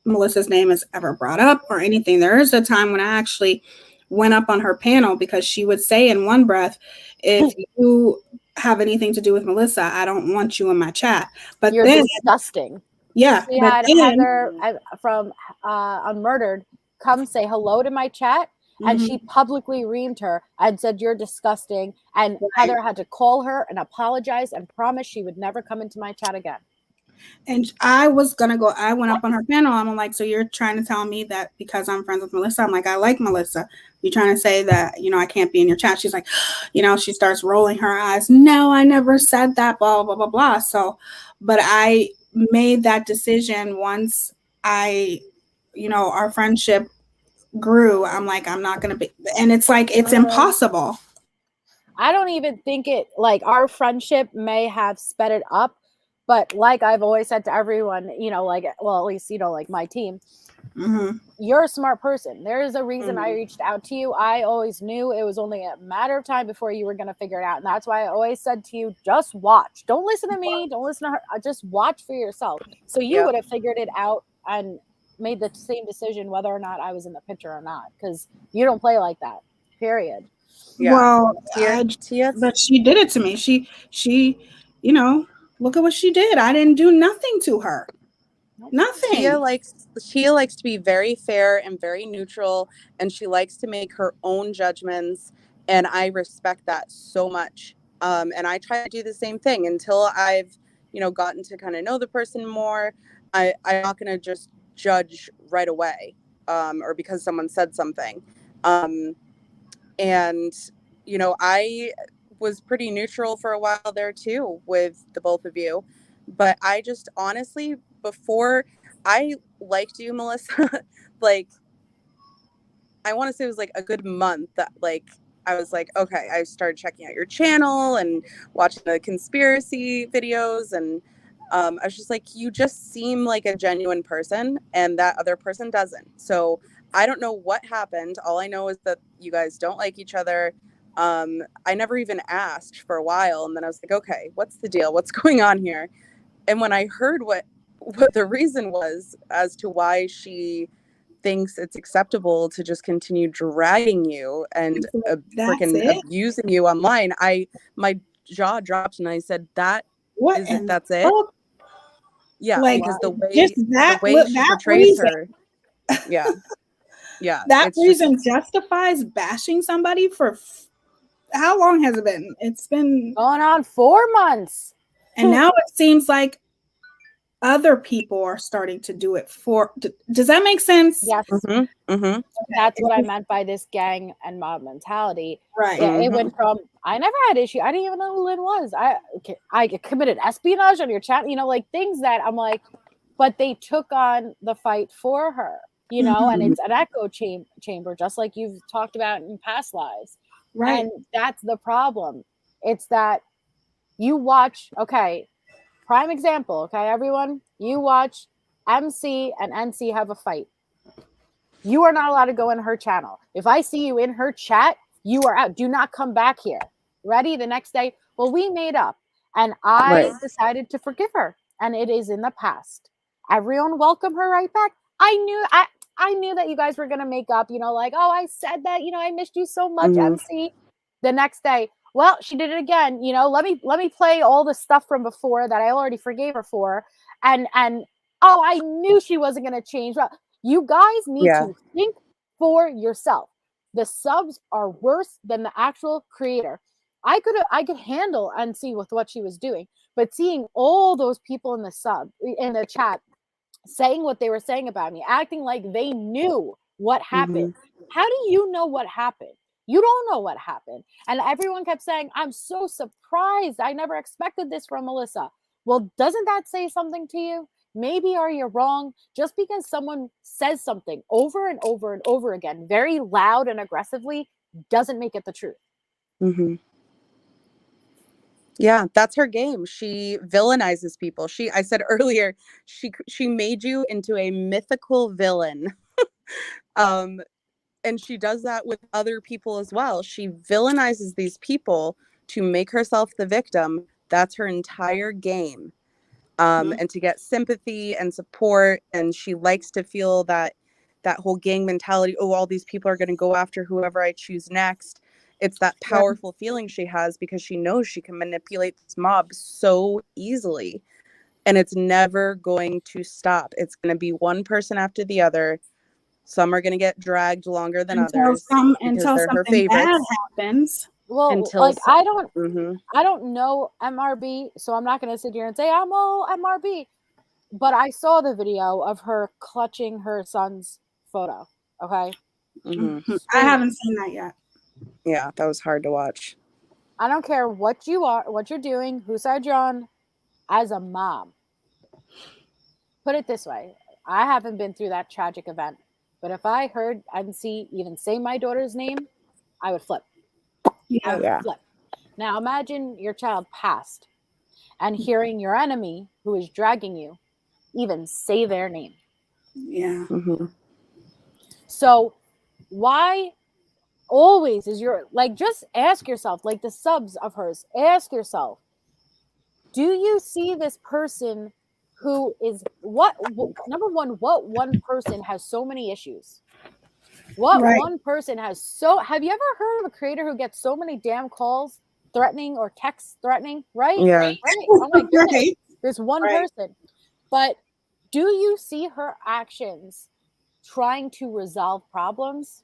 Speaker 1: Melissa's name is ever brought up or anything. There is a time when I actually went up on her panel, because she would say in one breath, if you have anything to do with Melissa, I don't want you in my chat. But
Speaker 3: You're
Speaker 1: then,
Speaker 3: disgusting.
Speaker 1: yeah,
Speaker 3: She
Speaker 1: but
Speaker 3: had
Speaker 1: then,
Speaker 3: Heather from Unmurdered come say hello to my chat, and she publicly reamed her and said, "You're disgusting." And Heather had to call her and apologize and promise she would never come into my chat again.
Speaker 1: And I went up on her panel. I'm like, so you're trying to tell me that because I'm friends with Melissa? I'm like, I like Melissa. You're trying to say that, I can't be in your chat. She's like, she starts rolling her eyes. No, I never said that, blah, blah, blah, blah. So, but I made that decision once our friendship grew. I'm like, I'm not going to be, and it's like, it's impossible.
Speaker 3: I don't even think like our friendship may have sped it up, but like I've always said to everyone, like, well, at least, like my team, you're a smart person. There is a reason I reached out to you. I always knew it was only a matter of time before you were going to figure it out. And that's why I always said to you, just watch. Don't listen to me. Don't listen to her. Just watch for yourself. So you would have figured it out and made the same decision whether or not I was in the picture or not, because you don't play like that, period.
Speaker 2: Yeah.
Speaker 1: Well,
Speaker 2: Tia,
Speaker 1: but she did it to me. She, look at what she did. I didn't do nothing to her. Nothing.
Speaker 2: Tia likes to be very fair and very neutral, and she likes to make her own judgments, and I respect that so much. And I try to do the same thing until I've, gotten to kind of know the person more. I'm not going to just judge right away, or because someone said something. And I was pretty neutral for a while there too with the both of you, but I just honestly, before I liked you, Melissa, like, I want to say it was like a good month that, like, I was like, okay, I started checking out your channel and watching the conspiracy videos, and I was just like, you just seem like a genuine person, and that other person doesn't. So I don't know what happened. All I know is that you guys don't like each other. I never even asked for a while, and then I was like, okay, what's the deal? What's going on here? And when I heard what the reason was as to why she thinks it's acceptable to just continue dragging you and
Speaker 1: That's
Speaker 2: freaking
Speaker 1: it.
Speaker 2: abusing you online, my jaw dropped and I said, "That
Speaker 1: What
Speaker 2: is it?
Speaker 1: in
Speaker 2: That's
Speaker 1: the
Speaker 2: it."
Speaker 1: fuck?
Speaker 2: Yeah,
Speaker 1: Like
Speaker 2: because the
Speaker 1: just
Speaker 2: way she
Speaker 1: that
Speaker 2: portrays
Speaker 1: reason,
Speaker 2: her, yeah,
Speaker 1: that
Speaker 2: it's
Speaker 1: reason
Speaker 2: just
Speaker 1: justifies bashing somebody for how long has it been? It's been
Speaker 3: Going on 4 months.
Speaker 1: and now it seems like other people are starting to do it for. Does that make sense?
Speaker 3: Yes.
Speaker 2: mm-hmm.
Speaker 3: That's what I meant by this gang and mob mentality.
Speaker 1: Right.
Speaker 3: Yeah, it went from I never had issue. I didn't even know who Lynn was. I committed espionage on your chat. You know, like things that I'm like, but they took on the fight for her. You know, and it's an echo chamber, just like you've talked about in past lives.
Speaker 1: Right.
Speaker 3: And that's the problem. It's that you watch. Okay, prime example. Okay, everyone, you watch MC and NC have a fight. You are not allowed to go in her channel. If I see you in her chat, you are out. Do not come back here. Ready? The next day, well, we made up and I decided to forgive her and it is in the past. Everyone welcome her right back. I knew that you guys were going to make up, you know, like, oh, I said that, you know, I missed you so much, MC. The next day, well, she did it again. You know, let me play all the stuff from before that I already forgave her for. And oh, I knew she wasn't going to change. Well, you guys need to think for yourself. The subs are worse than the actual creator. I could handle and see with what she was doing, but seeing all those people in the chat saying what they were saying about me, acting like they knew what happened. How do you know what happened? You don't know what happened. And everyone kept saying, I'm so surprised. I never expected this from Melissa. Well, doesn't that say something to you? Maybe are you wrong? Just because someone says something over and over and over again, very loud and aggressively, doesn't make it the truth.
Speaker 2: Yeah, that's her game. She villainizes people. I said earlier, she made you into a mythical villain. And she does that with other people as well. She villainizes these people to make herself the victim. That's her entire game. And to get sympathy and support. And she likes to feel that whole gang mentality. Oh, all these people are going to go after whoever I choose next. It's that powerful feeling she has because she knows she can manipulate this mob so easily. And it's never going to stop. It's going to be one person after the other. Some are going to get dragged longer than others
Speaker 1: until
Speaker 2: they're her
Speaker 1: something bad
Speaker 2: favorites.
Speaker 1: happens.
Speaker 3: Well, like I don't know MRB, so I'm not going to sit here and say I'm all MRB. But I saw the video of her clutching her son's photo. Okay,
Speaker 1: I haven't seen that yet.
Speaker 2: Yeah, that was hard to watch.
Speaker 3: I don't care what you're doing, whose side you're on. As a mom, put it this way: I haven't been through that tragic event, but if I heard NC even say my daughter's name, I would flip. I would flip. Now imagine your child passed, and hearing your enemy who is dragging you even say their name.
Speaker 1: Yeah.
Speaker 3: So why always is your, like, just ask yourself, like the subs of hers, ask yourself, do you see this person who is number one, what one person has so many issues? What one person has have you ever heard of a creator who gets so many damn calls threatening or texts threatening? Right?
Speaker 2: Yeah.
Speaker 3: Right? Oh my goodness. There's one person. But do you see her actions trying to resolve problems?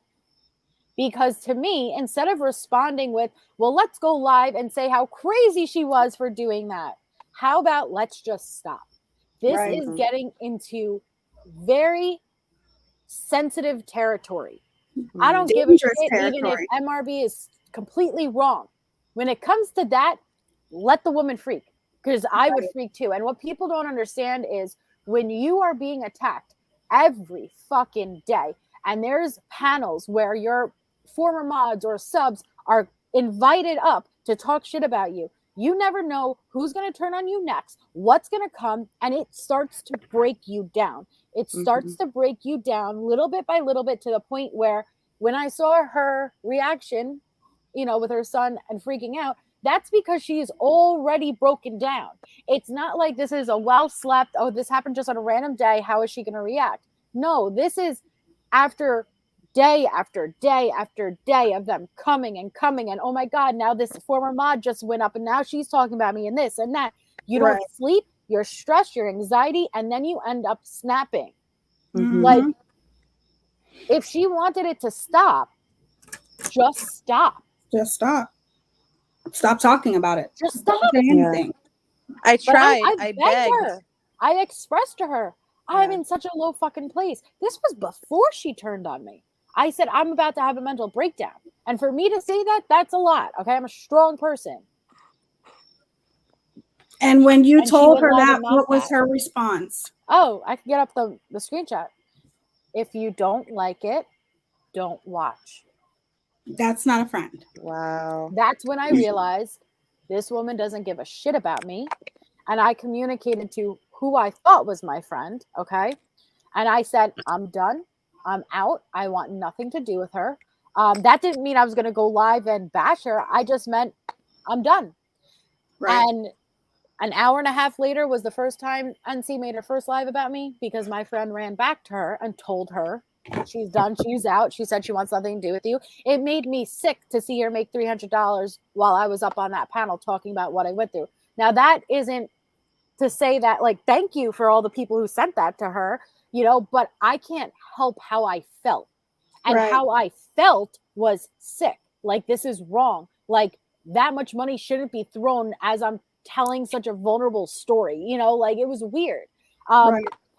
Speaker 3: Because to me, instead of responding with, well, let's go live and say how crazy she was for doing that, how about let's just stop? This is getting into very sensitive territory. I don't give a shit even if MRB is completely wrong. When it comes to that, let the woman freak, because I would freak too. And what people don't understand is when you are being attacked every fucking day, and there's panels where your former mods or subs are invited up to talk shit about you, you never know who's going to turn on you next, what's going to come, and it starts to break you down. It starts to break you down little bit by little bit, to the point where when I saw her reaction with her son and freaking out, that's because she is already broken down. It's not like this is a well slept, oh, this happened just on a random day, how is she going to react? No, this is after day after day after day of them coming and coming, and oh my god, now this former mod just went up and now she's talking about me and this and that. You don't sleep, you're stressed, your anxiety, and then you end up snapping. Like, if she wanted it to stop, just stop.
Speaker 1: Just stop. Stop talking about it.
Speaker 3: Just stop.
Speaker 1: Anything.
Speaker 2: I tried.
Speaker 3: I begged her. I expressed to her, I'm in such a low fucking place. This was before she turned on me. I said, I'm about to have a mental breakdown. And for me to say that, that's a lot. Okay, I'm a strong person.
Speaker 1: And when you told her that, what was her response?
Speaker 3: Oh, I can get up the screenshot. If you don't like it, don't watch.
Speaker 1: That's not a friend.
Speaker 2: Wow.
Speaker 3: That's when I realized this woman doesn't give a shit about me. And I communicated to who I thought was my friend, okay? And I said, I'm done. I'm out. I want nothing to do with her. That didn't mean I was going to go live and bash her. I just meant I'm done. Right. And an hour and a half later was the first time NC made her first live about me, because my friend ran back to her and told her she's done, she's out. She said she wants nothing to do with you. It made me sick to see her make $300 while I was up on that panel talking about what I went through. Now, that isn't to say that, like, thank you for all the people who sent that to her, but I can't help how I felt. And how I felt was sick. Like, this is wrong. Like, that much money shouldn't be thrown as I'm telling such a vulnerable story, like, it was weird.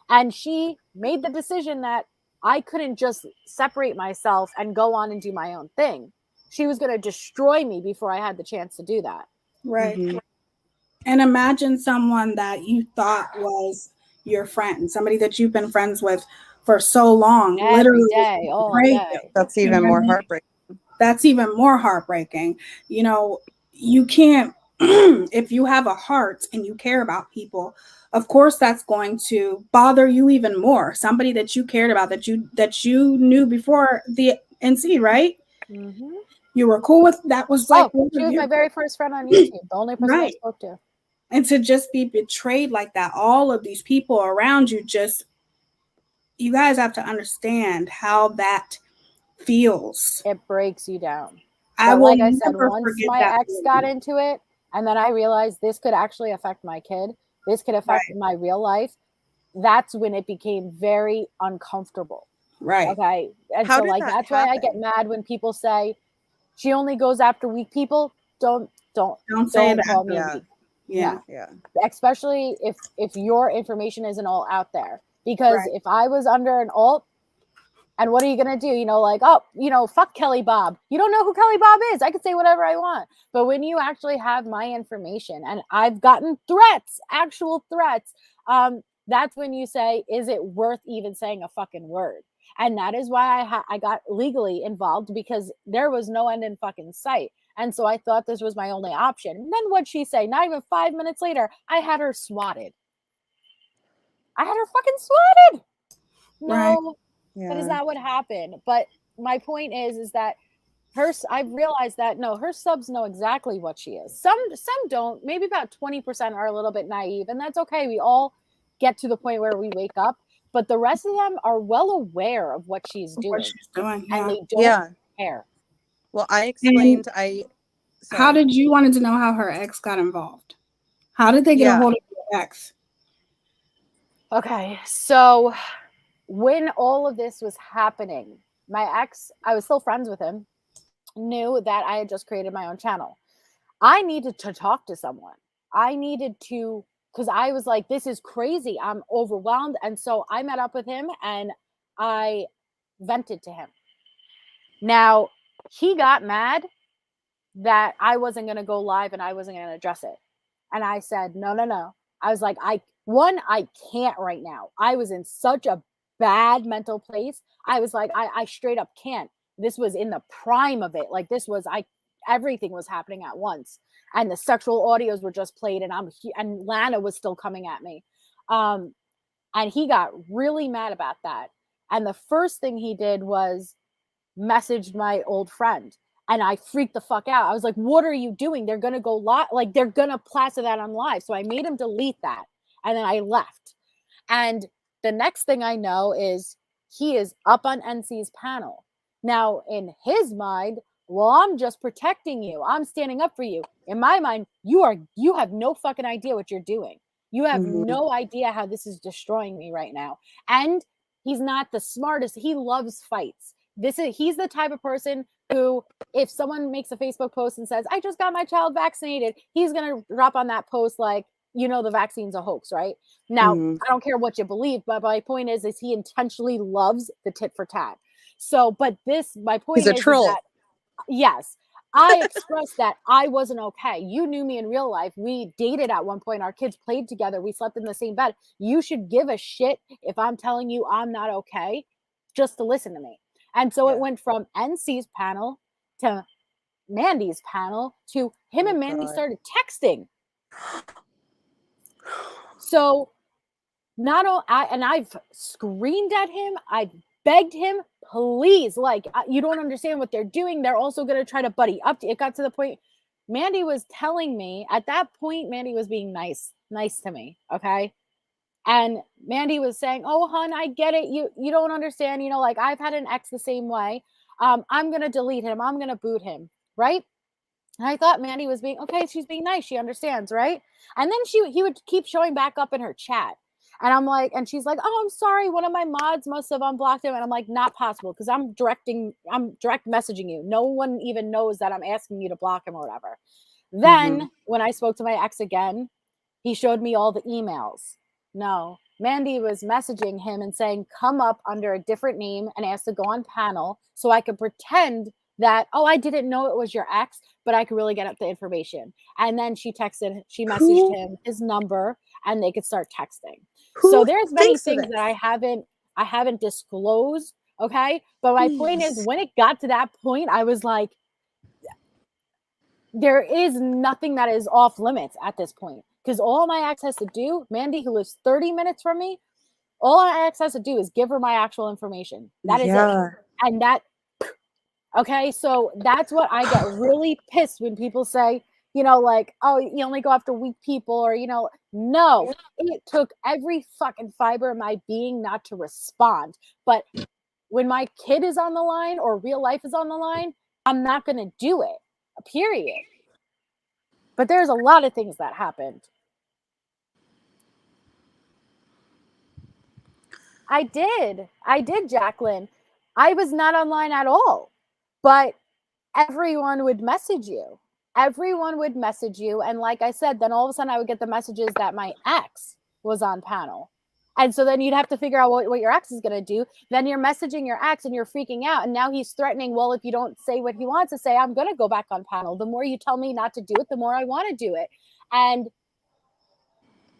Speaker 3: And she made the decision that I couldn't just separate myself and go on and do my own thing. She was going to destroy me before I had the chance to do that.
Speaker 1: Right. Mm-hmm. And imagine someone that you thought was your friend, somebody that you've been friends with for so long,
Speaker 3: every day, all day.
Speaker 2: That's even more heartbreaking.
Speaker 1: That's even more heartbreaking. You can't, if you have a heart and you care about people, of course that's going to bother you even more. Somebody that you cared about, that you knew before the NC, right? Mm-hmm. You were cool with, that was like,
Speaker 3: she was my very first friend on YouTube, the only person I spoke to.
Speaker 1: And to just be betrayed like that, all of these people around you, you guys have to understand how that feels.
Speaker 3: It breaks you down. Like I said, once my ex got into it, and then I realized this could actually affect my kid, this could affect my real life, that's when it became very uncomfortable.
Speaker 1: Right.
Speaker 3: Okay. And so, like, that's why I get mad when people say she only goes after weak people. Don't say that. Call me weak.
Speaker 1: Yeah.
Speaker 3: Especially if your information isn't all out there. Because if I was under an alt, and what are you going to do? Fuck Kelly Bob. You don't know who Kelly Bob is. I could say whatever I want. But when you actually have my information, and I've gotten threats, actual threats, that's when you say, is it worth even saying a fucking word? And that is why I got legally involved, because there was no end in fucking sight. And so I thought this was my only option. And then what'd she say? Not even 5 minutes later, I had her swatted. I had her fucking swatted. No. That is not what happened. But my point is that I've realized that her subs know exactly what she is. Some don't. Maybe about 20% are a little bit naive, and that's okay. We all get to the point where we wake up, but the rest of them are well aware of what she's doing. And they don't care.
Speaker 2: Well, I explained.
Speaker 1: How did you wanted to know how her ex got involved? How did they get a hold of your ex?
Speaker 3: Okay, so when all of this was happening, my ex, I was still friends with him, knew that I had just created my own channel. I needed to talk to someone. I needed to, because I was like, this is crazy. I'm overwhelmed. And so I met up with him and I vented to him. Now, he got mad that I wasn't going to go live and I wasn't going to address it. And I said, no. I was like, I can't right now. I was in such a bad mental place. I was like, I straight up can't. This was in the prime of it. Like, everything was happening at once. And the sexual audios were just played, and Lana was still coming at me. And he got really mad about that. And the first thing he did was messaged my old friend. And I freaked the fuck out. I was like, what are you doing? They're going to go live. Like, they're going to plaster that on live. So I made him delete that. And then I left. And the next thing I know is he is up on NC's panel. Now, in his mind, well, I'm just protecting you. I'm standing up for you. In my mind, you have no fucking idea what you're doing. You have no idea how this is destroying me right now. And he's not the smartest. He loves fights. He's the type of person who, if someone makes a Facebook post and says, I just got my child vaccinated, he's going to drop on that post like, the vaccine's a hoax, right? Now, I don't care what you believe, but my point is he intentionally loves the tit for tat. So, but my point is that, yes, I expressed that I wasn't okay. You knew me in real life. We dated at one point. Our kids played together. We slept in the same bed. You should give a shit if I'm telling you I'm not okay, just to listen to me. And so it went from NC's panel to Mandy's panel to him and Mandy started texting. So I've screamed at him. I begged him, please, like, you don't understand what they're doing. They're also going to try to buddy up. It got to the point Mandy was telling me at that point, Mandy was being nice to me. Okay. And Mandy was saying, oh, hon, I get it. You don't understand. Like, I've had an ex the same way. I'm going to delete him. I'm going to boot him. Right. And I thought Mandy was being, okay, she's being nice. She understands. Right. And then he would keep showing back up in her chat. And I'm like, and she's like, oh, I'm sorry. One of my mods must have unblocked him. And I'm like, not possible. Cause I'm direct messaging you. No one even knows that I'm asking you to block him or whatever. Then when I spoke to my ex again, he showed me all the emails. No, Mandy was messaging him and saying, come up under a different name and ask to go on panel so I could pretend that, oh, I didn't know it was your ex, but I could really get up the information. And then she messaged him his number and they could start texting. So there's many things that I haven't disclosed. Okay. But my point is, when it got to that point, I was like, there is nothing that is off limits at this point. Because all my ex has to do, Mandy, who lives 30 minutes from me, all my ex has to do is give her my actual information. That is it. And okay, so that's what I get really pissed when people say, like, oh, you only go after weak people, or, no, it took every fucking fiber of my being not to respond. But when my kid is on the line or real life is on the line, I'm not going to do it, period. But there's a lot of things that happened. I did, Jacqueline. I was not online at all, but everyone would message you. And like I said, then all of a sudden I would get the messages that my ex was on panel. And so then you'd have to figure out what your ex is going to do. Then you're messaging your ex and you're freaking out. And now he's threatening, well, if you don't say what he wants to say, I'm going to go back on panel. The more you tell me not to do it, the more I want to do it. And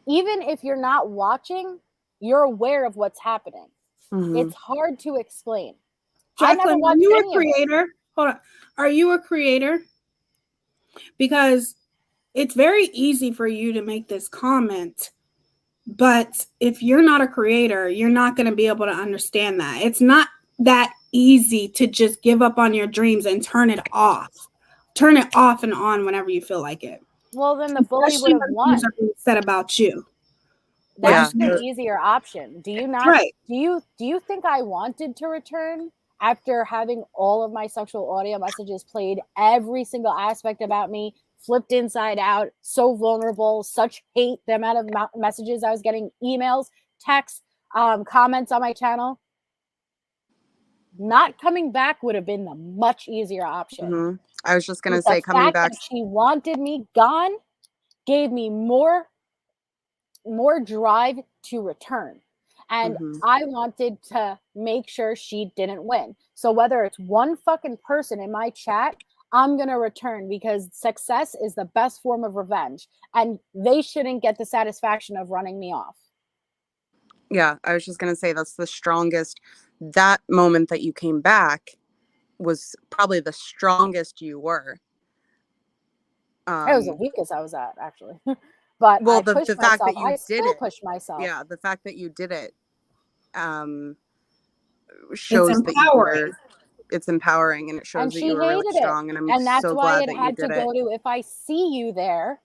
Speaker 3: even if you're not watching, you're aware of what's happening. It's hard to explain.
Speaker 1: Jacqueline, are you a creator? Hold on. Are you a creator? Because it's very easy for you to make this comment, but if you're not a creator, you're not going to be able to understand that. It's not that easy to just give up on your dreams and turn it off. Turn it off and on whenever you feel like it.
Speaker 3: Well, then the bully would have won.
Speaker 1: Said about you.
Speaker 3: That's the easier option. Do you not?
Speaker 1: Right.
Speaker 3: Do you think I wanted to return after having all of my sexual audio messages played, every single aspect about me flipped inside out, so vulnerable, such hate, the amount of messages I was getting, emails, texts, comments on my channel? Not coming back would have been the much easier option.
Speaker 2: I was just going to say, coming back.
Speaker 3: That she wanted me gone gave me more drive to return. And I wanted to make sure she didn't win. So whether it's one fucking person in my chat, I'm going to return, because success is the best form of revenge. And they shouldn't get the satisfaction of running me off.
Speaker 2: Yeah, I was just going to say that's the strongest. That moment that you came back was probably the strongest you were.
Speaker 3: It was the weakest I was at, actually. But well, the fact that you did it, pushed myself.
Speaker 2: Yeah, the fact that you did it shows that you were it's empowering, and it shows
Speaker 3: And
Speaker 2: that
Speaker 3: she
Speaker 2: you were really
Speaker 3: hated
Speaker 2: strong.
Speaker 3: it.
Speaker 2: And I'm
Speaker 3: And that's
Speaker 2: so
Speaker 3: why
Speaker 2: glad
Speaker 3: it
Speaker 2: that you
Speaker 3: had to
Speaker 2: did it.
Speaker 3: go to, if I see you there,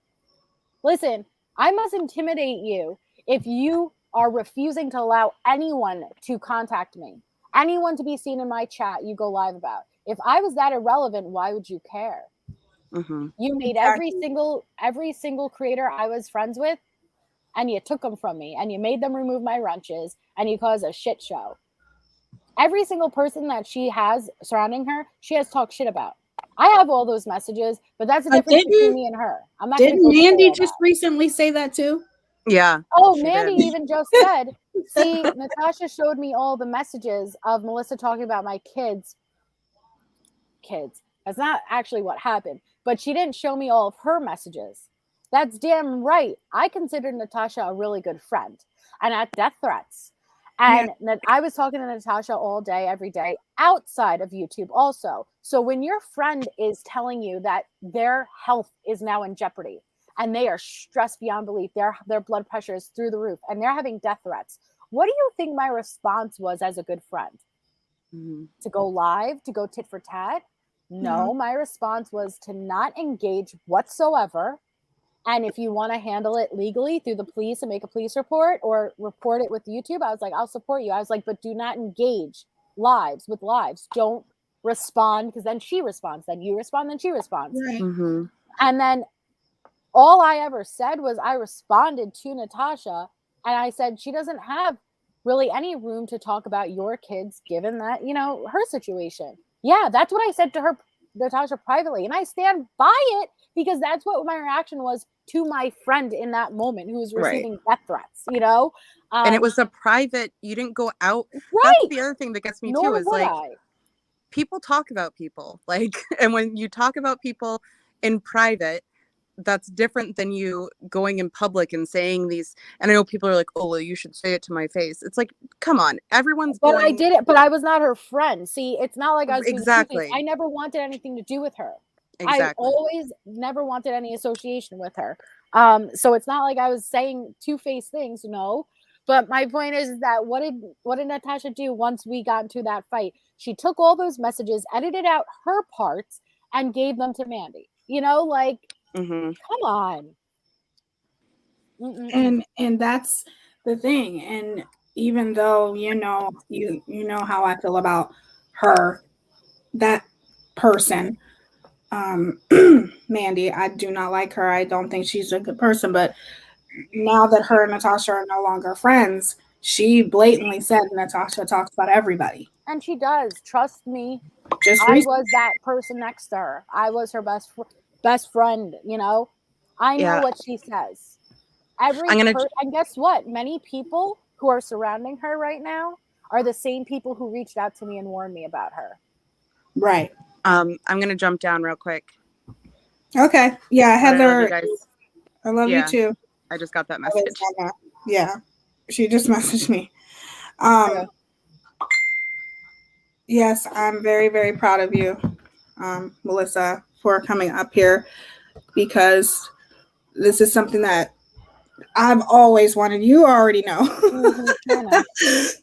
Speaker 3: listen, I must intimidate you if you are refusing to allow anyone to contact me, anyone to be seen in my chat you go live about. If I was that irrelevant, why would you care?
Speaker 2: Mm-hmm.
Speaker 3: You made every single creator I was friends with, and you took them from me, and you made them remove my wrenches, and you caused a shit show. Every single person that she has surrounding her, she has talked shit about. I have all those messages, but that's the difference between me and her. I'm not going to
Speaker 1: Didn't
Speaker 3: go through
Speaker 1: Mandy
Speaker 3: all
Speaker 1: just
Speaker 3: that.
Speaker 1: recently say that too?
Speaker 2: Yeah.
Speaker 3: Oh,
Speaker 2: she
Speaker 3: Mandy
Speaker 2: did.
Speaker 3: even just said, see, Natasha showed me all the messages of Melissa talking about my kids. That's not actually what happened, but she didn't show me all of her messages. That's damn right. I considered Natasha a really good friend, and at death threats. And I was talking to Natasha all day, every day, outside of YouTube also. So when your friend is telling you that their health is now in jeopardy and they are stressed beyond belief, their blood pressure is through the roof, and they're having death threats, what do you think my response was as a good friend?
Speaker 2: Mm-hmm.
Speaker 3: To go live, to go tit for tat? No, my response was to not engage whatsoever. And if you want to handle it legally through the police and make a police report or report it with YouTube, I was like, I'll support you. I was like, but do not engage lives with lives. Don't respond, because then she responds, then you respond, then she responds.
Speaker 1: Right.
Speaker 2: Mm-hmm.
Speaker 3: And then all I ever said was I responded to Natasha, and I said she doesn't have really any room to talk about your kids given that, her situation. Yeah, that's what I said to her, Natasha, privately, and I stand by it because that's what my reaction was to my friend in that moment who was receiving death threats,
Speaker 2: And it was a private, you didn't go out.
Speaker 3: Right.
Speaker 2: That's the other thing that gets me
Speaker 3: Nor
Speaker 2: too, is
Speaker 3: would
Speaker 2: like,
Speaker 3: I.
Speaker 2: people talk about people, like, and when you talk about people in private, that's different than you going in public and saying these. And I know people are like, oh, well, you should say it to my face. It's like, come on, everyone's
Speaker 3: But
Speaker 2: going.
Speaker 3: I did it, but I was not her friend. See, it's not like I was doing
Speaker 2: Exactly.
Speaker 3: I never wanted anything to do with her.
Speaker 2: Exactly.
Speaker 3: I always never wanted any association with her. So it's not like I was saying two-faced things, no. But my point is that what did Natasha do once we got into that fight? She took all those messages, edited out her parts, and gave them to Mandy.
Speaker 2: Mm-hmm.
Speaker 3: Come on. Mm-mm-mm.
Speaker 1: And that's the thing. And even though you know how I feel about her, that person, Mandy, I do not like her. I don't think she's a good person. But now that her and Natasha are no longer friends, she blatantly said Natasha talks about everybody.
Speaker 3: And she does. Trust me.
Speaker 1: Just
Speaker 3: I
Speaker 1: recently.
Speaker 3: was that person next to her. I was her best friend, I know what she says. And guess what? Many people who are surrounding her right now are the same people who reached out to me and warned me about her.
Speaker 1: Right.
Speaker 2: I'm gonna jump down real quick.
Speaker 1: Okay. Yeah, Heather.
Speaker 2: I love you guys.
Speaker 1: I love you too.
Speaker 2: I just got that message.
Speaker 1: Yeah. She just messaged me. Yes, I'm very, very proud of you, Melissa, for coming up here, because this is something that I've always wanted. You already know.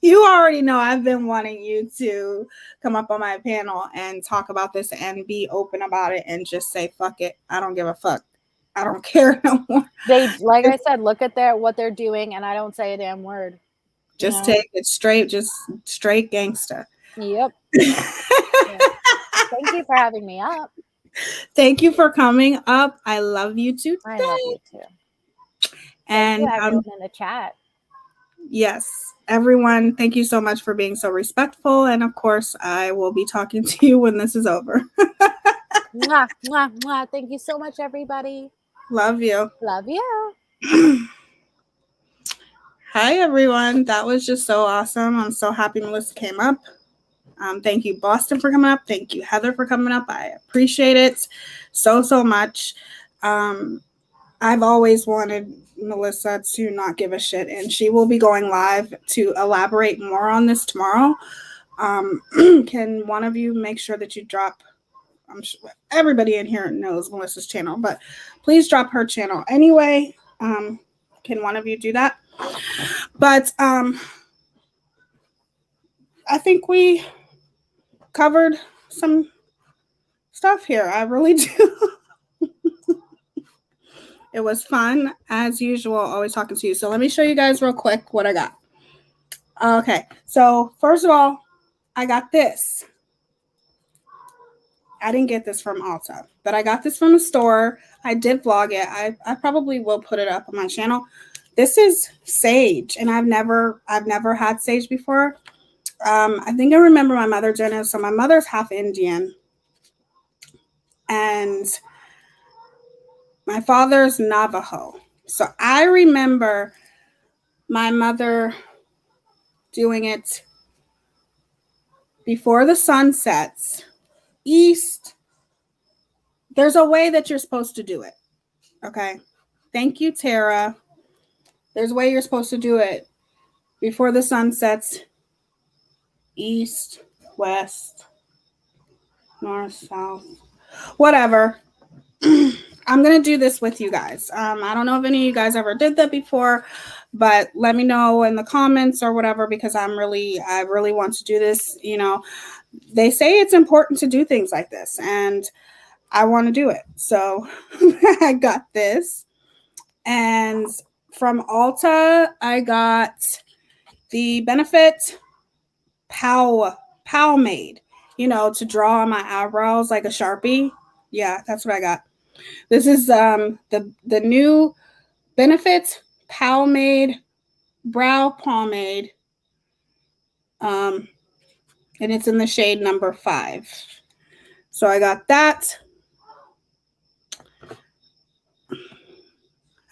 Speaker 1: You already know I've been wanting you to come up on my panel and talk about this and be open about it and just say, fuck it. I don't give a fuck. I don't care no more.
Speaker 3: They, like I said, look at what they're doing, and I don't say a damn word.
Speaker 1: Just take it straight, just straight gangsta.
Speaker 3: Yep. Thank you for having me up.
Speaker 1: Thank you for coming up. I love you too.
Speaker 3: I love you too.
Speaker 1: And
Speaker 3: thank you, everyone in the chat.
Speaker 1: Yes, everyone, thank you so much for being so respectful. And of course, I will be talking to you when this is over.
Speaker 3: Mwah, mwah, mwah. Thank you so much, everybody.
Speaker 1: Love you.
Speaker 3: Love you.
Speaker 1: Hi, everyone. That was just so awesome. I'm so happy Melissa came up. Thank you, Boston, for coming up. Thank you, Heather, for coming up. I appreciate it so, so much. I've always wanted Melissa to not give a shit, and she will be going live to elaborate more on this tomorrow. Can one of you make sure that you drop, I'm sure everybody in here knows Melissa's channel, but please drop her channel anyway. Can one of you do that? But I think we covered some stuff here. I really do. It was fun as usual, always talking to you. So let me show you guys real quick what I got. Okay, so first of all, I got this. I didn't get this from Ulta, but I got this from the store. I did vlog it. I probably will put it up on my channel. This is sage, and I've never had sage before. I think I remember my mother doing it. So my mother's half Indian, and my father's Navajo. So I remember my mother doing it before the sun sets, east. There's a way that you're supposed to do it. Okay. Thank you, Tara. There's a way you're supposed to do it before the sun sets, east, west, north, south, whatever. I'm going to do this with you guys. I don't know if any of you guys ever did that before, but let me know in the comments or whatever, because I really want to do this. You know, they say it's important to do things like this, and I want to do it. So I got this. And from Ulta, I got the Benefit Pomade, you know, to draw on my eyebrows like a Sharpie. Yeah, that's what I got. This is the new Benefit Pomade Brow Pomade. And it's in the shade number 5. So I got that.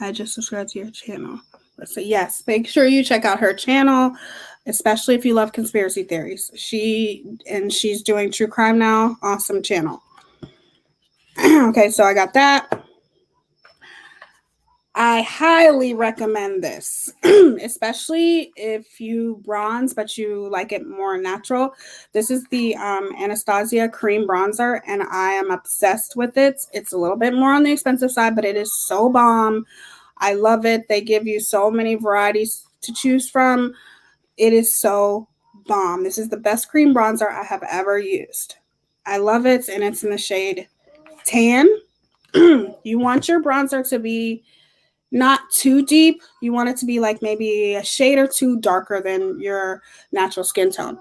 Speaker 1: I just subscribed to your channel. So yes, make sure you check out her channel, especially if you love conspiracy theories. She's doing true crime now. Awesome channel. Okay, so I got that. I highly recommend this, especially if you bronze, but you like it more natural. This is the Anastasia Cream Bronzer, and I am obsessed with it. It's a little bit more on the expensive side, but it is so bomb. I love it. They give you so many varieties to choose from. It is so bomb. This is the best cream bronzer I have ever used. I love it, and it's in the shade Tan. You want your bronzer to be not too deep. You want it to be like maybe a shade or two darker than your natural skin tone.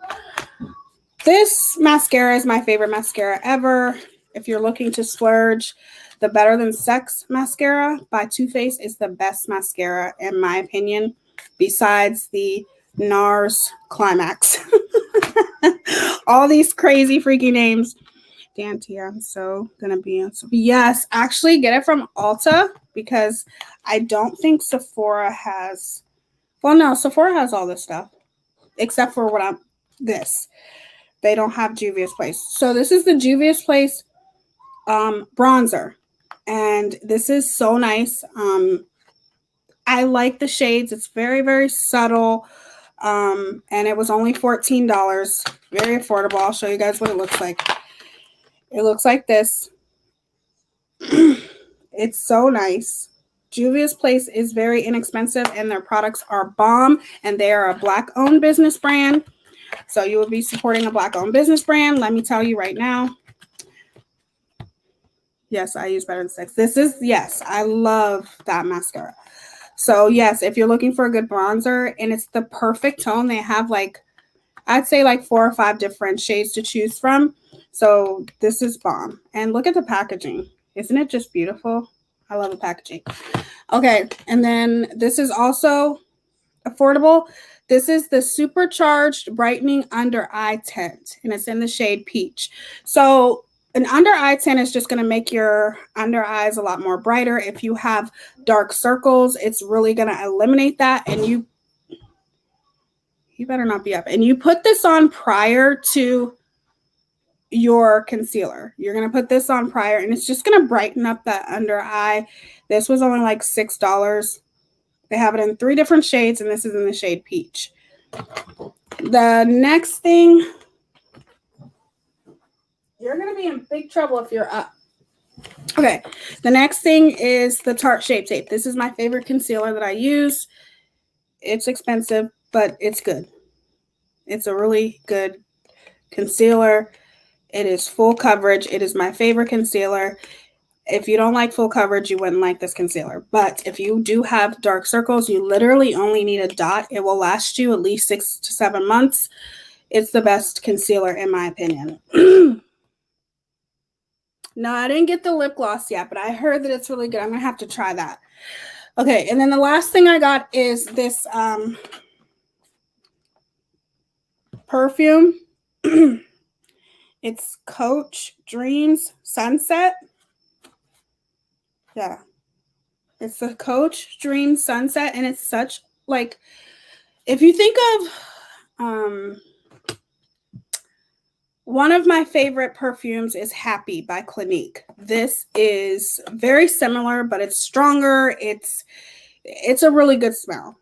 Speaker 1: This mascara is my favorite mascara ever. If you're looking to splurge, the Better Than Sex mascara by Too Faced is the best mascara in my opinion, besides the NARS Climax. All these crazy freaky names. Dante, I'm so gonna be on. Yes, actually get it from Ulta, because I don't think Sephora has. Well, no, Sephora has all this stuff except for this. They don't have Juvia's Place. So this is the Juvia's Place bronzer, and this is so nice. I like the shades. It's very, very subtle, and it was only $14. Very affordable. I'll show you guys what it looks like. It looks like this. It's so nice. Juvia's Place is very inexpensive, and their products are bomb, and they are a Black-owned business brand. So you will be supporting a Black-owned business brand. Let me tell you right now. Yes, I use Better Than Sex. Yes, I love that mascara. So yes, if you're looking for a good bronzer and it's the perfect tone, they have I'd say 4 or 5 different shades to choose from. So this is bomb. And look at the packaging. Isn't it just beautiful? I love the packaging. Okay, and then this is also affordable. This is the Supercharged Brightening Under Eye Tint, and it's in the shade Peach. So an under eye tint is just going to make your under eyes a lot more brighter. If you have dark circles, it's really going to eliminate that. And you better not be up. And you put this on prior to your concealer. You're going to put this on prior, and it's just going to brighten up that under eye. This was only like $6. They have it in 3 different shades, and this is in the shade Peach. The next thing, you're going to be in big trouble if you're up. Okay, the next thing is the Tarte Shape Tape. This is my favorite concealer that I use. It's expensive, but it's good. It's a really good concealer. It is full coverage. It is my favorite concealer. If you don't like full coverage, you wouldn't like this concealer. But if you do have dark circles, you literally only need a dot. It will last you at least 6 to 7 months. It's the best concealer in my opinion. No, I didn't get the lip gloss yet, but I heard that it's really good. I'm going to have to try that. Okay, and then the last thing I got is this perfume. It's Coach Dreams Sunset. Yeah. It's the Coach Dreams Sunset, and it's such, like, if you think of one of my favorite perfumes is Happy by Clinique. This is very similar, but it's stronger. It's a really good smell.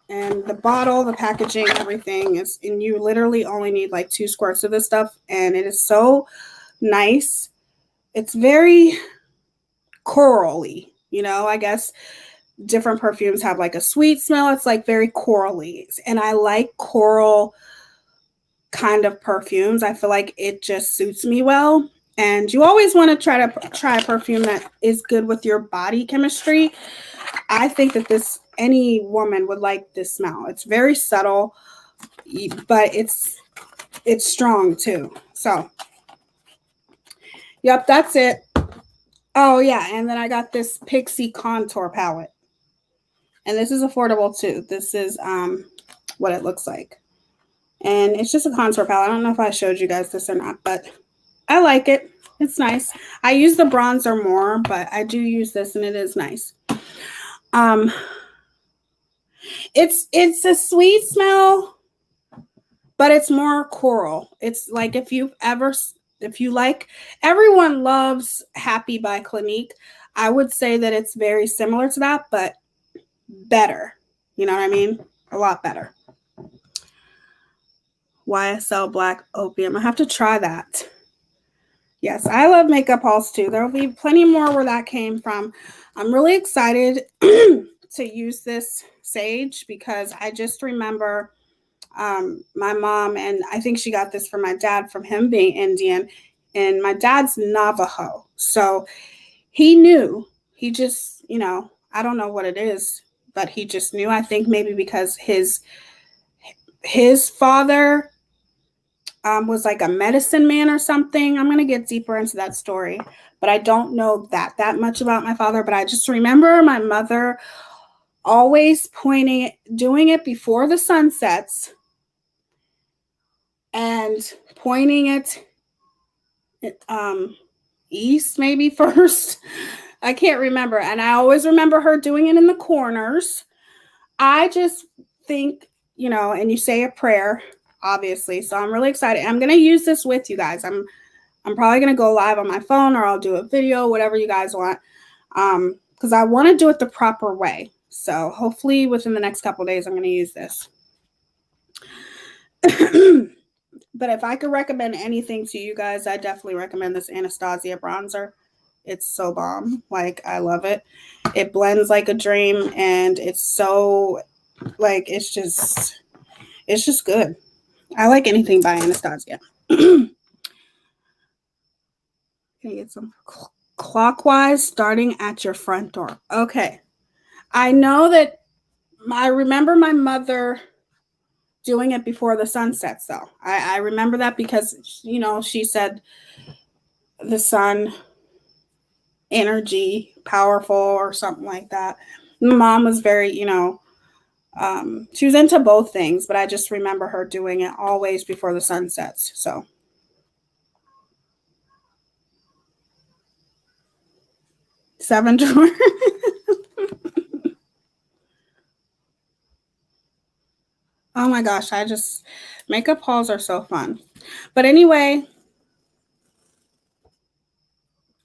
Speaker 1: And the bottle, the packaging, everything is, and you literally only need like 2 squirts of this stuff, and it is so nice. It's very corally, you know, I guess different perfumes have like a sweet smell. It's like very corally, and I like coral kind of perfumes. I feel like it just suits me well. And you always want to try a perfume that is good with your body chemistry. I think that any woman would like this smell. It's very subtle, but it's strong too. So, yep, that's it. Oh yeah, and then I got this Pixie contour palette. And this is affordable too. This is what it looks like. And it's just a contour palette. I don't know if I showed you guys this or not, but I like it. It's nice. I use the bronzer more, but I do use this and it is nice. It's a sweet smell, but it's more coral. It's like if you like, everyone loves Happy by Clinique. I would say that it's very similar to that, but better. You know what I mean? A lot better. YSL Black Opium. I have to try that. Yes, I love makeup hauls too. There will be plenty more where that came from. I'm really excited to use this sage because I just remember my mom, and I think she got this from my dad from him being Indian, and my dad's Navajo. So he knew. He just, you know, I don't know what it is, but he just knew. I think maybe because his father was like a medicine man or something. I'm going to get deeper into that story, but I don't know that much about my father. But I just remember my mother always doing it before the sun sets and pointing it east maybe first. I can't remember. And I always remember her doing it in the corners. I just think, you know, and you say a prayer, obviously. So I'm really excited. I'm going to use this with you guys. I'm probably going to go live on my phone, or I'll do a video, whatever you guys want. Because I want to do it the proper way. So hopefully within the next couple of days, I'm going to use this. But if I could recommend anything to you guys, I definitely recommend this Anastasia bronzer. It's so bomb. Like, I love it. It blends like a dream, and it's so, like, it's just good. I like anything by Anastasia. Can you get some clockwise starting at your front door? Okay. I know that I remember my mother doing it before the sun sets, though. I remember that because, you know, she said the sun energy powerful or something like that. My mom was very, you know, she was into both things, but I just remember her doing it always before the sun sets. So 7 drawer. Oh my gosh, makeup hauls are so fun. But anyway,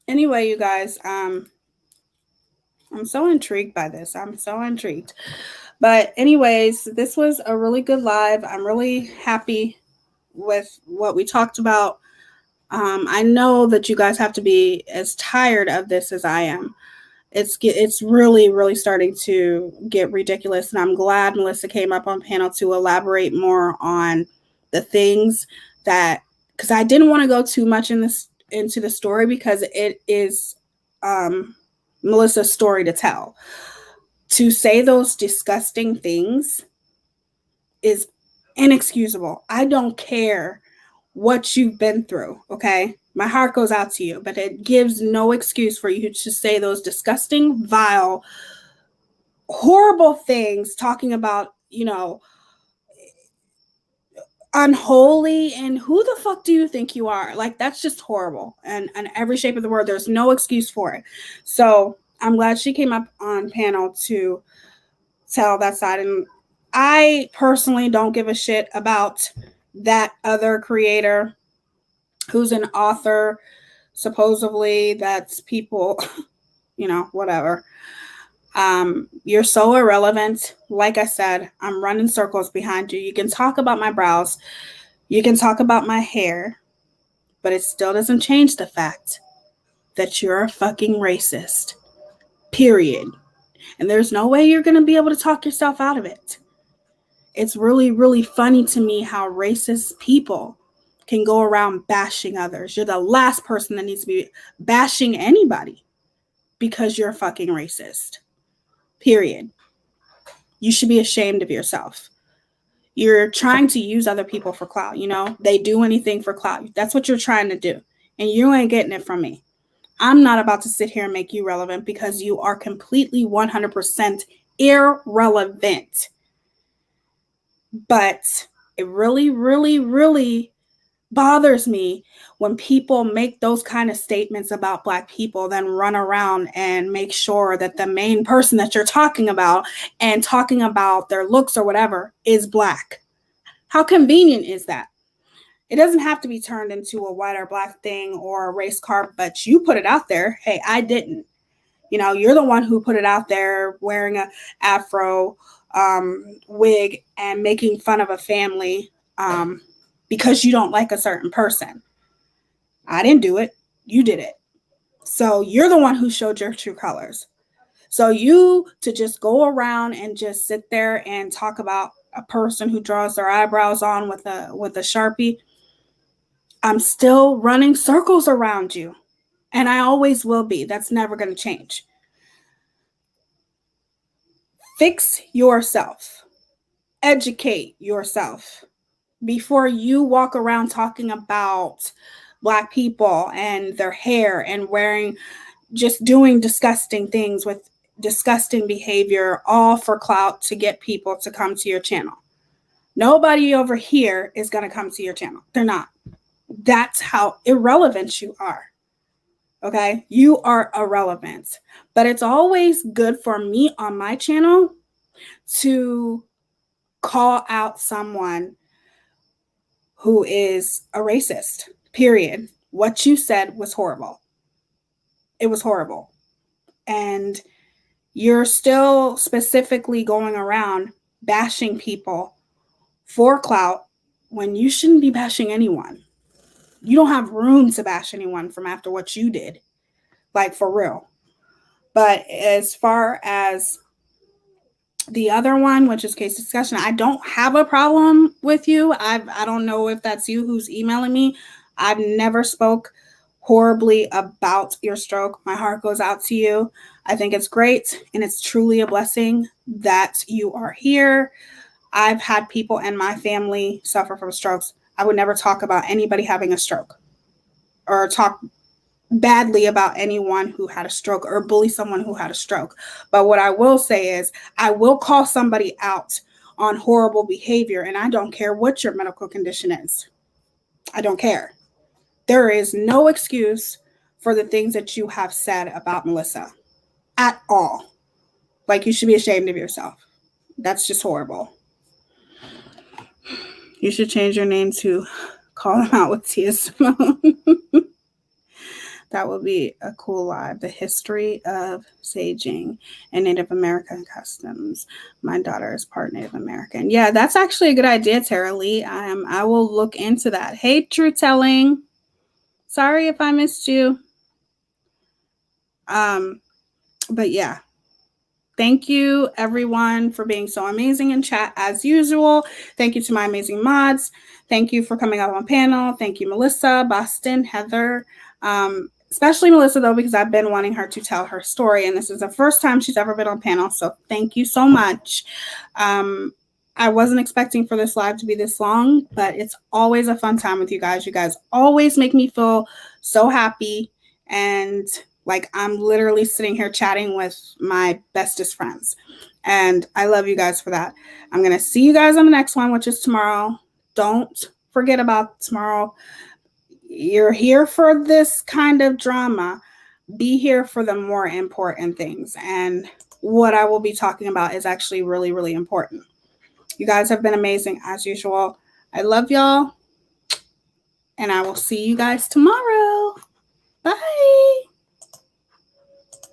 Speaker 1: you guys, I'm so intrigued by this. I'm so intrigued. But anyways, this was a really good live. I'm really happy with what we talked about. I know that you guys have to be as tired of this as I am. It's really, really starting to get ridiculous. And I'm glad Melissa came up on panel to elaborate more on the things that because I didn't want to go too much into the story because it is Melissa's story to tell. To say those disgusting things is inexcusable. I don't care what you've been through, okay? My heart goes out to you, but it gives no excuse for you to say those disgusting, vile, horrible things, talking about, unholy, and who the fuck do you think you are? Like, that's just horrible. And every shape of the word, there's no excuse for it. So I'm glad she came up on panel to tell that side. And I personally don't give a shit about that other creator who's an author, supposedly. That's people, whatever. You're so irrelevant. Like I said, I'm running circles behind you. You can talk about my brows, you can talk about my hair, but it still doesn't change the fact that you're a fucking racist. Period. And there's no way you're going to be able to talk yourself out of it. It's really, really funny to me how racist people can go around bashing others. You're the last person that needs to be bashing anybody because you're fucking racist. Period. You should be ashamed of yourself. You're trying to use other people for clout, They do anything for clout. That's what you're trying to do. And you ain't getting it from me. I'm not about to sit here and make you relevant because you are completely 100% irrelevant. But it really, really, really bothers me when people make those kind of statements about Black people, then run around and make sure that the main person that you're talking about and talking about their looks or whatever is Black. How convenient is that? It doesn't have to be turned into a white or Black thing or a race card, but you put it out there. Hey, I didn't. You're the one who put it out there wearing a afro wig and making fun of a family because you don't like a certain person. I didn't do it. You did it. So you're the one who showed your true colors. So you to just go around and just sit there and talk about a person who draws their eyebrows on with a Sharpie, I'm still running circles around you. And I always will be. That's never going to change. Fix yourself. Educate yourself before you walk around talking about Black people and their hair and just doing disgusting things with disgusting behavior, all for clout to get people to come to your channel. Nobody over here is going to come to your channel. They're not. That's how irrelevant you are. Okay? You are irrelevant. But it's always good for me on my channel to call out someone who is a racist, period. What you said was horrible. It was horrible. And you're still specifically going around bashing people for clout when you shouldn't be bashing anyone. You don't have room to bash anyone from after what you did, like for real. But as far as the other one, which is case discussion, I don't have a problem with you. I don't know if that's you who's emailing me. I've never spoke horribly about your stroke. My heart goes out to you. I think it's great, and it's truly a blessing that you are here. I've had people in my family suffer from strokes. I would never talk about anybody having a stroke or talk badly about anyone who had a stroke or bully someone who had a stroke. But what I will say is I will call somebody out on horrible behavior, and I don't care what your medical condition is. I don't care. There is no excuse for the things that you have said about Melissa at all. Like, you should be ashamed of yourself. That's just horrible. You should change your name to Call Them Out with Tia Simone. That would be a cool live. The history of saging and Native American customs. My daughter is part Native American. Yeah, that's actually a good idea, Tara Lee. I will look into that. Hey, True Telling. Sorry if I missed you. But yeah, Thank you, everyone, for being so amazing in chat as usual. Thank you to my amazing mods. Thank you for coming up on panel. Thank you, Melissa, Boston, Heather. Especially Melissa, though, because I've been wanting her to tell her story, and this is the first time she's ever been on panel, so thank you so much. I wasn't expecting for this live to be this long, but it's always a fun time with you guys. You guys always make me feel so happy, and like I'm literally sitting here chatting with my bestest friends. And I love you guys for that. I'm going to see you guys on the next one, which is tomorrow. Don't forget about tomorrow. You're here for this kind of drama. Be here for the more important things. And what I will be talking about is actually really, really important. You guys have been amazing as usual. I love y'all. And I will see you guys tomorrow.